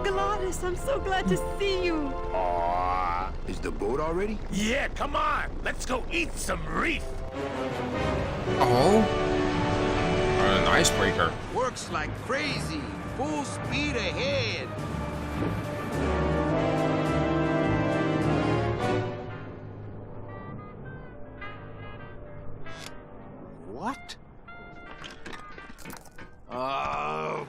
Gladys, I'm so glad to see you. Aw, is the boat already? Yeah, come on. Let's go eat some reef. Oh, an icebreaker. Works like crazy. Full speed ahead. What? Oh.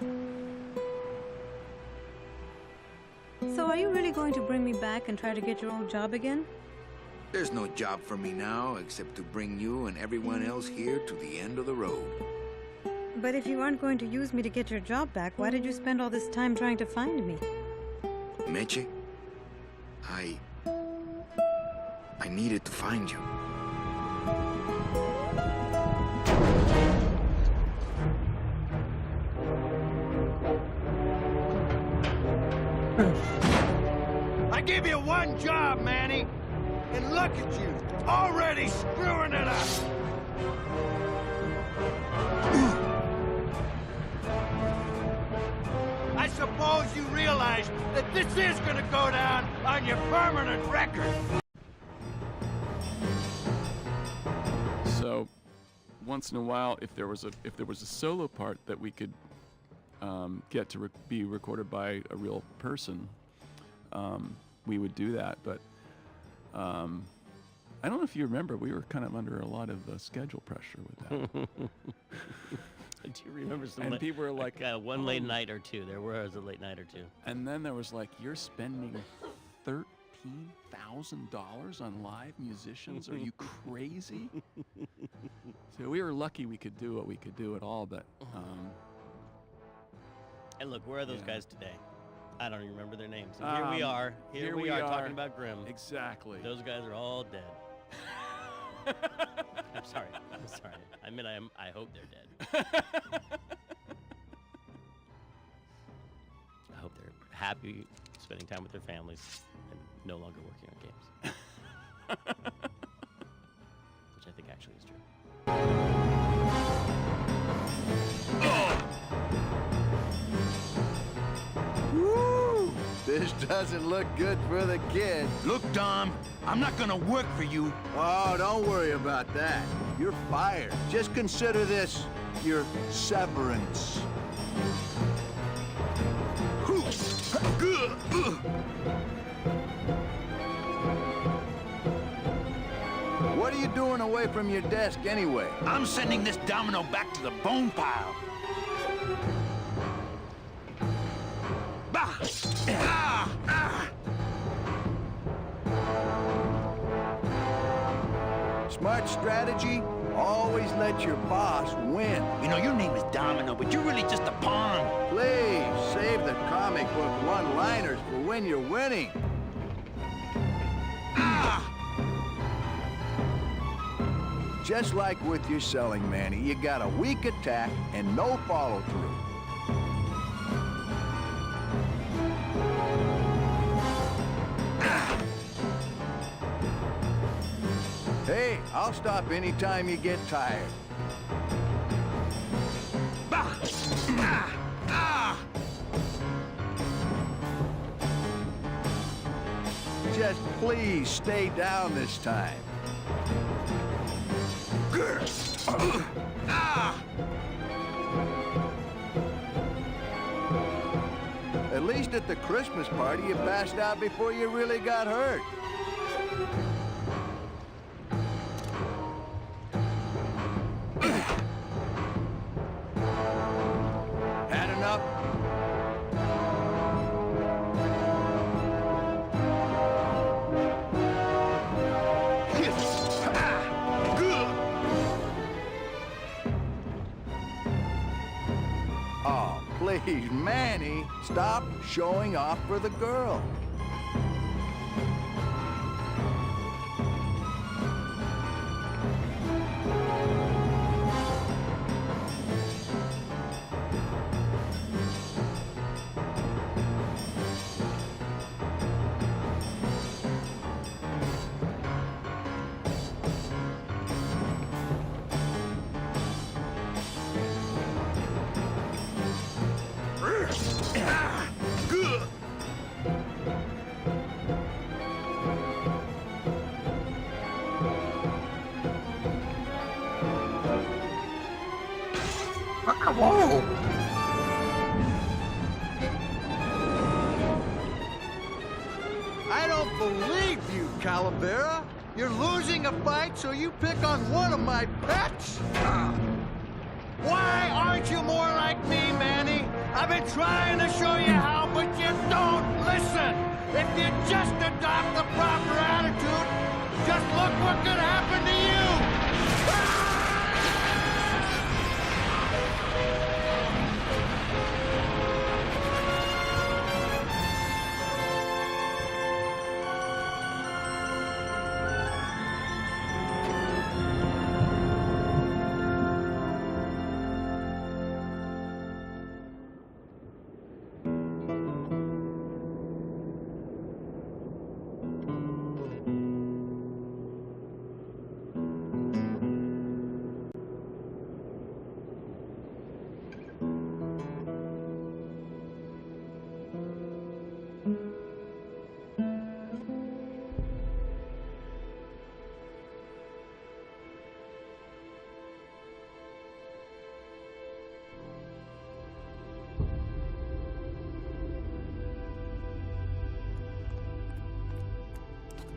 So are you really going to bring me back and try to get your old job again? There's no job for me now except to bring you and everyone else here to the end of the road. But if you aren't going to use me to get your job back, why did you spend all this time trying to find me? Meche, I needed to find you. I give you one job, Manny. And look at you, already screwing it up. I suppose you realize that this is gonna go down on your permanent record. So, once in a while, if there was a solo part that we could get to be recorded by a real person, we would do that. But I don't know if you remember, we were kind of under a lot of schedule pressure with that. I do remember some. And people were like, one late night or two. There was a late night or two. And then there was like, you're spending $13,000 on live musicians? Are you crazy? So we were lucky we could do what we could do at all, but. And look, where are those guys today? I don't even remember their names. And here we are talking about Grimm. Exactly. Those guys are all dead. I'm sorry. I mean, I hope they're dead. I hope they're happy spending time with their families and no longer working on games. Which I think actually is true. Woo! This doesn't look good for the kid. Look, Dom, I'm not gonna work for you. Oh, don't worry about that. You're fired. Just consider this your severance. What are you doing away from your desk anyway? I'm sending this domino back to the bone pile. Bah! Ah! Ah! Smart strategy, always let your boss win. You know, your name is Domino, but you're really just a pawn. Please, save the comic book one-liners for when you're winning. Ah! Just like with your selling, Manny, you got a weak attack and no follow-through. Hey, I'll stop anytime you get tired. Bah! Ah! Ah! Just please stay down this time. Ah! At least at the Christmas party, you passed out before you really got hurt. Please, Manny, stop showing off for the girl. Whoa! I don't believe you, Calavera. You're losing a fight, so you pick on one of my pets? Why aren't you more like me, Manny? I've been trying to show you how, but you don't listen. If you just adopt the proper attitude, just look what could happen to you.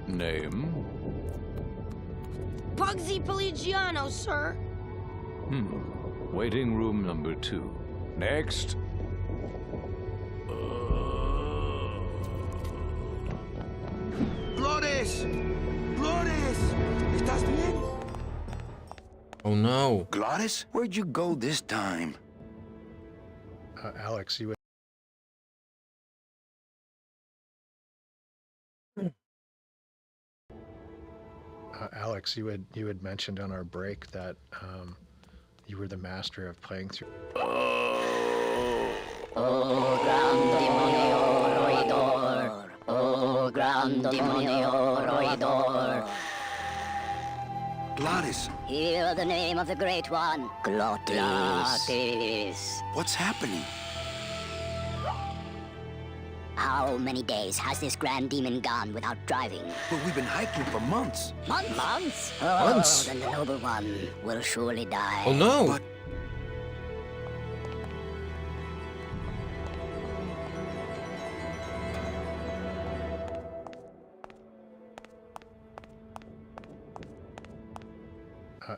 Name? Bugsy Pelagiano, sir. Waiting room number 2. Next. Glores! Glores! ¿Estás bien? Oh no. Glottis, where'd you go this time? Alex, you would. Alex, you had mentioned on our break that you were the master of playing through. Oh, gran demonio roidor. Oh, gran demonio roidor. Glottis. Hear the name of the Great One. Glottis. Glottis. What's happening? How many days has this grand demon gone without driving? But we've been hiking for months. Months? Months? Oh, Months? then the noble one will surely die. Oh no. But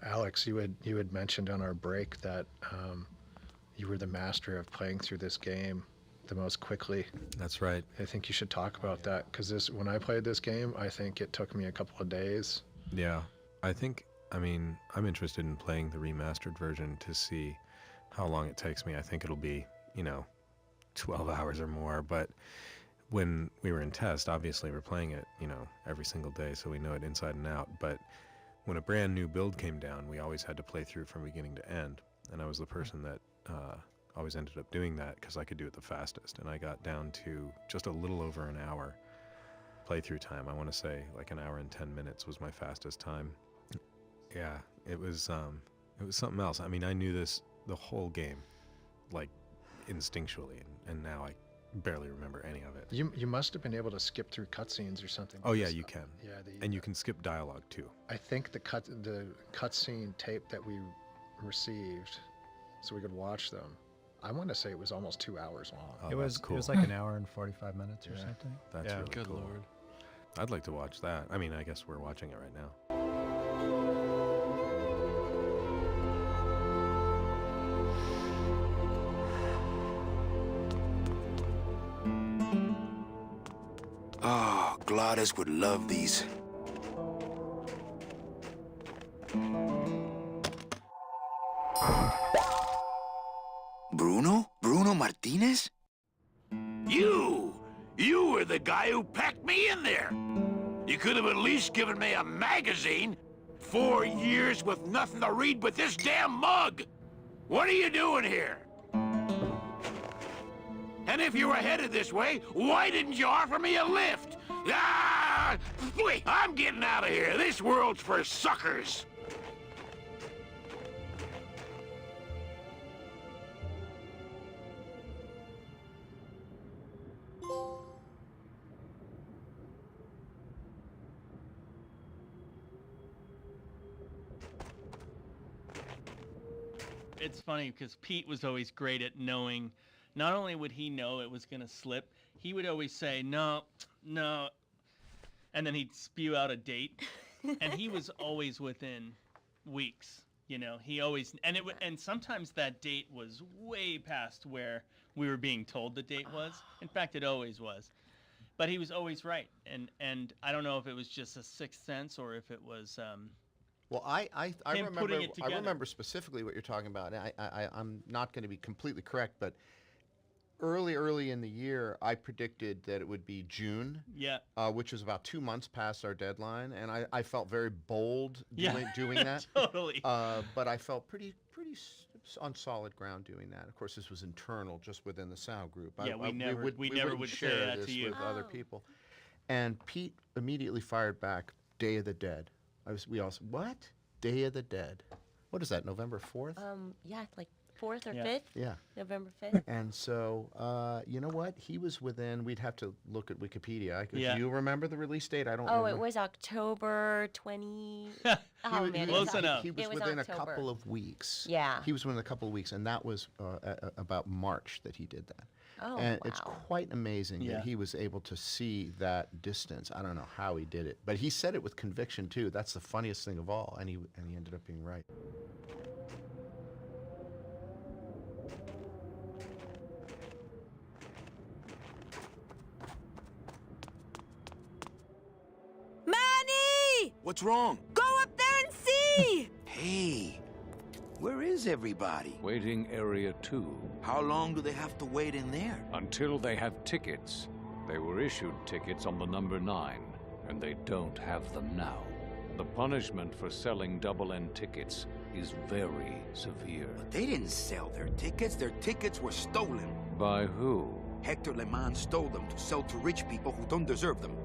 Alex, you had mentioned on our break that you were the master of playing through this game the most quickly. That's right. I think you should talk about that, because when I played this game, I think it took me a couple of days. Yeah, I mean, I'm interested in playing the remastered version to see how long it takes me. I think it'll be, 12 hours or more, but when we were in test, obviously we're playing it, every single day, so we know it inside and out, but when a brand new build came down, we always had to play through from beginning to end, and I was the person that always ended up doing that because I could do it the fastest, and I got down to just a little over an hour playthrough time. I want to say like an hour and 10 minutes was my fastest time. Yeah, it was something else. I mean, I knew the whole game, like instinctually, and now I barely remember any of it. You must have been able to skip through cutscenes or something. Oh yeah, you can. Yeah, and you can skip dialogue too. I think the cutscene tape that we received, so we could watch them. I want to say it was almost 2 hours long. Oh, It was cool. It was like an hour and 45 minutes or something. That's yeah. really Good cool. lord. I'd like to watch that. I mean, I guess we're watching it right now. Oh, Glottis would love these. Bruno? Bruno Martinez? Martinez? You were the guy who packed me in there. You could have at least given me a magazine. 4 years with nothing to read but this damn mug. What are you doing here? And if you were headed this way, why didn't you offer me a lift? Ah! Wait, I'm getting out of here. This world's for suckers. It's funny because Pete was always great at knowing. Not only would he know it was gonna slip, he would always say no, and then he'd spew out a date, and he was always within weeks. You know, he always and sometimes that date was way past where we were being told the date was. In fact, it always was. But he was always right, and I don't know if it was just a sixth sense or if it was. Well, I him remember putting it together. I remember specifically what you're talking about. And I'm not going to be completely correct, but early in the year, I predicted that it would be June. Yeah. Which was about 2 months past our deadline, and I felt very bold doing that. Totally. But I felt pretty on solid ground doing that. Of course, this was internal, just within the Sound group. Yeah, we never would say share that this to you. with other people. And Pete immediately fired back, "Day of the Dead." We all said, "What? Day of the Dead? What is that? November 4th?" Yeah, like 4th or Yeah. 5th. Yeah. November 5th. And so, you know what? He was within. We'd have to look at Wikipedia. Do Yeah. you remember the release date? I don't. Oh, remember. it was October 20. Oh man, He was it was within October. a couple of weeks. Yeah. He was within a couple of weeks, and that was about March that he did that. Oh, and it's wow. quite amazing Yeah. that he was able to see that distance. I don't know how he did it, but he said it with conviction too. That's the funniest thing of all, and he ended up being right. Manny! What's wrong? Go up there and see! Hey, where is everybody? Waiting area 2. How long do they have to wait in there? Until they have tickets. They were issued tickets on the number 9, and they don't have them now. The punishment for selling double-end tickets is very severe. But they didn't sell their tickets. Their tickets were stolen. By who? Hector Le Mans stole them to sell to rich people who don't deserve them.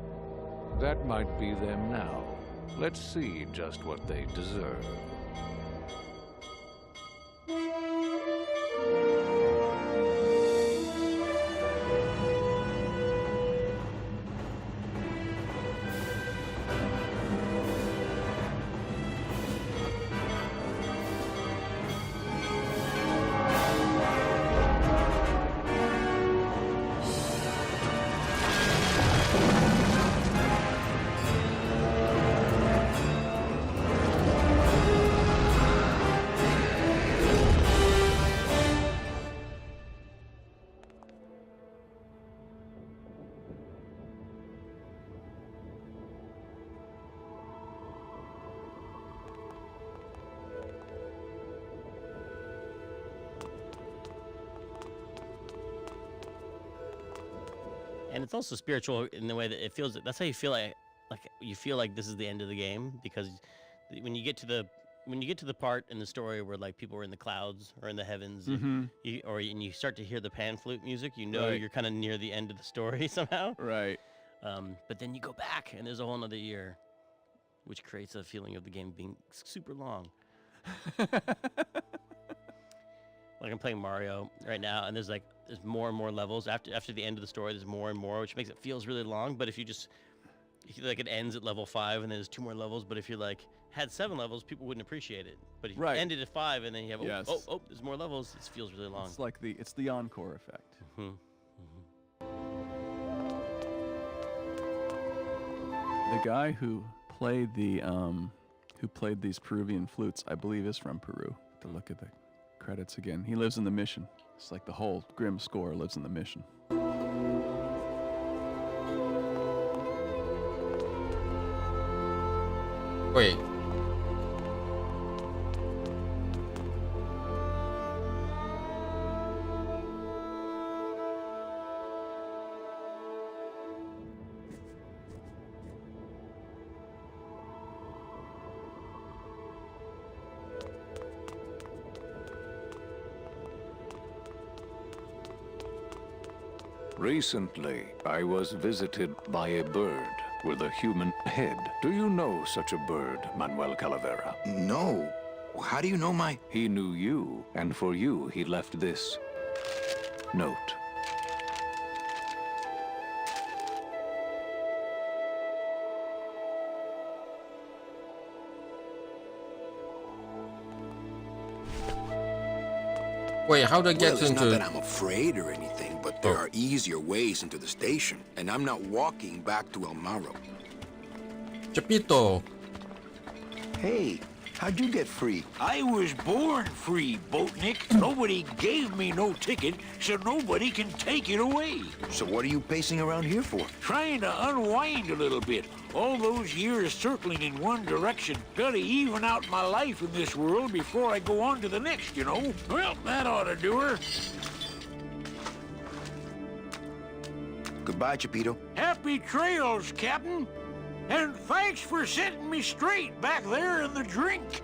That might be them now. Let's see just what they deserve. And it's also spiritual in the way that it feels. That's how you feel like you feel like this is the end of the game, because when you get to the part in the story where like people are in the clouds or in the heavens, and you start to hear the pan flute music, you know Right. you're kind of near the end of the story somehow. Right. But then you go back and there's a whole nother year, which creates a feeling of the game being super long. Like I'm playing Mario right now, and there's more and more levels. After the end of the story, there's more and more, which makes it feels really long. But if you it ends at level 5, and then there's 2 more levels. But if you had 7 levels, people wouldn't appreciate it. But if you ended at 5, and then you have there's more levels, it feels really long. It's like it's the encore effect. The guy who played these Peruvian flutes, I believe, is from Peru. To look at the credits again, he lives in the Mission. It's like the whole Grimm score lives in the Mission. Wait. Recently, I was visited by a bird with a human head. Do you know such a bird, Manuel Calavera? No. How do you know my... He knew you, and for you, he left this note. Wait, how do I get Well, it's into... not that I'm afraid or anything, but there are easier ways into the station, and I'm not walking back to El Morro. Chapito. Hey, how'd you get free? I was born free, Boatnik. Nobody gave me no ticket, so nobody can take it away. So what are you pacing around here for? Trying to unwind a little bit. All those years circling in one direction. Gotta even out my life in this world before I go on to the next, you know? Well, that ought to do her. Goodbye, Chapito. Happy trails, Captain. And thanks for setting me straight back there in the drink.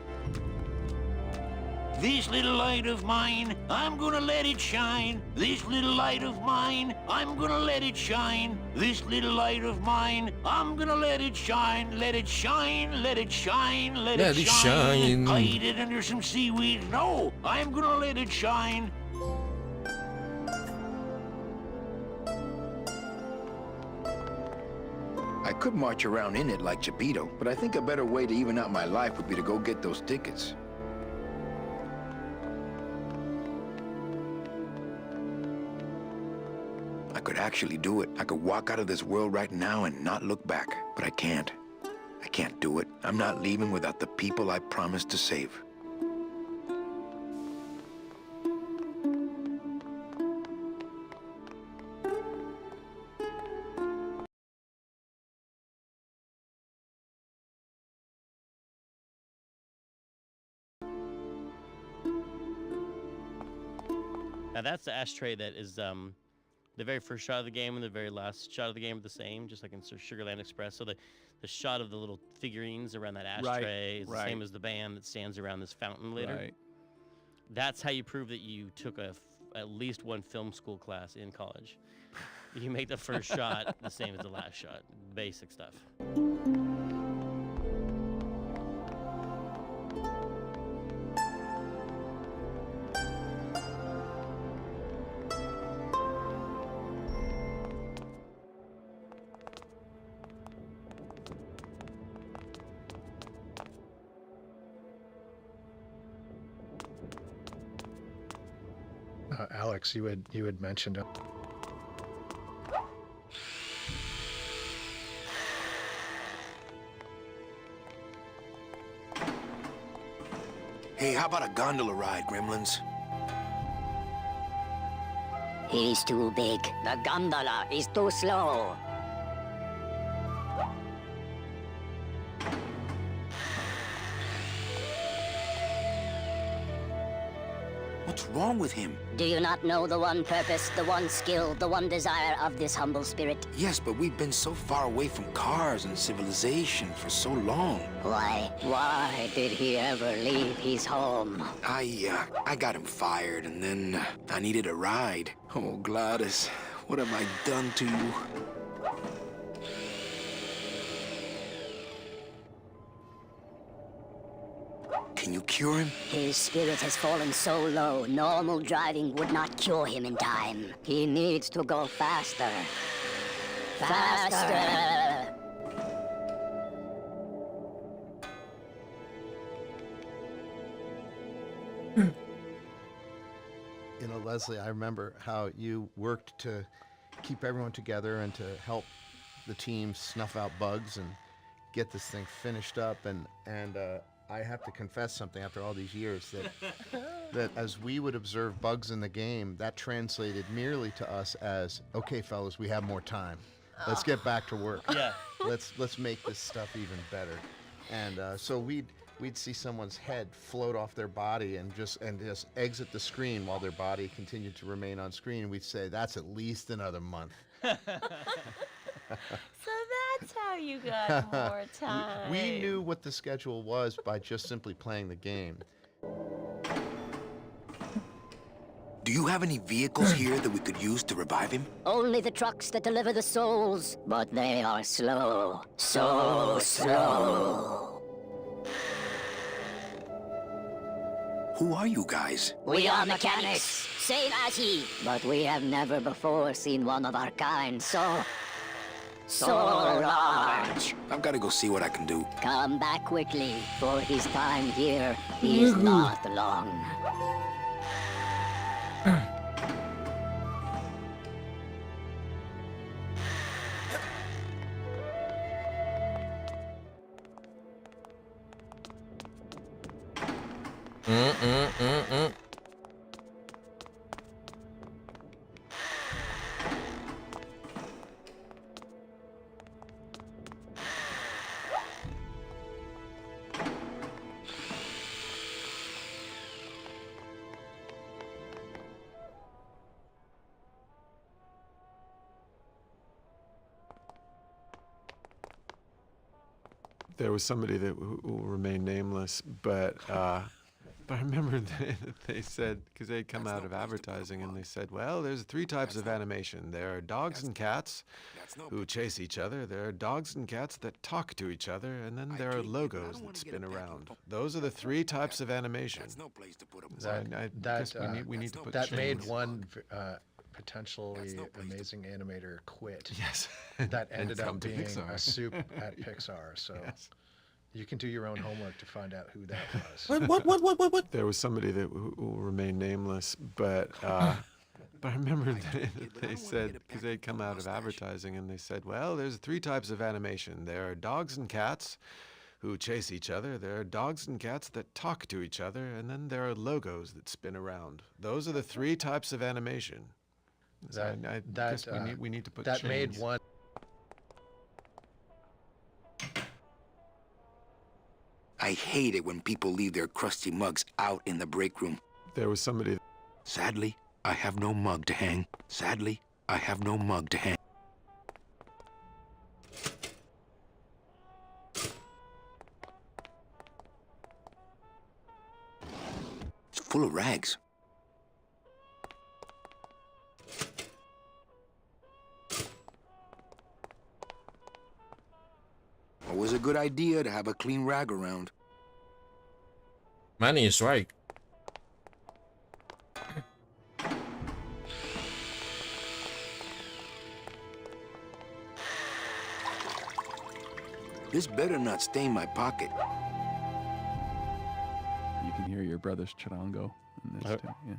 This little light of mine, I'm gonna let it shine. This little light of mine, I'm gonna let it shine. This little light of mine, I'm gonna let it shine. Let it shine, let it shine, let it shine. Hide it under some seaweed. No, I'm gonna let it shine. I could march around in it like Chapito, but I think a better way to even out my life would be to go get those tickets. I could actually do it. I could walk out of this world right now and not look back, but I can't. I can't do it. I'm not leaving without the people I promised to save. Now that's the ashtray that is the very first shot of the game and the very last shot of the game are the same, just like in Sugarland Express. So the shot of the little figurines around that ashtray is the same as the band that stands around this fountain later. Right. That's how you prove that you took at least one film school class in college. You make the first shot the same as the last shot. Basic stuff. Alex, you had mentioned Hey, how about a gondola ride, Gremlins? He's too big. The gondola is too slow. What's wrong with him? Do you not know the one purpose, the one skill, the one desire of this humble spirit? Yes, but we've been so far away from cars and civilization for so long. Why did he ever leave his home? I got him fired, and then I needed a ride. Oh, Gladys, what have I done to you? Can you cure him? His spirit has fallen so low, normal driving would not cure him in time. He needs to go faster. Faster! You know, Leslie, I remember how you worked to keep everyone together and to help the team snuff out bugs and get this thing finished up. And I have to confess something after all these years, that as we would observe bugs in the game, that translated merely to us as, okay, fellas, we have more time. Let's get back to work. Yeah. Let's make this stuff even better. And so we'd see someone's head float off their body and just exit the screen while their body continued to remain on screen. We'd say, that's at least another month. So that's how you got more time. We knew what the schedule was by just simply playing the game. Do you have any vehicles here that we could use to revive him? Only the trucks that deliver the souls, but they are slow. So slow. Who are you guys? We are mechanics, same as he. But we have never before seen one of our kind so large. I've got to go see what I can do. Come back quickly, for his time here is not long. There was somebody that who will remain nameless, but I remember they said, because they'd come out of advertising and they said, well, there's 3 types of animation. There are dogs and cats who chase each other. There are dogs and cats that talk to each other, and then there are logos that spin around. Those are the 3 types of animation. We need to put that made chains. one potentially amazing animator quit. Yes. That ended come up to being Pixar. a soup at Pixar. So Yes. you can do your own homework to find out who that was. What? There was somebody that who will remain nameless, but I remember they said, because they'd come out of advertising and they said, well, there's 3 types of animation. There are dogs and cats who chase each other. There are dogs and cats that talk to each other, and then there are logos that spin around. Those are the 3 types of animation. We need to put that chains. made one. I hate it when people leave their crusty mugs out in the break room. There was somebody. Sadly, I have no mug to hang. Sadly, I have no mug to hang. It's full of rags. Always a good idea to have a clean rag around. Manny is right. This better not stain my pocket. You can hear your brother's charango in this too. Yeah.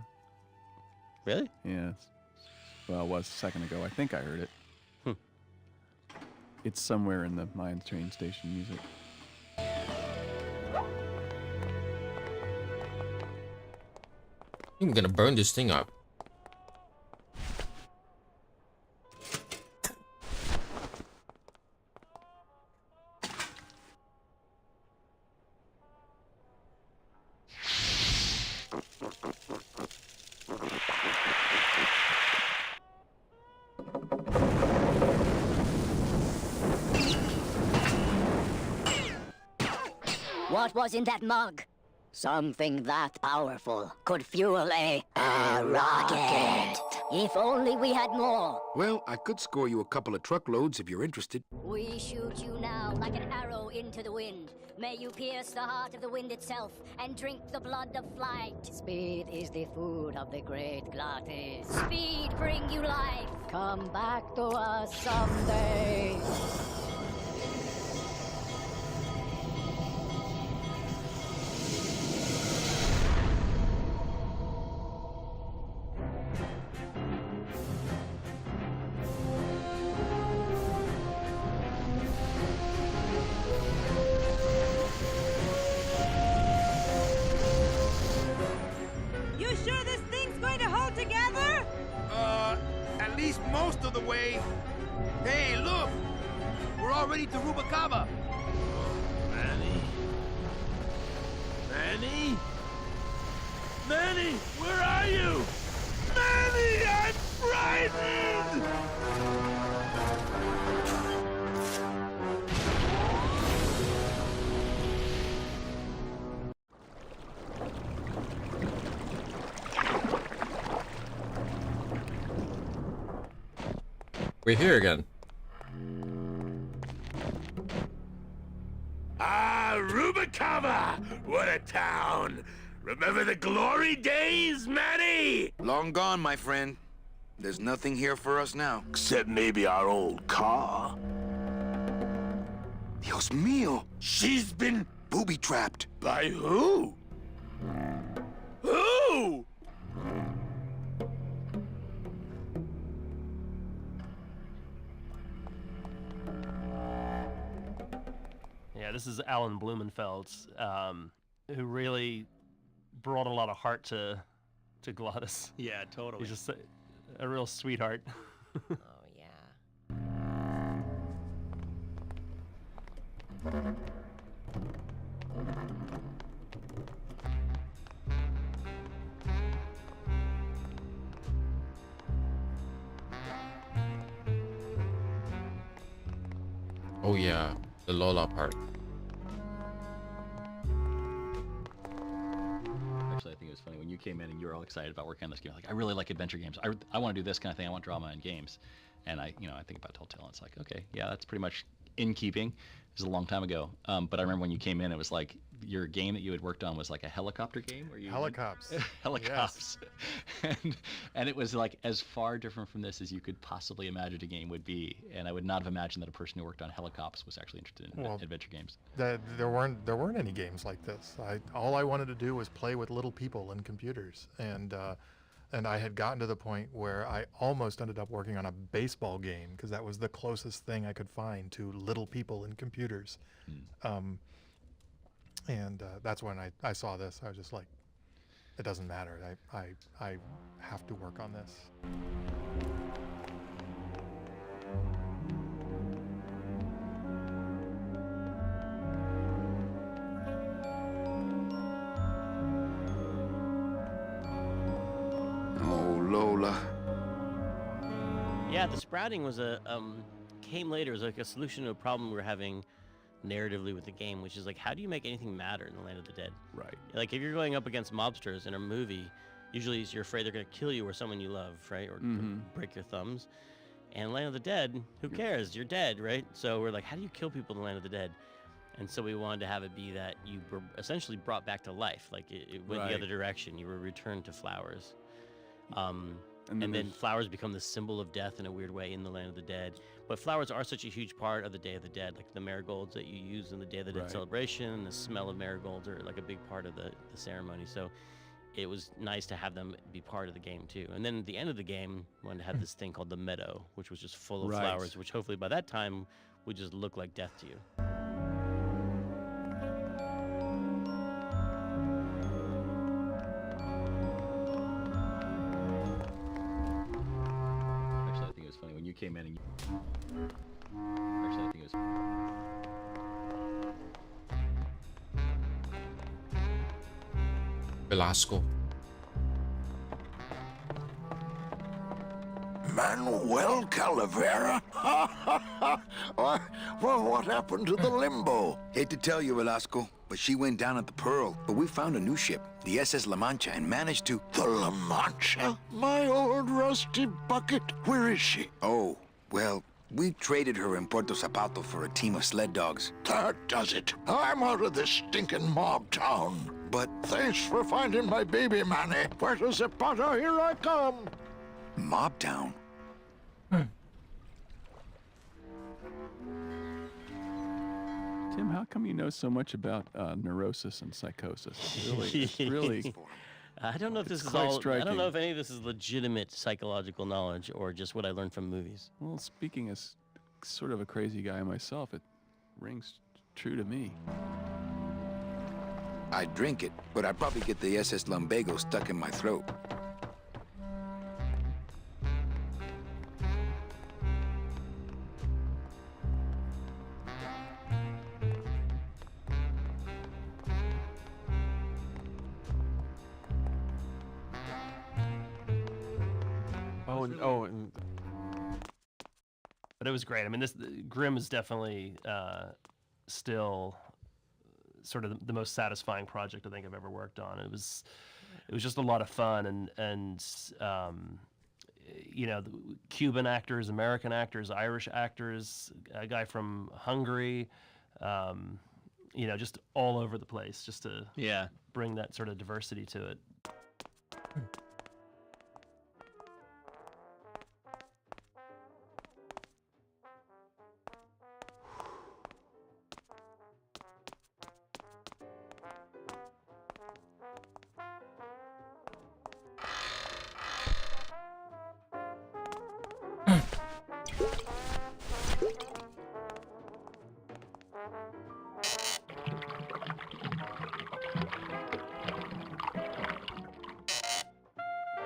Really? Yeah. Well, it was a second ago. I think I heard it. It's somewhere in the mine train station music. I'm gonna burn this thing up. What was in that mug? Something that powerful could fuel a rocket. If only we had more. Well, I could score you a couple of truckloads if you're interested. We shoot you now like an arrow into the wind. May you pierce the heart of the wind itself and drink the blood of flight. Speed is the food of the great glottis. Speed bring you life. Come back to us someday. You sure this thing's going to hold together? At least most of the way. Hey, look! We're already to Rubacava. Manny? Manny? Manny, where are you? Manny, I'm frightened! We're here again. Ah, Rubicava! What a town! Remember the glory days, Manny? Long gone, my friend. There's nothing here for us now. Except maybe our old car. Dios mío! She's been booby-trapped. By who? Who? Yeah, this is Alan Blumenfeld, who really brought a lot of heart to Glottis. Yeah, totally. He's just a real sweetheart. Oh, yeah. Oh yeah, the Lola part. Actually, I think it was funny when you came in and you were all excited about working on this game. Like, I really like adventure games. I want to do this kind of thing. I want drama in games. And I think about Telltale, and it's like, okay, yeah, that's pretty much in keeping. It was a long time ago. But I remember when you came in, it was like your game that you had worked on was like a helicopter game, where you Helicops. Helicops. And it was like as far different from this as you could possibly imagine a game would be. And I would not have imagined that a person who worked on Helicops was actually interested in adventure games. There weren't any games like this. All I wanted to do was play with little people and computers, and I had gotten to the point where I almost ended up working on a baseball game because that was the closest thing I could find to little people and computers. And that's when I saw this. I was just like, it doesn't matter. I have to work on this. Lola. Yeah, the sprouting was came later. It was like a solution to a problem we were having narratively with the game, which is like, how do you make anything matter in the Land of the Dead? Right. Like, if you're going up against mobsters in a movie, usually you're afraid they're going to kill you or someone you love, right? Or break your thumbs. And Land of the Dead, who cares? You're dead, right? So we're like, how do you kill people in the Land of the Dead? And so we wanted to have it be that you were essentially brought back to life. Like, it went the other direction. You were returned to flowers. And then flowers become the symbol of death in a weird way in the Land of the Dead. But flowers are such a huge part of the Day of the Dead, like the marigolds that you use in the Day of the Dead celebration, and the smell of marigolds are like a big part of the ceremony. So it was nice to have them be part of the game too. And then at the end of the game, we wanted to have this thing called the meadow, which was just full of flowers, which hopefully by that time would just look like death to you. Came in and actually I think it was Velasco. Manuel Calavera? Well, what happened to the Limbo? Hate to tell you, Velasco, but she went down at the Pearl. But we found a new ship, the SS La Mancha, and managed to... The La Mancha? My old rusty bucket. Where is she? Oh, well, we traded her in Puerto Zapato for a team of sled dogs. That does it. I'm out of this stinking mob town. But... Thanks for finding my baby, Manny. Puerto Zapato, here I come. Mob town? Tim, how come you know so much about neurosis and psychosis? It's really. I don't know if this is quite all. striking. I don't know if any of this is legitimate psychological knowledge or just what I learned from movies. Well, speaking as sort of a crazy guy myself, it rings true to me. I'd drink it, but I'd probably get the SS Lumbago stuck in my throat. But it was great. I mean, Grimm is definitely still sort of the most satisfying project I think I've ever worked on. It was just a lot of fun, and you know, Cuban actors, American actors, Irish actors, a guy from Hungary, you know, just all over the place, just to bring that sort of diversity to it.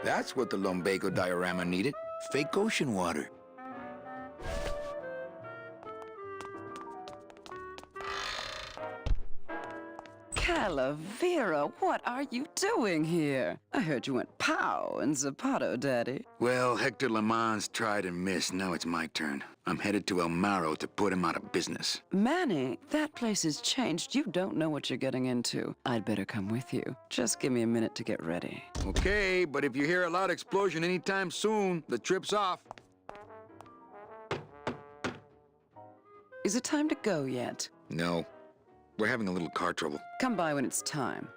That's what the lumbago diorama needed. Fake ocean water. Calavera, what are you doing here? I heard you went pow in Zapato, Daddy. Well, Hector Lamans tried and missed. Now it's my turn. I'm headed to El Maro to put him out of business. Manny, that place has changed. You don't know what you're getting into. I'd better come with you. Just give me a minute to get ready. Okay, but if you hear a loud explosion anytime soon, the trip's off. Is it time to go yet? No. We're having a little car trouble. Come by when it's time.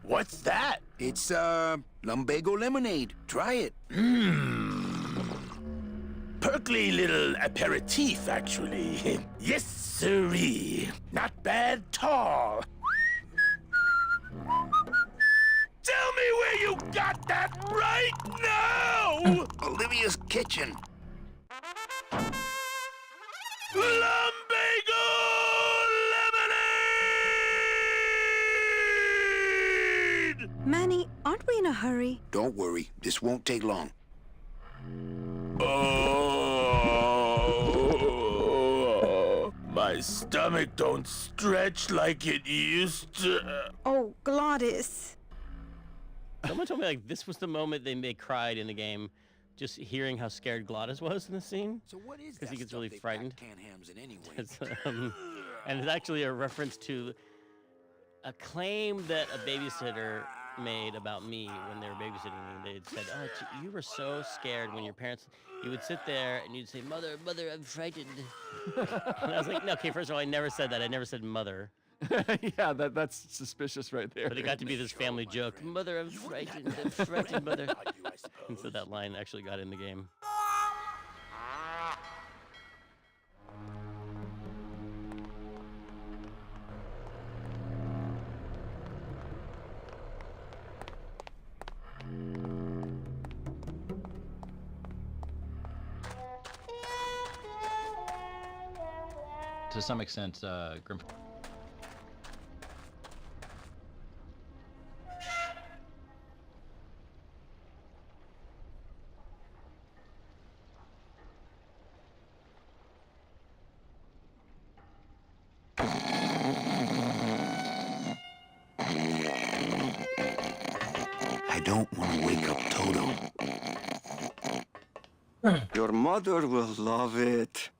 What's that? It's, lumbago lemonade. Try it. Perkly little aperitif, actually. Yes, sirree. Not bad tall. Tell me where you got that right now! Olivia's kitchen. Lumbago lemonade! Manny, aren't we in a hurry? Don't worry. This won't take long. Oh, my stomach don't stretch like it used to. Oh, Gladys. Someone told me like this was the moment they cried in the game, just hearing how scared Glottis was in the scene. So what is because that he gets stuff really they frightened. pack canned hams in anyway? And it's actually a reference to a claim that a babysitter made about me when they were babysitting me. They had said, "Oh, you were so scared when your parents." You would sit there and you'd say, "Mother, mother, I'm frightened." And I was like, "No, okay. First of all, I never said that. I never said mother." Yeah, that's suspicious right there. But it got to be this family joke. Mother, I'm frightened. I'm frightened, mother. And so that line actually got in the game. To some extent, Grim. I don't want to wake up Toto. Your mother will love it.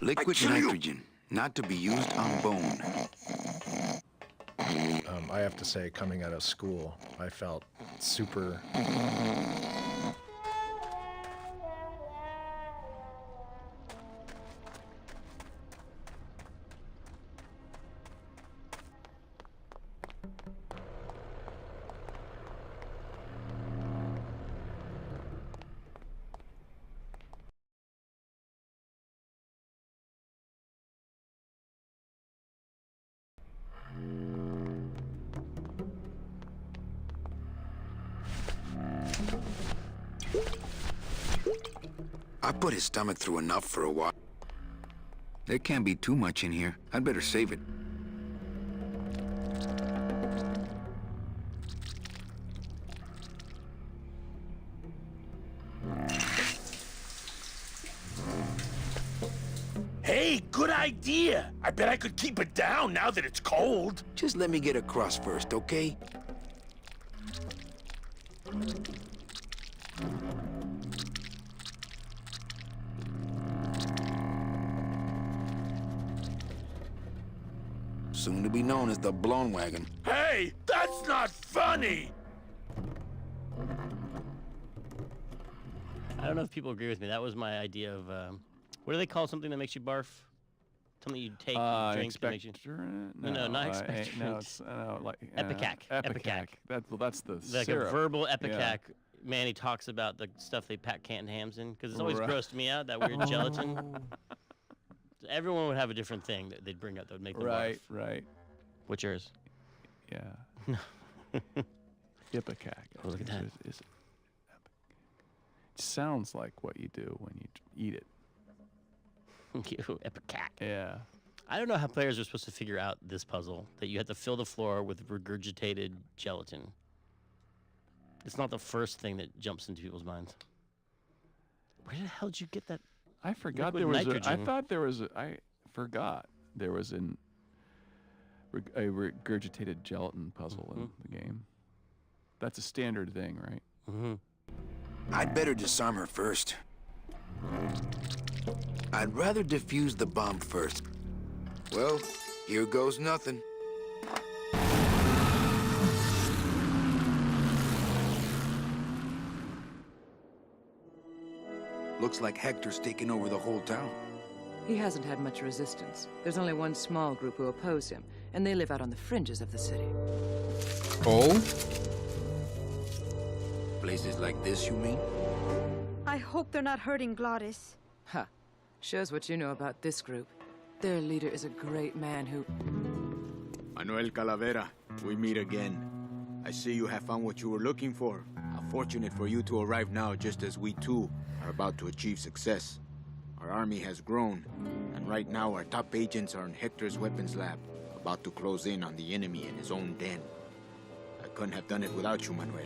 Liquid nitrogen, not to be used on bone. I have to say, coming out of school, I felt super... I put his stomach through enough for a while. There can't be too much in here. I'd better save it. Hey, good idea. I bet I could keep it down now that it's cold. Just let me get across first, okay? Soon to be known as the Blown Wagon. Hey, that's not funny. I don't know if people agree with me. That was my idea of what do they call something that makes you barf? Something you take, you drink that makes you. No, not expectorant. No, it's like Epicac. Epicac. That's the like syrup. a verbal epicac. Yeah. Manny talks about the stuff they pack canned hams in because it's always Right. grossed me out, that weird gelatin. Everyone would have a different thing that they'd bring up that would make them barf. Right. What's yours? Yeah. Ipecac. Oh, look at that. It sounds like what you do when you eat it. Ipecac. Yeah. I don't know how players are supposed to figure out this puzzle that you have to fill the floor with regurgitated gelatin. It's not the first thing that jumps into people's minds. Where the hell did you get that? I forgot liquid there was. I nitrogen? thought there was. I forgot there was a regurgitated gelatin puzzle in the game. That's a standard thing, right? Mm-hmm. I'd better disarm her first. I'd rather defuse the bomb first. Well, here goes nothing. Looks like Hector's taken over the whole town. He hasn't had much resistance. There's only one small group who oppose him, and they live out on the fringes of the city. Oh? Places like this, you mean? I hope they're not hurting Glottis. Ha. Shows what you know about this group. Their leader is a great man who... Manuel Calavera, we meet again. I see you have found what you were looking for. How fortunate for you to arrive now, just as we too are about to achieve success. Our army has grown, and right now our top agents are in Hector's weapons lab, about to close in on the enemy in his own den. I couldn't have done it without you, Manuel.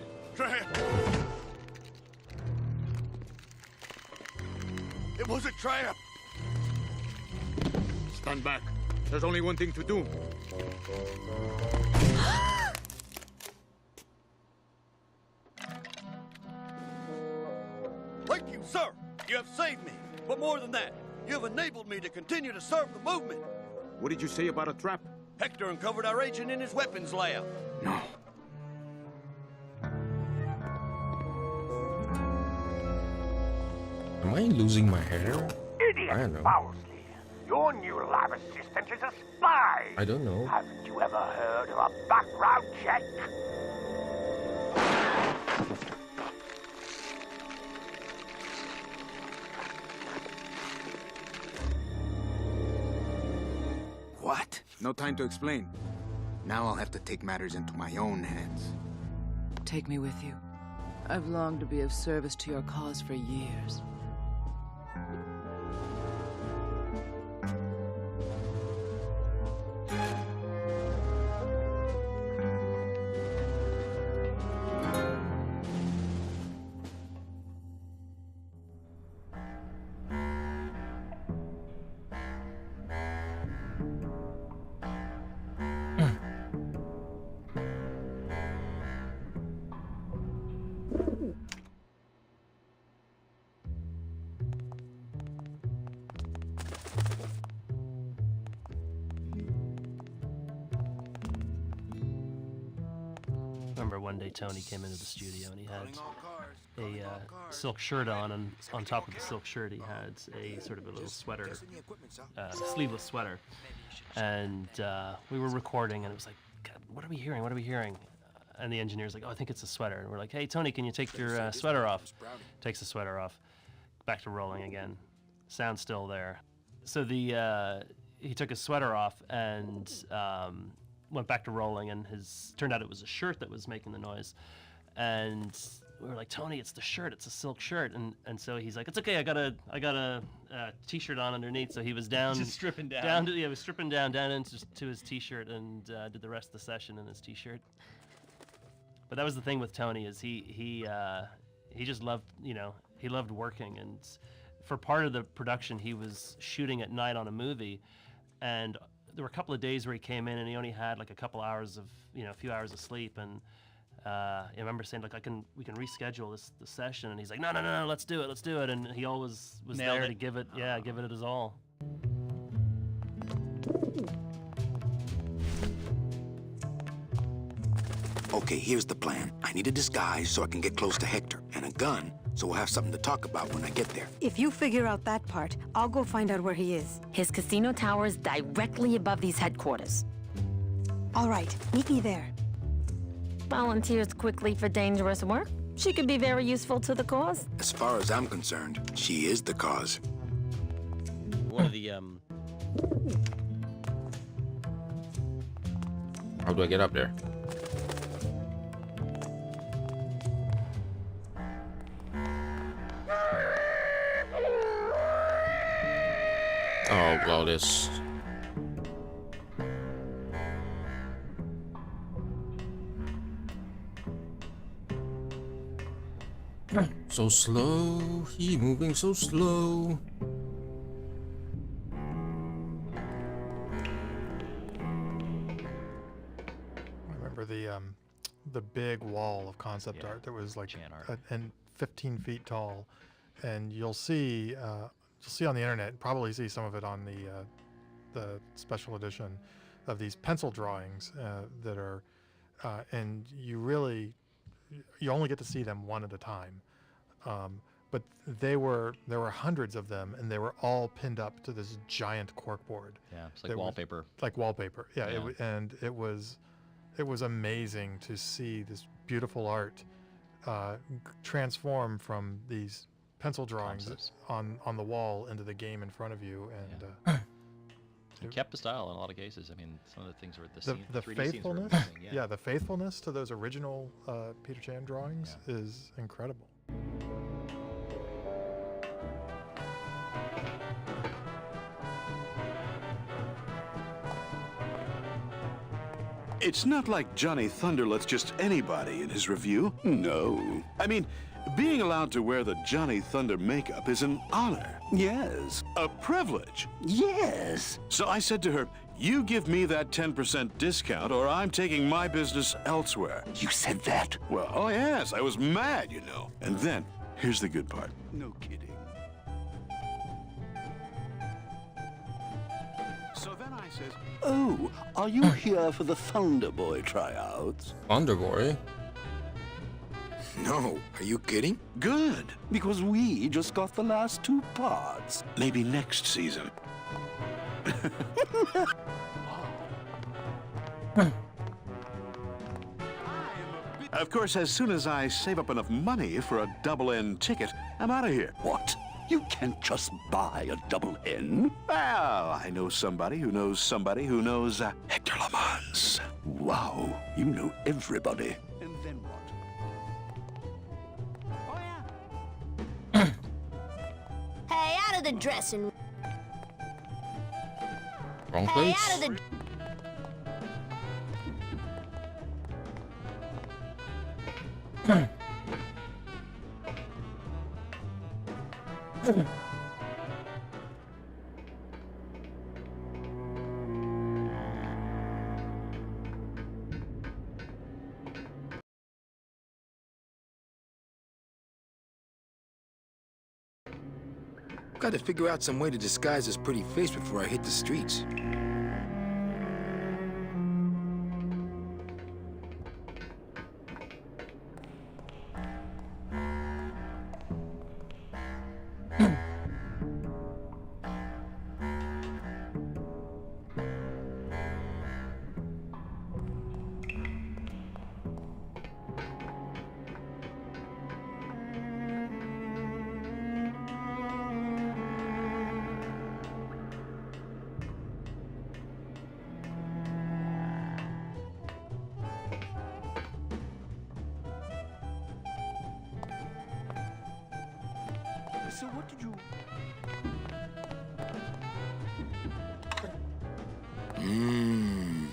It was a trap. Stand back. There's only one thing to do. Thank you, sir. You have saved me. But more than that, you have enabled me to continue to serve the movement. What did you say about a trap? Hector uncovered our agent in his weapons lab. No. Am I losing my hair? I don't know. Bowsley, your new lab assistant is a spy. I don't know. Haven't you ever heard of a background check? What? No time to explain. Now I'll have to take matters into my own hands. Take me with you. I've longed to be of service to your cause for years. Remember one day Tony came into the studio and he had a silk shirt on, and on top of the silk shirt he had a sort of a little sweater, sleeveless sweater. And we were recording and it was like, God, what are we hearing? What are we hearing? And the engineer's like, oh, I think it's a sweater. And we're like, hey, Tony, can you take your sweater off? Takes the sweater off. Back to rolling again. Sound's still there. So he took his sweater off and went back to rolling, and turned out it was a shirt that was making the noise. And we were like, Tony, it's the shirt, it's a silk shirt. And so he's like, it's okay, I got a t-shirt on underneath, so he was down, Just stripping down. he was stripping down into to his t-shirt and did the rest of the session in his t-shirt. But that was the thing with Tony, is he just loved, he loved working, and for part of the production he was shooting at night on a movie, and there were a couple of days where he came in and he only had like a couple hours of, a few hours of sleep, and I remember saying, like, we can reschedule the session, and he's like, no, let's do it, and he always was Nailed there it. to give it his all. Okay, here's the plan. I need a disguise so I can get close to Hector, and a gun so we'll have something to talk about when I get there. If you figure out that part, I'll go find out where he is. His casino tower is directly above these headquarters. All right, meet me there. Volunteers quickly for dangerous work. She could be very useful to the cause. As far as I'm concerned, she is the cause. One of the How do I get up there? Oh, well, this. So slow, he moving so slow. I remember the big wall of concept art that was like and 15 feet tall, and you'll see on the internet, probably see some of it on the special edition of these pencil drawings that are, and you only get to see them one at a time, but there were hundreds of them, and they were all pinned up to this giant corkboard. Yeah, it's like wallpaper. Like wallpaper, yeah. Yeah. It was amazing to see this beautiful art transform from these pencil drawings on the wall into the game in front of you, and He kept the style in a lot of cases. I mean, some of the things were the 3D scenes were faithfulness, amazing, yeah. the faithfulness to those original Peter Chan drawings is incredible. It's not like Johnny Thunder lets just anybody in his review. No. I mean, being allowed to wear the Johnny Thunder makeup is an honor. Yes. A privilege. Yes. So I said to her, you give me that 10% discount or I'm taking my business elsewhere. You said that? Well, oh yes, I was mad, And then, here's the good part. No kidding. So then I says, oh, are you here for the Thunder Boy tryouts? Thunder Boy? No, are you kidding? Good, because we just got the last 2 parts. Maybe next season. Of course, as soon as I save up enough money for a double-N ticket, I'm out of here. What? You can't just buy a double-N? Well, I know somebody who knows somebody who knows Hector Lamans. Wow, you know everybody. And then what? Hey, out of the dressing room. Wrong Hey, place? out of the... Got to figure out some way to disguise this pretty face before I hit the streets. So what did you...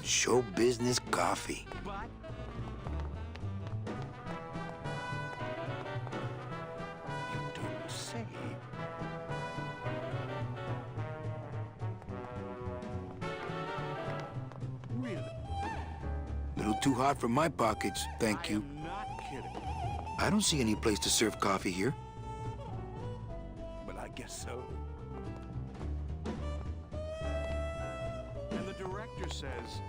Show business coffee. You don't say. Really? Little too hot for my pockets, thank you. I'm not kidding. I don't see any place to serve coffee here. But I guess so. And the director says,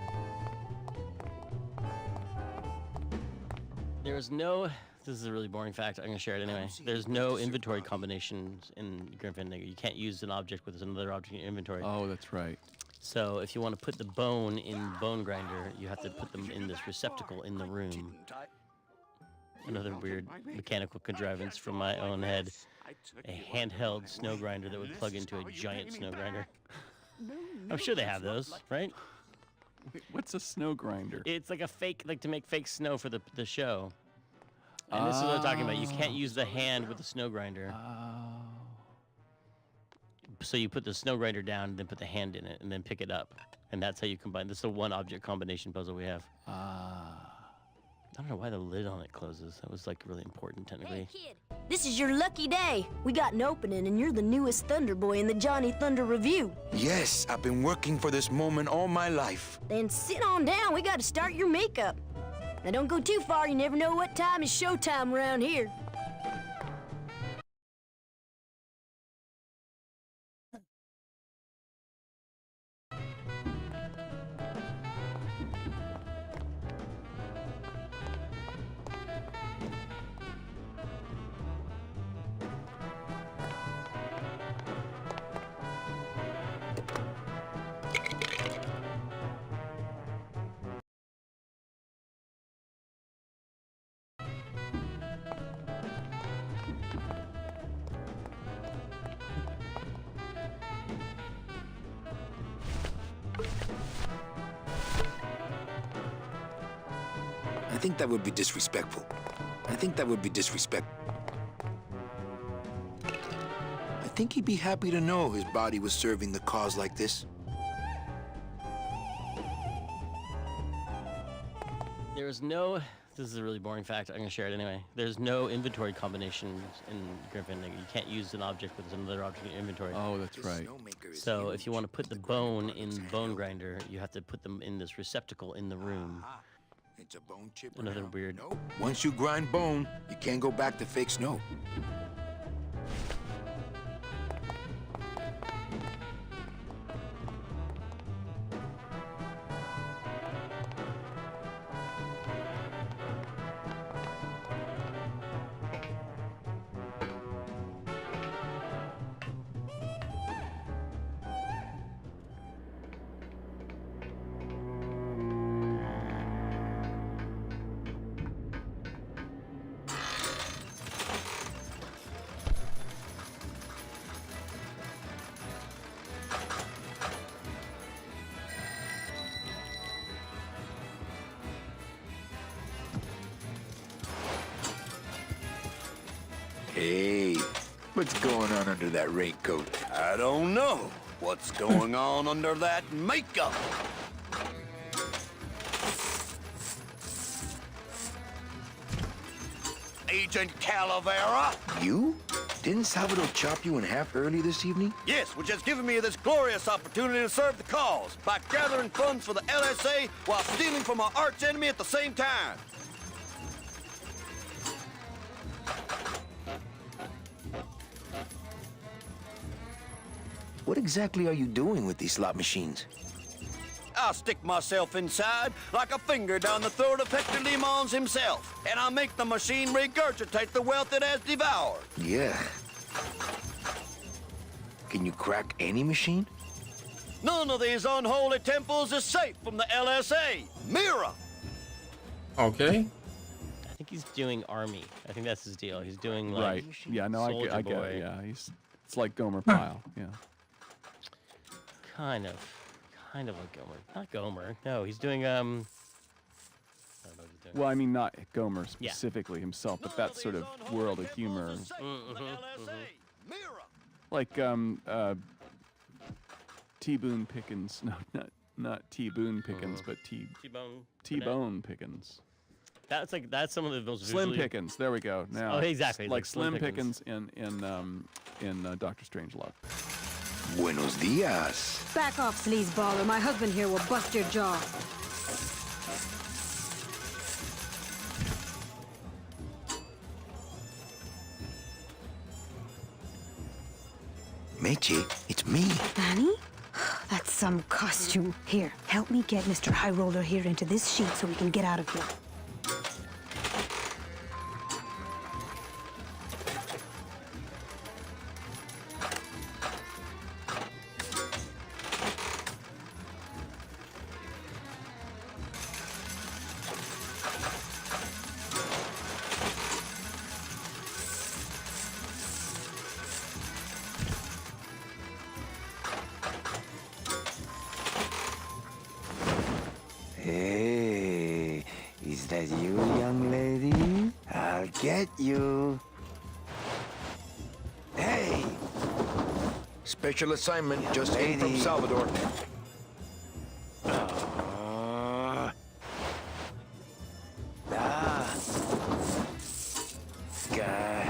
There is no. This is a really boring fact. I'm gonna share it anyway. There's no inventory combinations in Grim Fandango. You can't use an object with another object in your inventory. Oh, that's right. So if you want to put the bone in Bone Grinder, you have to put them in this receptacle in the room. Another weird mechanical contrivance from my own head. A handheld snow grinder that would plug into a giant snow grinder. I'm sure they have those, right? Wait, what's a snow grinder? It's like a fake, like to make fake snow for the show. And this is what I'm talking about. You can't use the hand with the snow grinder. So you put the snow grinder down, and then put the hand in it, and then pick it up. And that's how you combine. This is a one object combination puzzle we have. I don't know why the lid on it closes. That was like really important technically. Hey, kid. This is your lucky day. We got an opening, and you're the newest Thunder Boy in the Johnny Thunder Review. Yes, I've been working for this moment all my life. Then sit on down. We got to start your makeup. Now don't go too far. You never know what time is showtime around here. I think that would be disrespectful. I think he'd be happy to know his body was serving the cause like this. There's no. This is a really boring fact. I'm gonna share it anyway. There's no inventory combinations in Grim Fandango. You can't use an object with another object in your inventory. Oh, that's right. So if you want to put the bone in Bone Grinder, you have to put them in this receptacle in the room. It's a bone chipper. Another weird. Nope. Once you grind bone, you can't go back to fake snow. Hey, what's going on under that raincoat? I don't know what's going on under that makeup. Agent Calavera? You? Didn't Salvador chop you in half early this evening? Yes, which has given me this glorious opportunity to serve the cause by gathering funds for the LSA while stealing from our arch enemy at the same time. What exactly are you doing with these slot machines? I'll stick myself inside like a finger down the throat of Hector Limons himself, and I'll make the machine regurgitate the wealth it has devoured. Yeah. Can you crack any machine? None of these unholy temples is safe from the LSA. Mira! Okay. I think he's doing army. I think that's his deal. He's doing like Right. Yeah, no, I Soldier get Boy. it. Yeah, it's like Gomer Pyle. Yeah. Kind of like Gomer. Not Gomer. No, he's doing I don't know what he's doing. Well, I mean, not Gomer Yeah. specifically himself, but that sort of world of humor. Like T. Boone Pickens. No, not not T-Boone Pickens, but T-Bone. T-Bone Pickens. That's some of the most Slim visually- Pickens. There we go. Now. Oh, exactly. Like Slim Pickens in Doctor Strangelove. Buenos dias. Back off, sleazeballer. My husband here will bust your jaw. Meche, it's me. Danny? That's some costume. Here, help me get Mr. High Roller here into this sheet so we can get out of here. Hey, is that you, young lady? I'll get you. Hey! Special assignment just in from Salvador. Guy.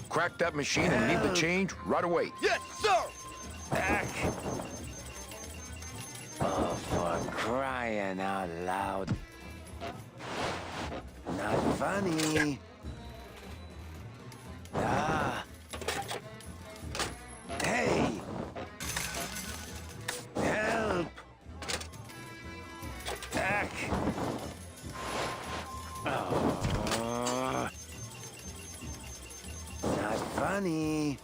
Crack that machine and leave the change right away. Yes, sir! Back. Oh, for crying out loud. Not funny. Ah. Hey. Help. Back. Oh. Not funny.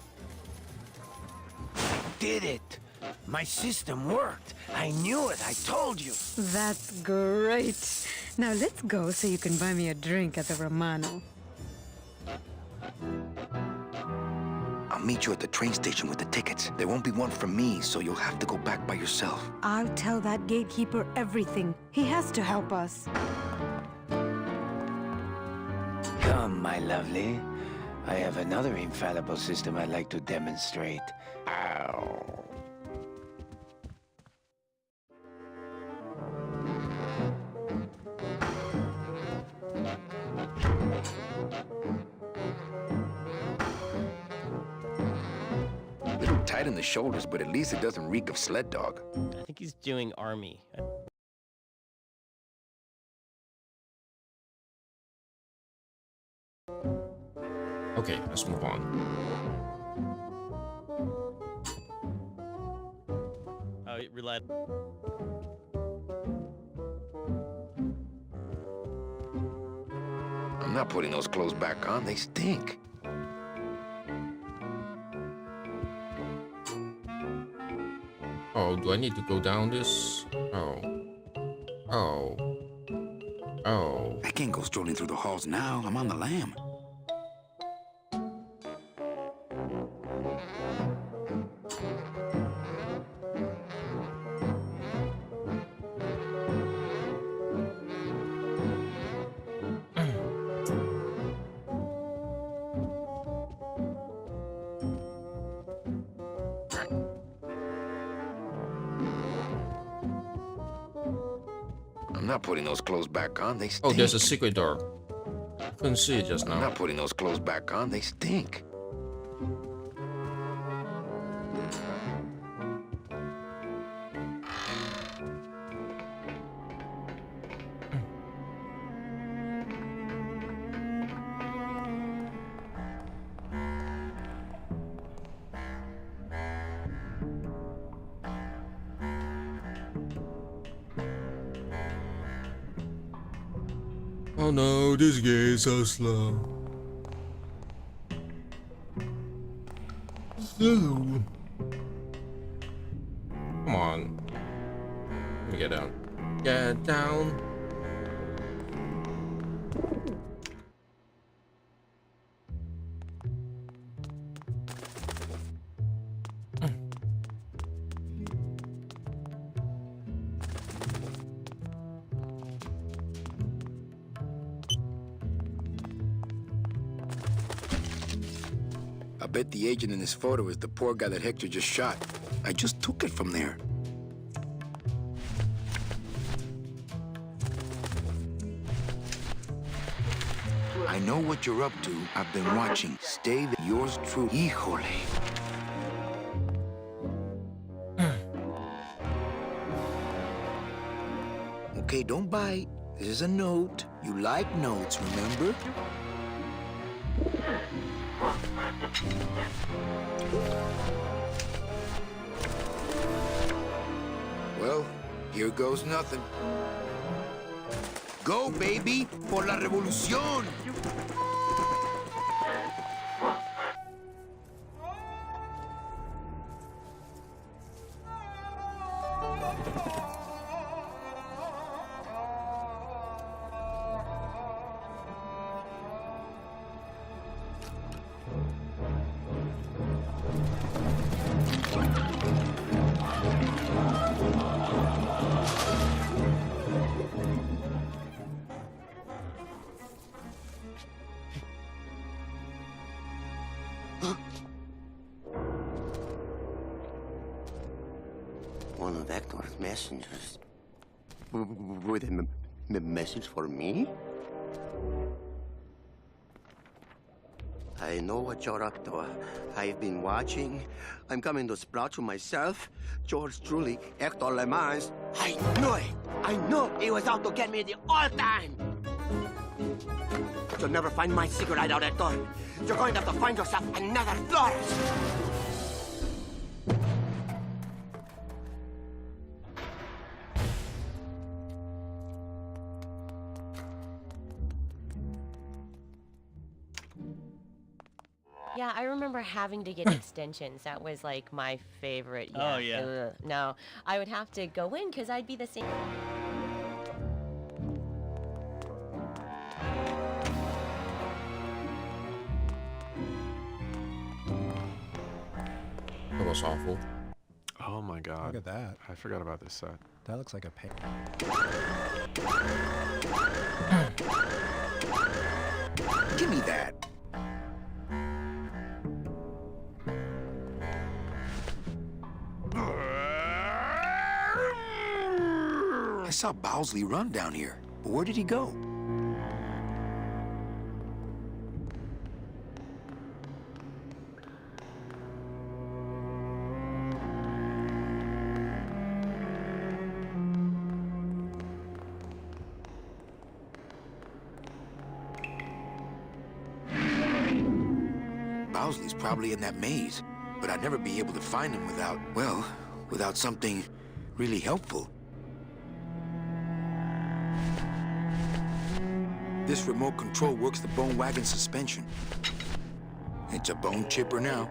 I did it. My system worked. I knew it. I told you. That's great. Now let's go so you can buy me a drink at the Romano. I'll meet you at the train station with the tickets. There won't be one from me, so you'll have to go back by yourself. I'll tell that gatekeeper everything. He has to help us. Come, my lovely. I have another infallible system I'd like to demonstrate. Ow. Little tight in the shoulders, but at least it doesn't reek of sled dog. I think he's doing army. Okay, let's move on. Oh, it relied. I'm not putting those clothes back on. They stink. Oh, do I need to go down this? Oh. Oh. Oh. I can't go strolling through the halls now. I'm on the lam. I'm not putting those clothes back on. They stink. Oh, there's a secret door. I couldn't see it just now. I'm not putting those clothes back on. They stink. Oh no, this game is so slow. Come on. Let me get down. Get down. I bet the agent in this photo is the poor guy that Hector just shot. I just took it from there. I know what you're up to. I've been watching. Stay there. Yours true. Híjole. Okay, don't bite. This is a note. You like notes, remember? Well, here goes nothing. Go, baby, por la revolución! One of Hector's messengers. With a message for me? I know what you're up to. I've been watching. I'm coming to sprout you myself. Yours truly, Hector Le Mans. I knew it! I knew he was out to get me the whole time! You'll never find my secret hideout, Hector. You're going to have to find yourself another Flores. Yeah, I remember having to get extensions. That was like my favorite. Yeah. Oh, yeah. Ugh, no, I would have to go in because I'd be the same. That was awful. Oh my god. Look at that. I forgot about this set. That looks like a pain. Give me that. I saw Bowsley run down here, but where did he go? Bowsley's probably in that maze, but I'd never be able to find him without, well, without something really helpful. This remote control works the bone wagon suspension. It's a bone chipper now.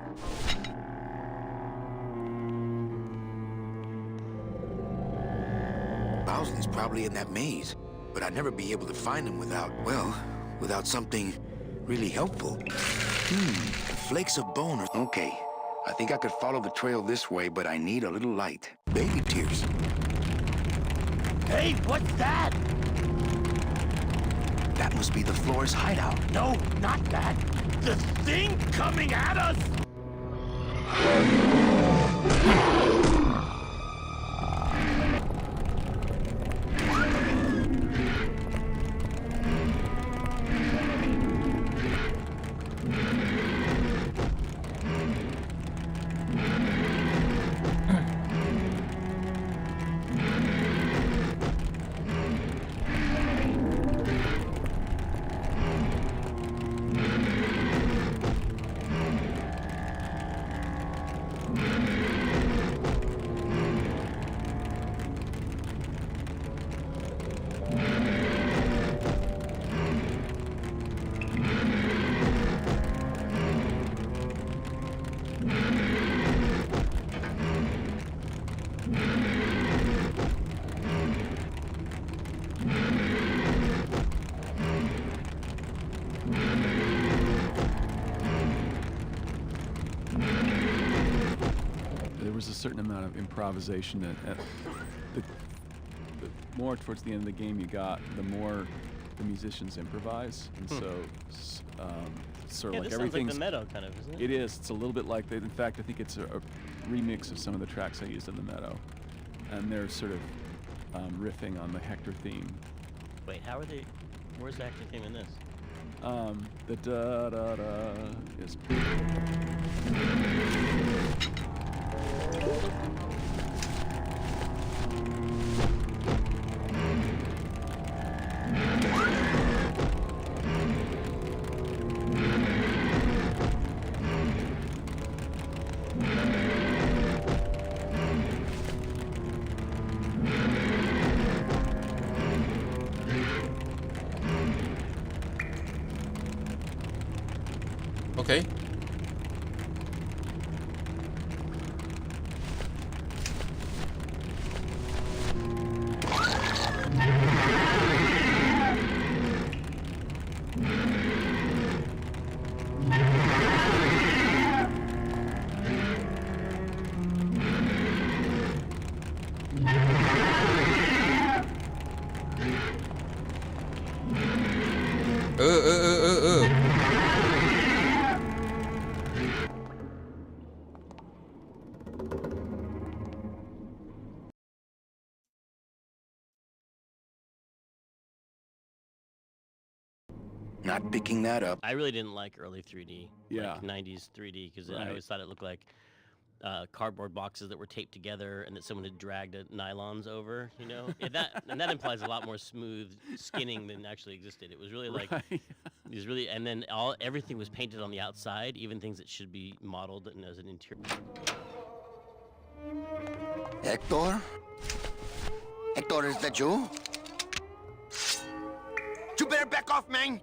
Bowsley's probably in that maze, but I'd never be able to find him without, well, without something really helpful. Flakes of bone. Okay, I think I could follow the trail this way, but I need a little light. Baby tears. Hey, what's that? That must be the Flores hideout. No, not that. The thing coming at us! There was a certain amount of improvisation that the more towards the end of the game you got, the more the musicians improvise, and so sort Yeah, of like this sounds like everything's the Meadow, kind of, isn't it? It is. It's a little bit like in fact, I think it's a remix of some of the tracks I used in the Meadow, and they're sort of riffing on the Hector theme. Wait, how are they? Where's the acting theme in this? The da-da-da is... Okay. Not picking that up. I really didn't like early 3D, Yeah. like 90s 3D, because I Right. always thought it looked like cardboard boxes that were taped together and that someone had dragged nylons over, you know? And that implies a lot more smooth skinning than actually existed. It was really like, Right. it was really, and then everything was painted on the outside, even things that should be modeled and as an interior. Hector? Hector, is that you? You better back off, man!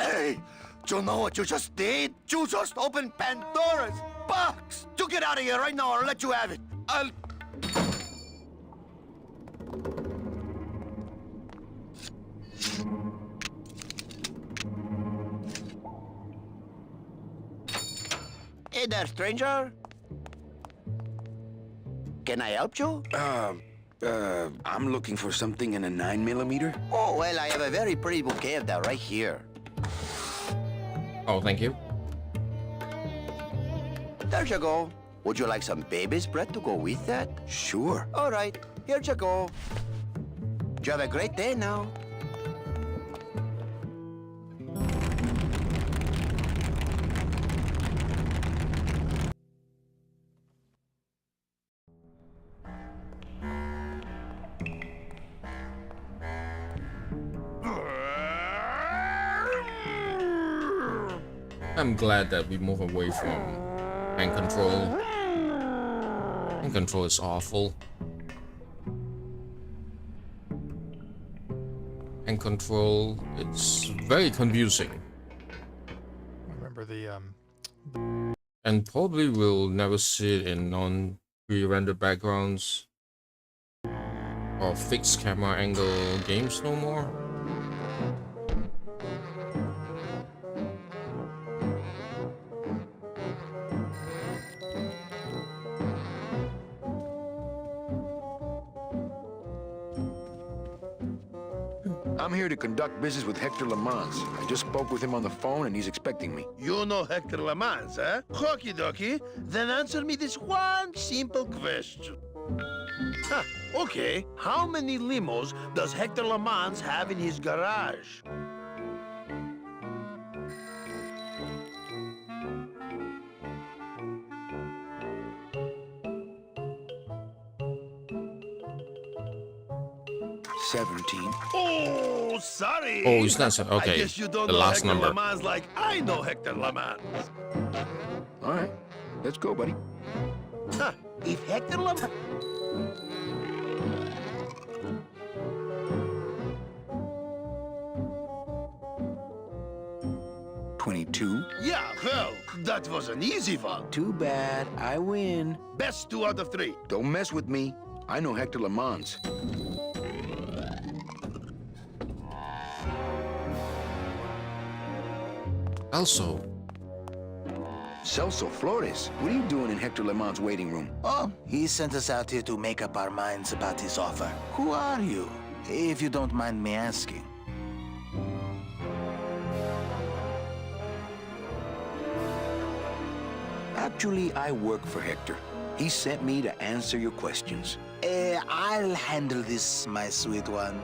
Hey, do you know what you just did? You just opened Pandora's box! You get out of here right now or I'll let you have it. I'll... Hey there, stranger. Can I help you? I'm looking for something in a 9mm. Oh, well, I have a very pretty bouquet of that right here. Oh, thank you. There you go. Would you like some baby's breath to go with that? Sure. All right, here you go. You have a great day now. I'm glad that we move away from hand control. Hand control is awful. Hand control, it's very confusing. Remember the And probably will never see it in non-pre-rendered backgrounds or fixed camera angle games no more. I'm here to conduct business with Hector Lamans. I just spoke with him on the phone and he's expecting me. You know Hector Lamans, eh? Okie dokie. Then answer me this one simple question. Huh, okay. How many limos does Hector Lamans have in his garage? Oh, sorry. Oh, it's not so. Okay, I guess you don't the know last Hector number. Lamans like I know Hector Lamans. All right, let's go, buddy. Huh, if Hector Lamans... Yeah, well, that was an easy one. Too bad, I win. Best 2 out of 3. Don't mess with me. I know Hector Lamans. Also, Celso Flores, what are you doing in Hector Lamans' waiting room? Oh, he sent us out here to make up our minds about his offer. Who are you, if you don't mind me asking? Actually, I work for Hector. He sent me to answer your questions. I'll handle this, my sweet one.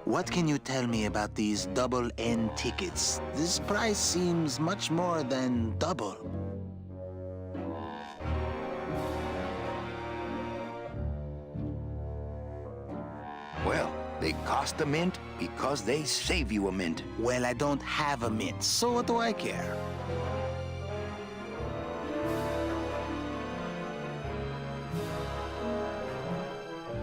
What can you tell me about these double N tickets? This price seems much more than double. Well, they cost a mint because they save you a mint. Well, I don't have a mint, so what do I care?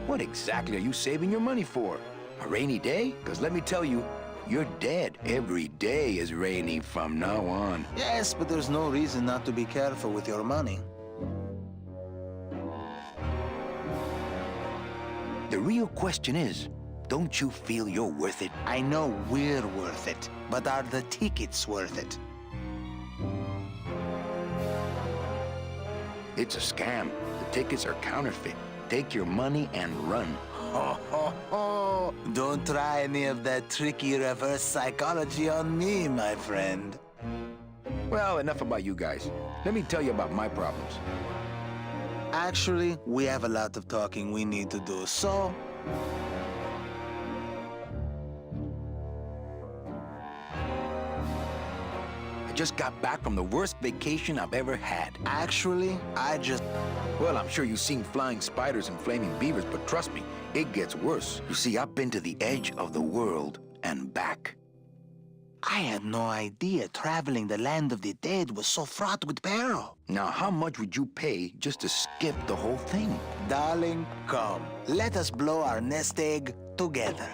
What exactly are you saving your money for? A rainy day? Because let me tell you, you're dead. Every day is rainy from now on. Yes, but there's no reason not to be careful with your money. The real question is, don't you feel you're worth it? I know we're worth it, but are the tickets worth it? It's a scam. The tickets are counterfeit. Take your money and run. Ho, ho, ho! Don't try any of that tricky reverse psychology on me, my friend. Well, enough about you guys. Let me tell you about my problems. Actually, we have a lot of talking we need to do, so... I just got back from the worst vacation I've ever had. Actually, Well, I'm sure you've seen flying spiders and flaming beavers, but trust me, it gets worse. You see, I've been to the edge of the world and back. I had no idea traveling the land of the dead was so fraught with peril. Now, how much would you pay just to skip the whole thing? Darling, come. Let us blow our nest egg together.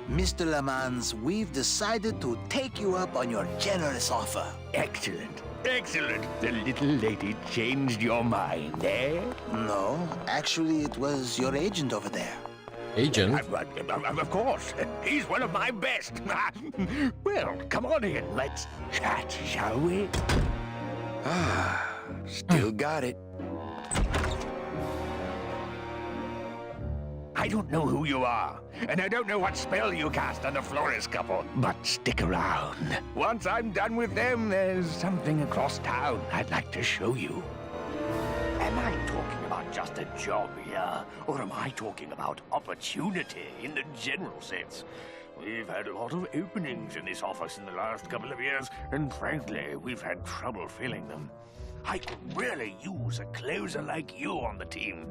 Mr. Lamans, we've decided to take you up on your generous offer. Excellent. Excellent. The little lady changed your mind, eh? No, actually, it was your agent over there. Agent? Of course. He's one of my best. Well, come on in. Let's chat, shall we? Still got it. I don't know who you are, and I don't know what spell you cast on the Flores couple, but stick around. Once I'm done with them, there's something across town I'd like to show you. Am I talking about just a job here, or am I talking about opportunity in the general sense? We've had a lot of openings in this office in the last couple of years, and frankly, we've had trouble filling them. I could really use a closer like you on the team.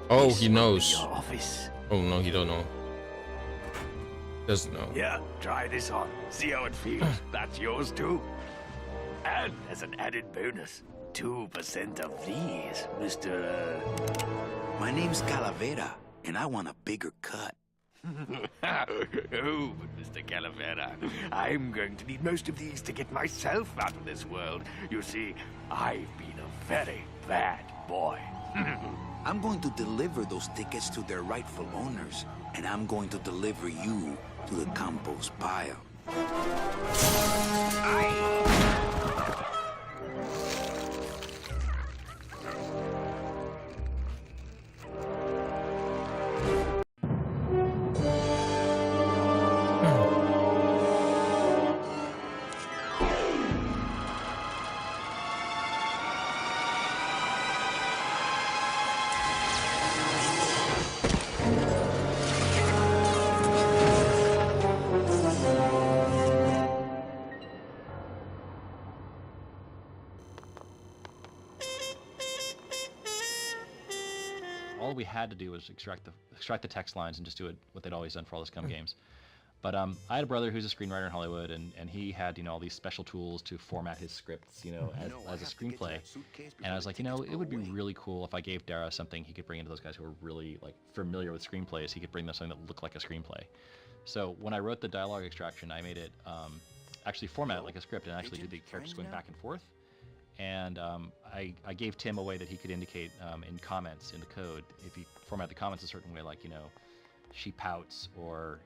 Oh, he knows. Your office. Oh no, he don't know. Doesn't know. Yeah, try this on. See how it feels. That's yours too. And as an added bonus, 2% of these, Mr. My name's Calavera, and I want a bigger cut. Oh, but Mr. Calavera, I'm going to need most of these to get myself out of this world. You see, I've been a very bad boy. I'm going to deliver those tickets to their rightful owners, and I'm going to deliver you to the compost pile. All we had to do was extract the text lines and just do it what they'd always done for all the Scum games. But I had a brother who's a screenwriter in Hollywood, and he had all these special tools to format his scripts, as a screenplay. And I was like, it would be really cool if I gave Dara something he could bring into those guys who are really familiar with screenplays. He could bring them something that looked like a screenplay. So when I wrote the dialogue extraction, I made it actually format like a script and actually do the characters going back and forth. And I gave Tim a way that he could indicate in comments in the code, if you format the comments a certain way, like, she pouts or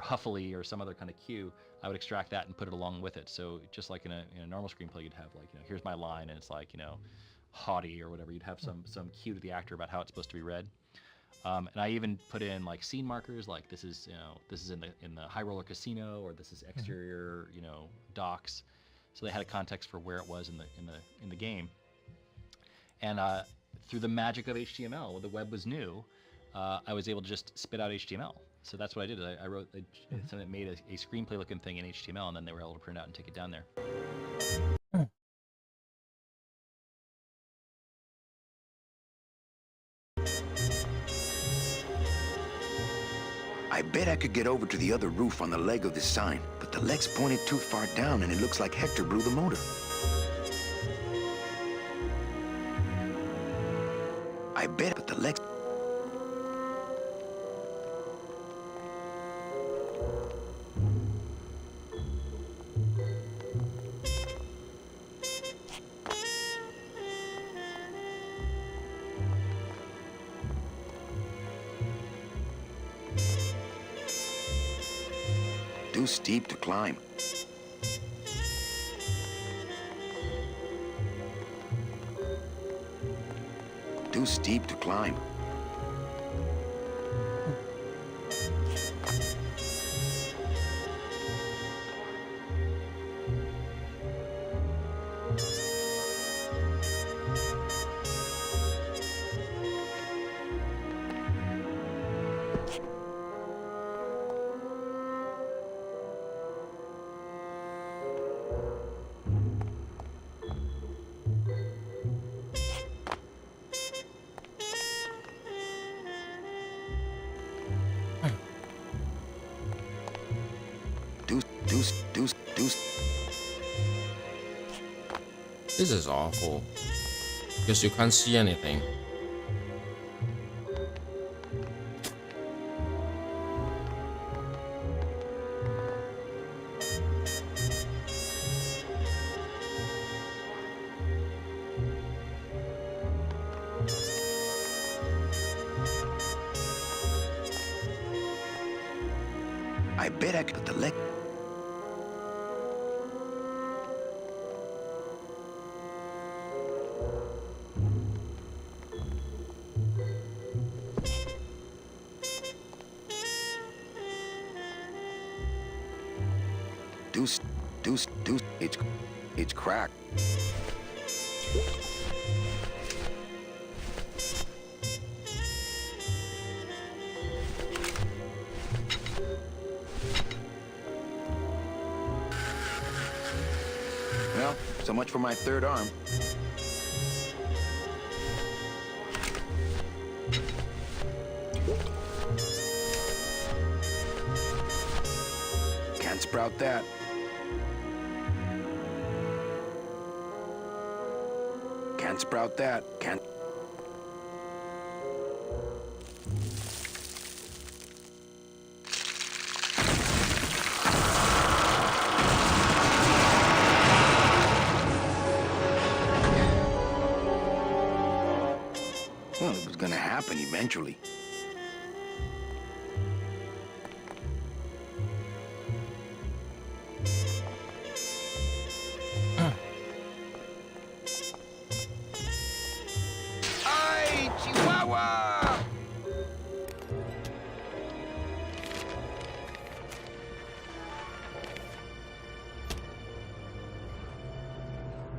huffily or some other kind of cue, I would extract that and put it along with it. So just like in a normal screenplay, you'd have here's my line, and it's like, haughty or whatever. You'd have some cue to the actor about how it's supposed to be read. And I even put in like scene markers, like this is in the High Roller Casino, or this is exterior docks, so they had a context for where it was in the game. And through the magic of HTML, when the web was new, I was able to just spit out HTML. So that's what I did. I wrote something that made a screenplay looking thing in HTML, and then they were able to print out and take it down there. I bet I could get over to the other roof on the leg of this sign, but the leg's pointed too far down and it looks like Hector blew the motor. I bet, but the leg's... too steep to climb. Too steep to climb. This is awful because you can't see anything. I bet I could put the leg... It's cracked. Well, so much for my third arm. Can't sprout that. Can't sprout that. Can't. Well, it was gonna happen eventually.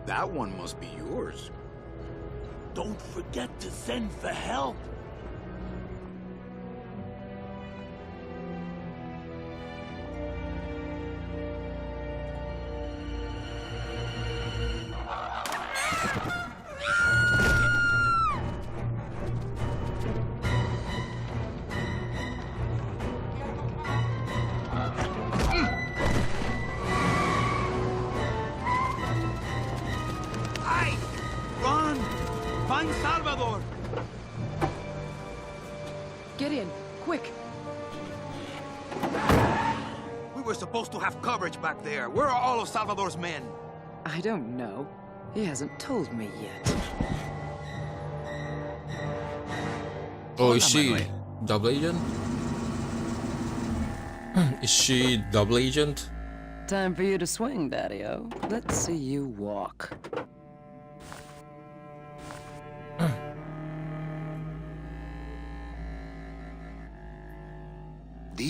That one must be yours. Don't forget to send for help. Run! Find Salvador! Get in, quick. We were supposed to have coverage back there. Where are all of Salvador's men? I don't know. He hasn't told me yet. Oh, is she double agent? Is she double agent? Time for you to swing, Daddy-O. Let's see you walk.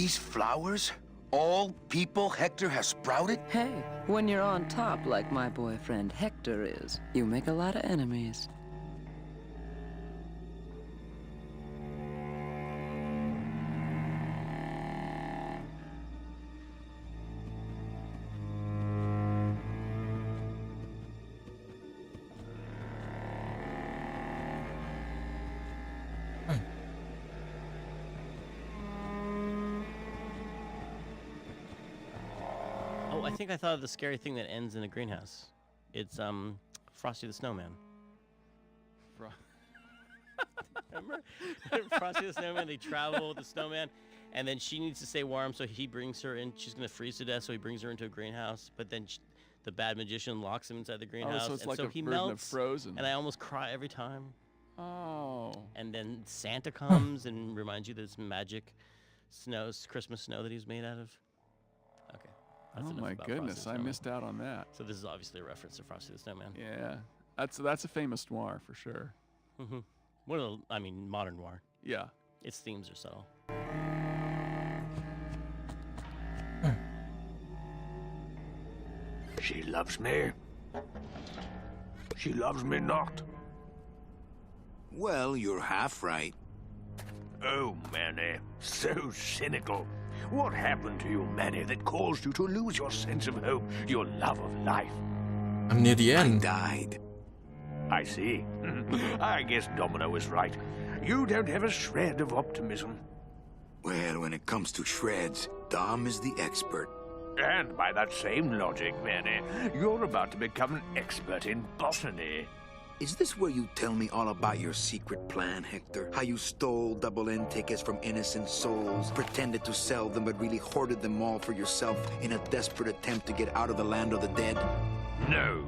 These flowers? All people Hector has sprouted? Hey, when you're on top like my boyfriend Hector is, you make a lot of enemies. Oh, I think I thought of the scary thing that ends in a greenhouse. It's Frosty the Snowman. Remember Frosty the Snowman? They travel with the snowman, and then she needs to stay warm, so he brings her in. She's gonna freeze to death, so he brings her into a greenhouse. But then the bad magician locks him inside the greenhouse, so it's and like so a he version of melts. Frozen. And I almost cry every time. Oh. And then Santa comes and reminds you that it's magic snow, Christmas snow that he's made out of. Okay. That's Oh enough my about Frosty goodness, the I Snowman. missed out on that. So this is obviously a reference to Frosty the Snowman. Yeah, that's a famous noir for sure. Mm-hmm. I mean, modern noir. Yeah. Its themes are subtle. She loves me. She loves me not. Well, you're half right. Oh, Manny, so cynical. What happened to you, Manny, that caused you to lose your sense of hope, your love of life? I'm near the end. Died. I see. I guess Domino was right. You don't have a shred of optimism. Well, when it comes to shreds, Dom is the expert. And by that same logic, Manny, you're about to become an expert in botany. Is this where you tell me all about your secret plan, Hector? How you stole double-end tickets from innocent souls, pretended to sell them, but really hoarded them all for yourself in a desperate attempt to get out of the land of the dead? No.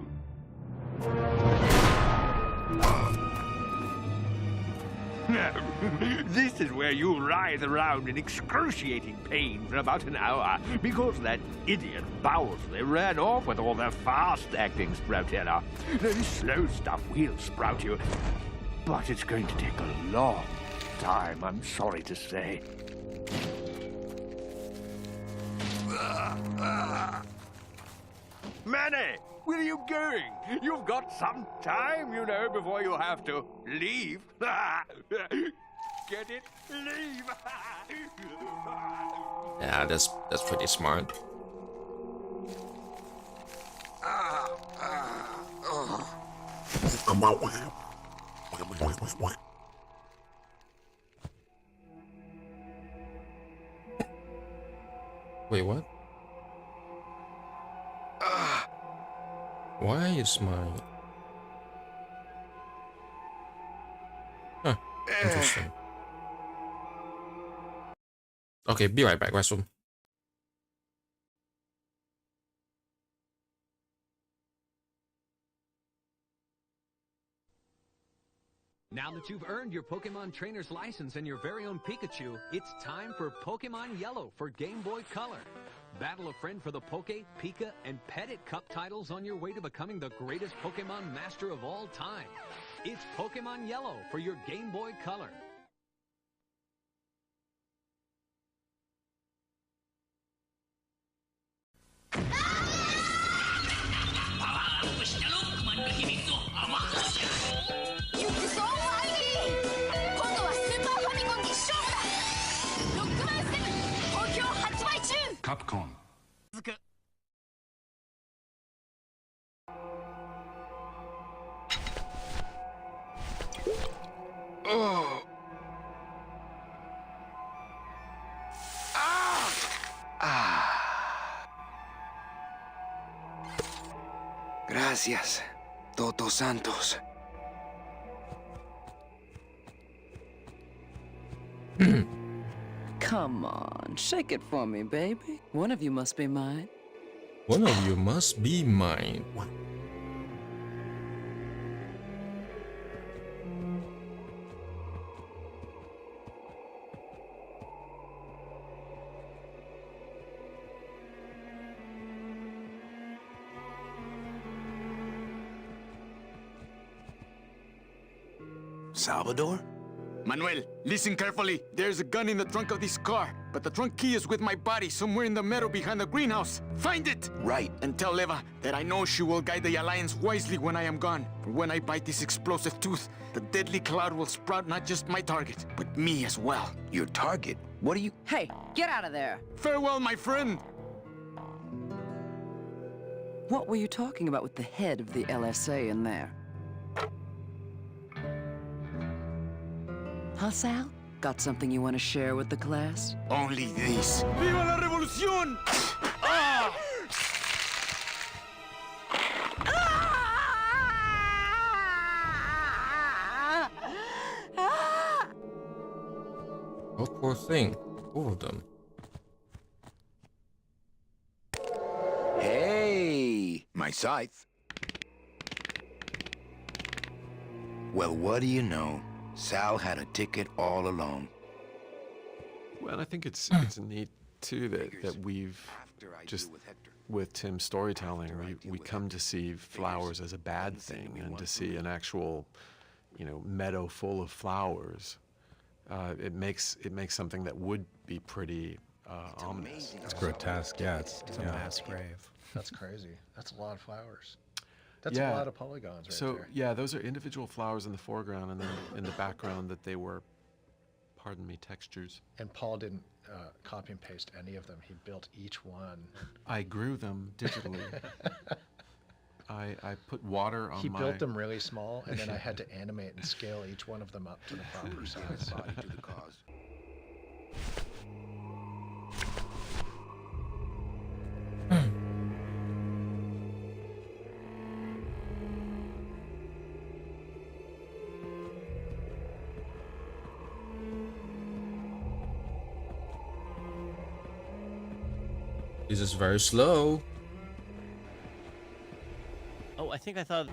This is where you writhe around in excruciating pain for about an hour because that idiot Bowsley ran off with all the fast-acting Sproutella. This slow stuff will sprout you, but it's going to take a long time, I'm sorry to say. Manny, where are you going? You've got some time, you know, before you have to leave. Get it? Leave! Yeah, that's pretty smart. Wait, what? Why is my... Huh, interesting. Okay, be right back, restroom. Now that you've earned your Pokemon Trainer's license and your very own Pikachu, it's time for Pokemon Yellow for Game Boy Color. Battle a friend for the Poke, Pika, and Petit Cup titles on your way to becoming the greatest Pokemon master of all time. It's Pokemon Yellow for your Game Boy Color. Capcom. Oh. Gracias, Toto Santos. Come on, shake it for me, baby. One of you must be mine. One of you must be mine. Salvador? Manuel, listen carefully. There's a gun in the trunk of this car, but the trunk key is with my body somewhere in the meadow behind the greenhouse. Find it! Right. And tell Eva that I know she will guide the Alliance wisely when I am gone. For when I bite this explosive tooth, the deadly cloud will sprout not just my target, but me as well. Your target? What are you... Hey, get out of there! Farewell, my friend! What were you talking about with the head of the LSA in there? Huh, Sal? Got something you want to share with the class? Only this. Viva la revolución! Ah! Oh, poor thing. All of them. Hey, my scythe. Well, what do you know? Sal had a ticket all along. Well, I think it's neat too that we've just with Tim's storytelling, we come to see flowers as a bad thing, and to see an actual, meadow full of flowers. It makes something that would be pretty ominous. It's grotesque. Yeah, it's a mass grave. That's crazy. That's a lot of flowers. That's a lot of polygons right there. Yeah, those are individual flowers in the foreground, and then in the background that they were, pardon me, textures. And Paul didn't copy and paste any of them. He built each one. I grew them digitally. I put water on He my... built them really small, and then I had to animate and scale each one of them up to the proper size. Body to the cause. This is very slow. Oh, I think I thought...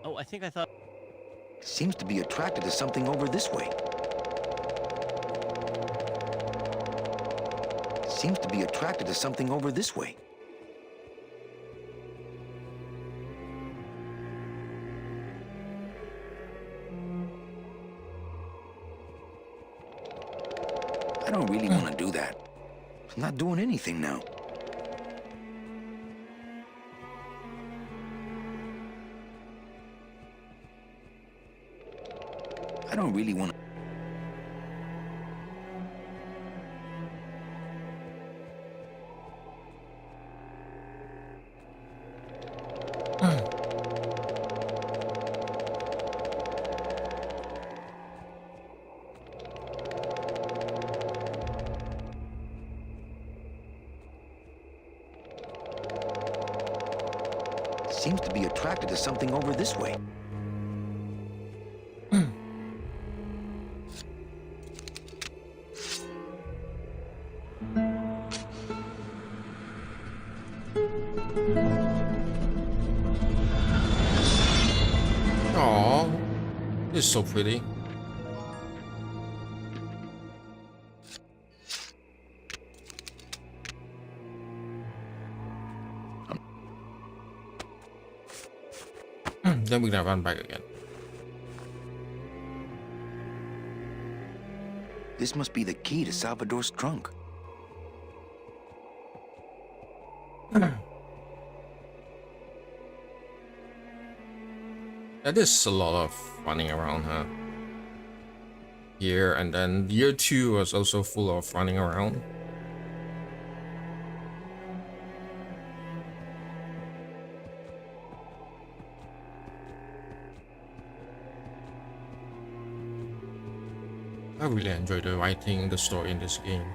Oh, I think I thought... Seems to be attracted to something over this way. Seems to be attracted to something over this way. I don't really want to do that. I'm not doing anything now. I don't really want to. Seems to be attracted to something over this way. Aww, this is so pretty. Then we're gonna run back again. This must be the key to Salvador's trunk. That is a lot of running around, huh? Here, and then year 2 was also full of running around. I really enjoy the writing, the story in this game.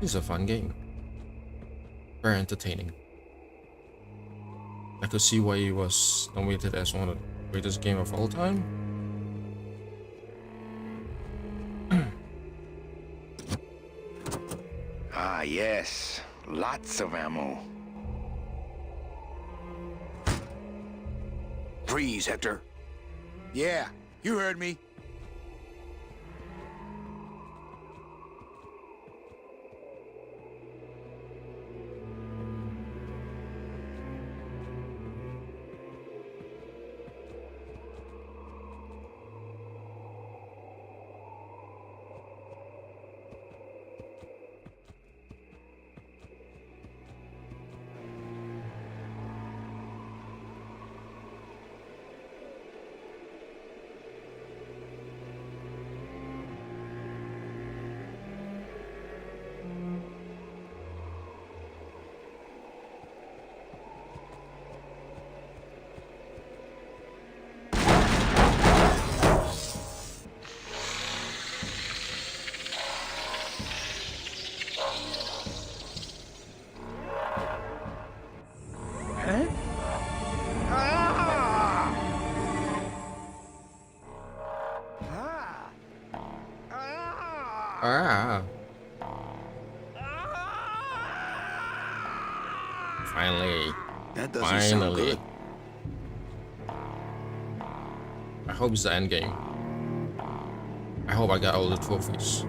It's a fun game. Very entertaining. I could see why it was nominated as one of the greatest games of all time. Ah, yes. Lots of ammo. Freeze, Hector. Yeah, you heard me. Ah. Finally. That doesn't sound good. I hope it's the end game. I hope I got all the trophies.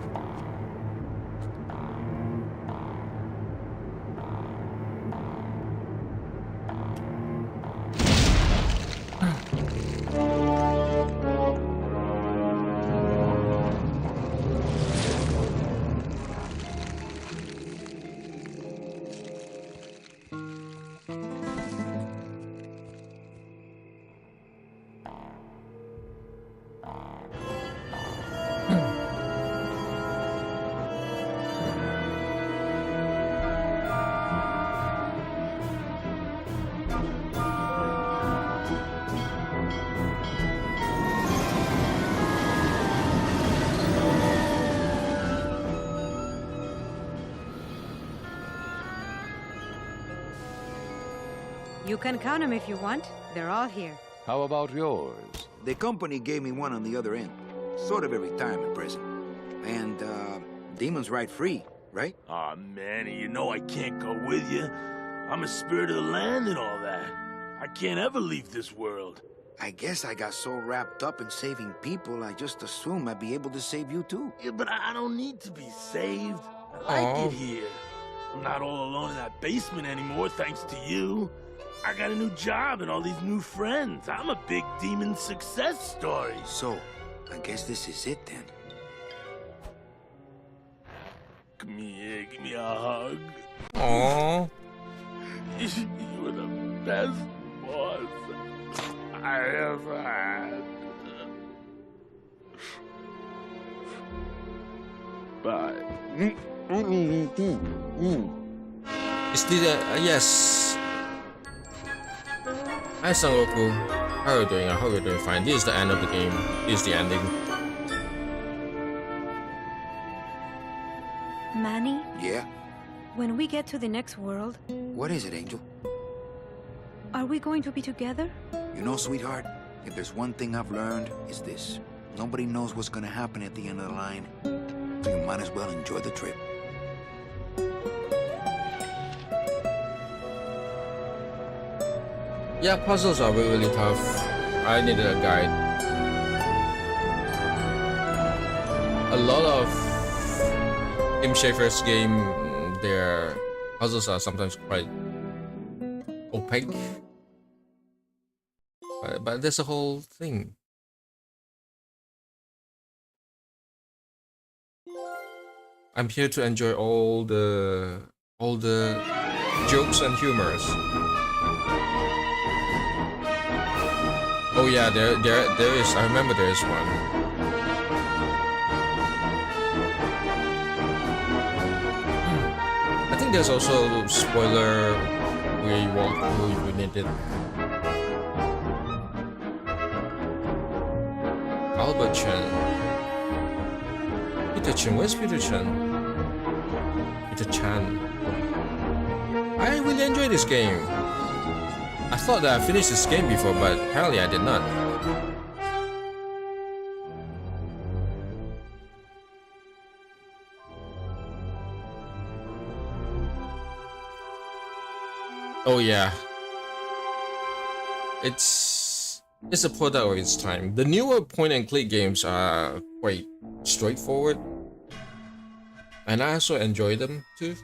You can count them if you want. They're all here. How about yours? The company gave me one on the other end. Sort of a retirement present. And, demons ride free, right? Aw, Manny, you know I can't go with you. I'm a spirit of the land and all that. I can't ever leave this world. I guess I got so wrapped up in saving people, I just assumed I'd be able to save you too. Yeah, but I don't need to be saved. I like it here. I'm not all alone in that basement anymore, thanks to you. I got a new job and all these new friends. I'm a big demon success story. So, I guess this is it then. Come here, give me a hug. Aww. You were the best boss I ever had. Bye. Is this yes. Hi Son Goku. How are you doing? I hope you're doing fine. This is the end of the game. This is the ending. Manny, Yeah? when we get to the next world, What is it, Angel? are we going to be together? You know, sweetheart, if there's one thing I've learned, it's this. Nobody knows what's gonna happen at the end of the line. So you might as well enjoy the trip. Yeah, puzzles are really tough. I needed a guide. A lot of Tim Schafer's game, their puzzles are sometimes quite opaque. But that's the whole thing. I'm here to enjoy all the jokes and humors. Oh yeah, there is. I remember there is one. I think there's also spoiler where you walk through if you need it. Albert Chen. Peter Chen. Where's Peter Chen? Peter Chan. I really enjoy this game. I thought that I finished this game before, but apparently I did not. Oh yeah. It's a product of its time. The newer point-and-click games are quite straightforward, and I also enjoy them too.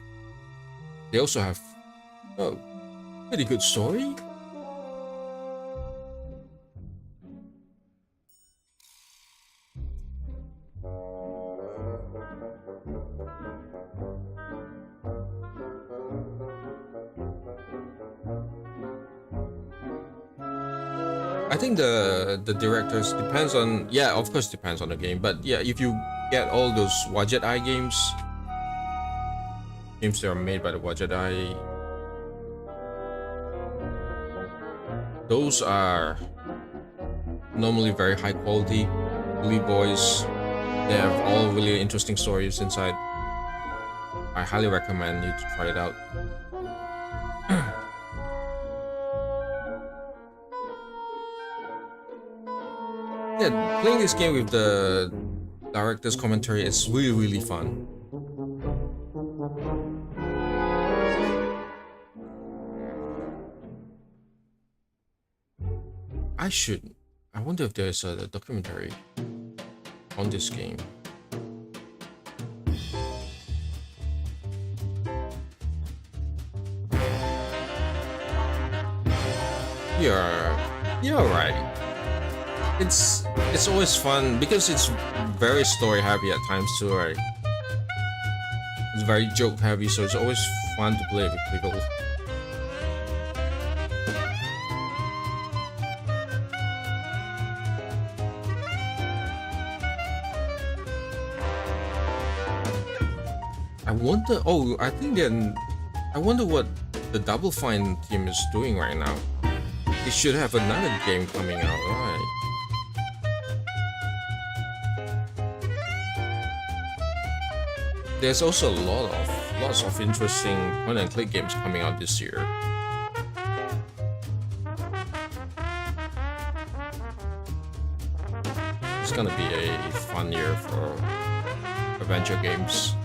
They also have pretty good story. I think the directors depends on, yeah, of course depends on the game, but yeah, if you get all those Wadjet Eye games that are made by the Wadjet Eye, those are normally very high quality, Bully Boys. They have all really interesting stories inside. I highly recommend you to try it out. Yeah, playing this game with the director's commentary is really fun. I wonder if there's a documentary on this game. You're right. It's always fun because it's very story heavy at times too, right? It's very joke heavy, so it's always fun to play with people. I wonder. Oh, I wonder what the Double Fine team is doing right now. They should have another game coming out, right? There's also lots of interesting point-and-click games coming out this year. It's gonna be a fun year for adventure games.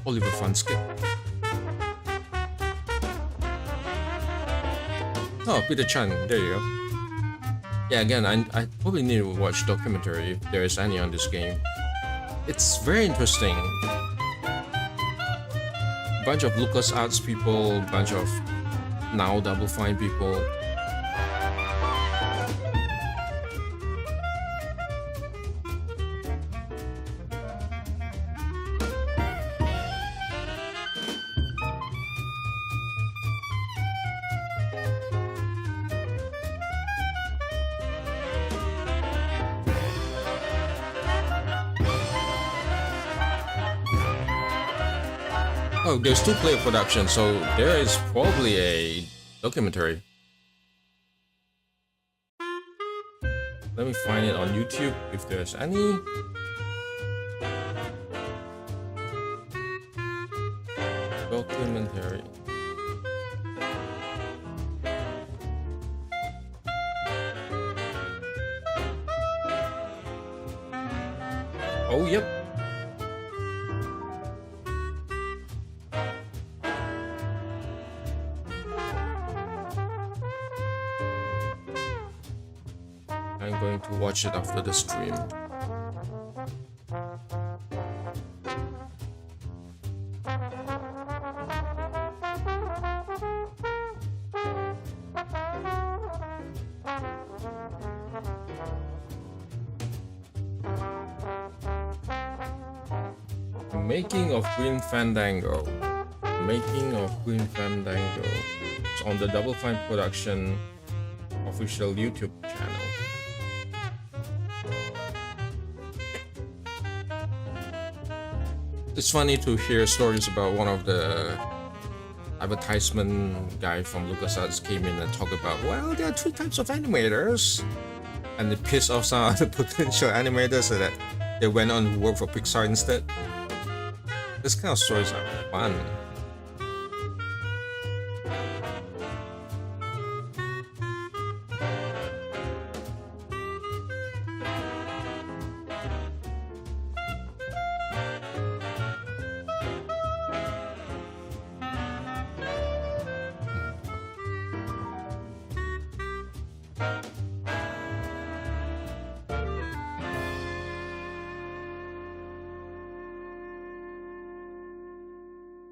Oliver Funskip. Oh, Peter Chan, there you go. Yeah, again, I probably need to watch documentary if there is any on this game. It's very interesting. Bunch of LucasArts people, bunch of now Double Fine people. Oh, there's two-player production, so there is probably a documentary. Let me find it on YouTube if there's any. Documentary. Oh, yep. I'm going to watch it after the stream. Making of Green Fandango. Making of Green Fandango. It's on the Double Fine Production official YouTube channel. It's funny to hear stories about one of the advertisement guy from LucasArts came in and talk about, well, there are two types of animators, and it pissed off some other potential animators so that they went on to work for Pixar instead. This kind of stories are fun.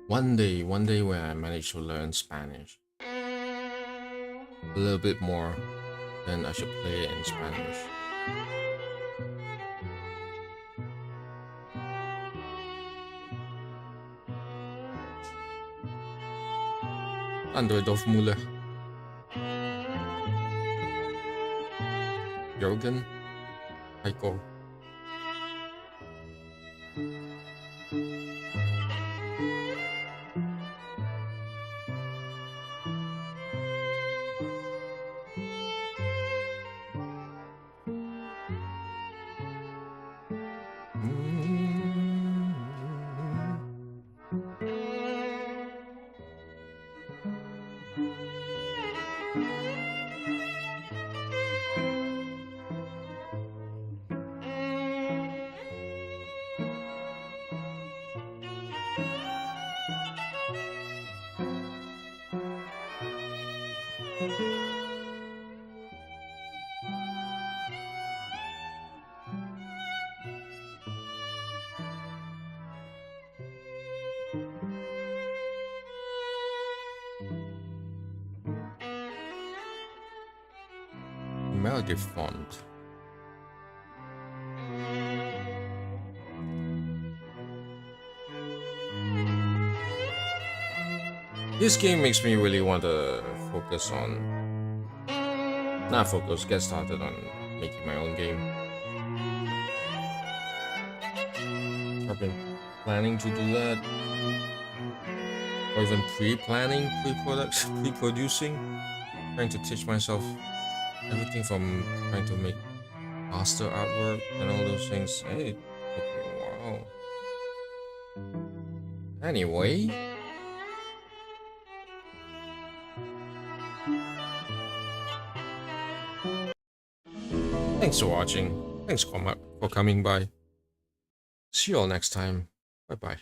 One day when I manage to learn Spanish a little bit more, then I should play in Spanish. Andere Dorfmule. Jürgen. Heiko. Melody font. This game makes me really want to focus on, not focus, get started on making my own game. I've been planning to do that, or even pre-planning, pre-producing, trying to teach myself everything from trying to make master artwork and all those things. Hey, it took me a while. Anyway. Thanks for watching. Thanks for coming by. See you all next time. Bye-bye.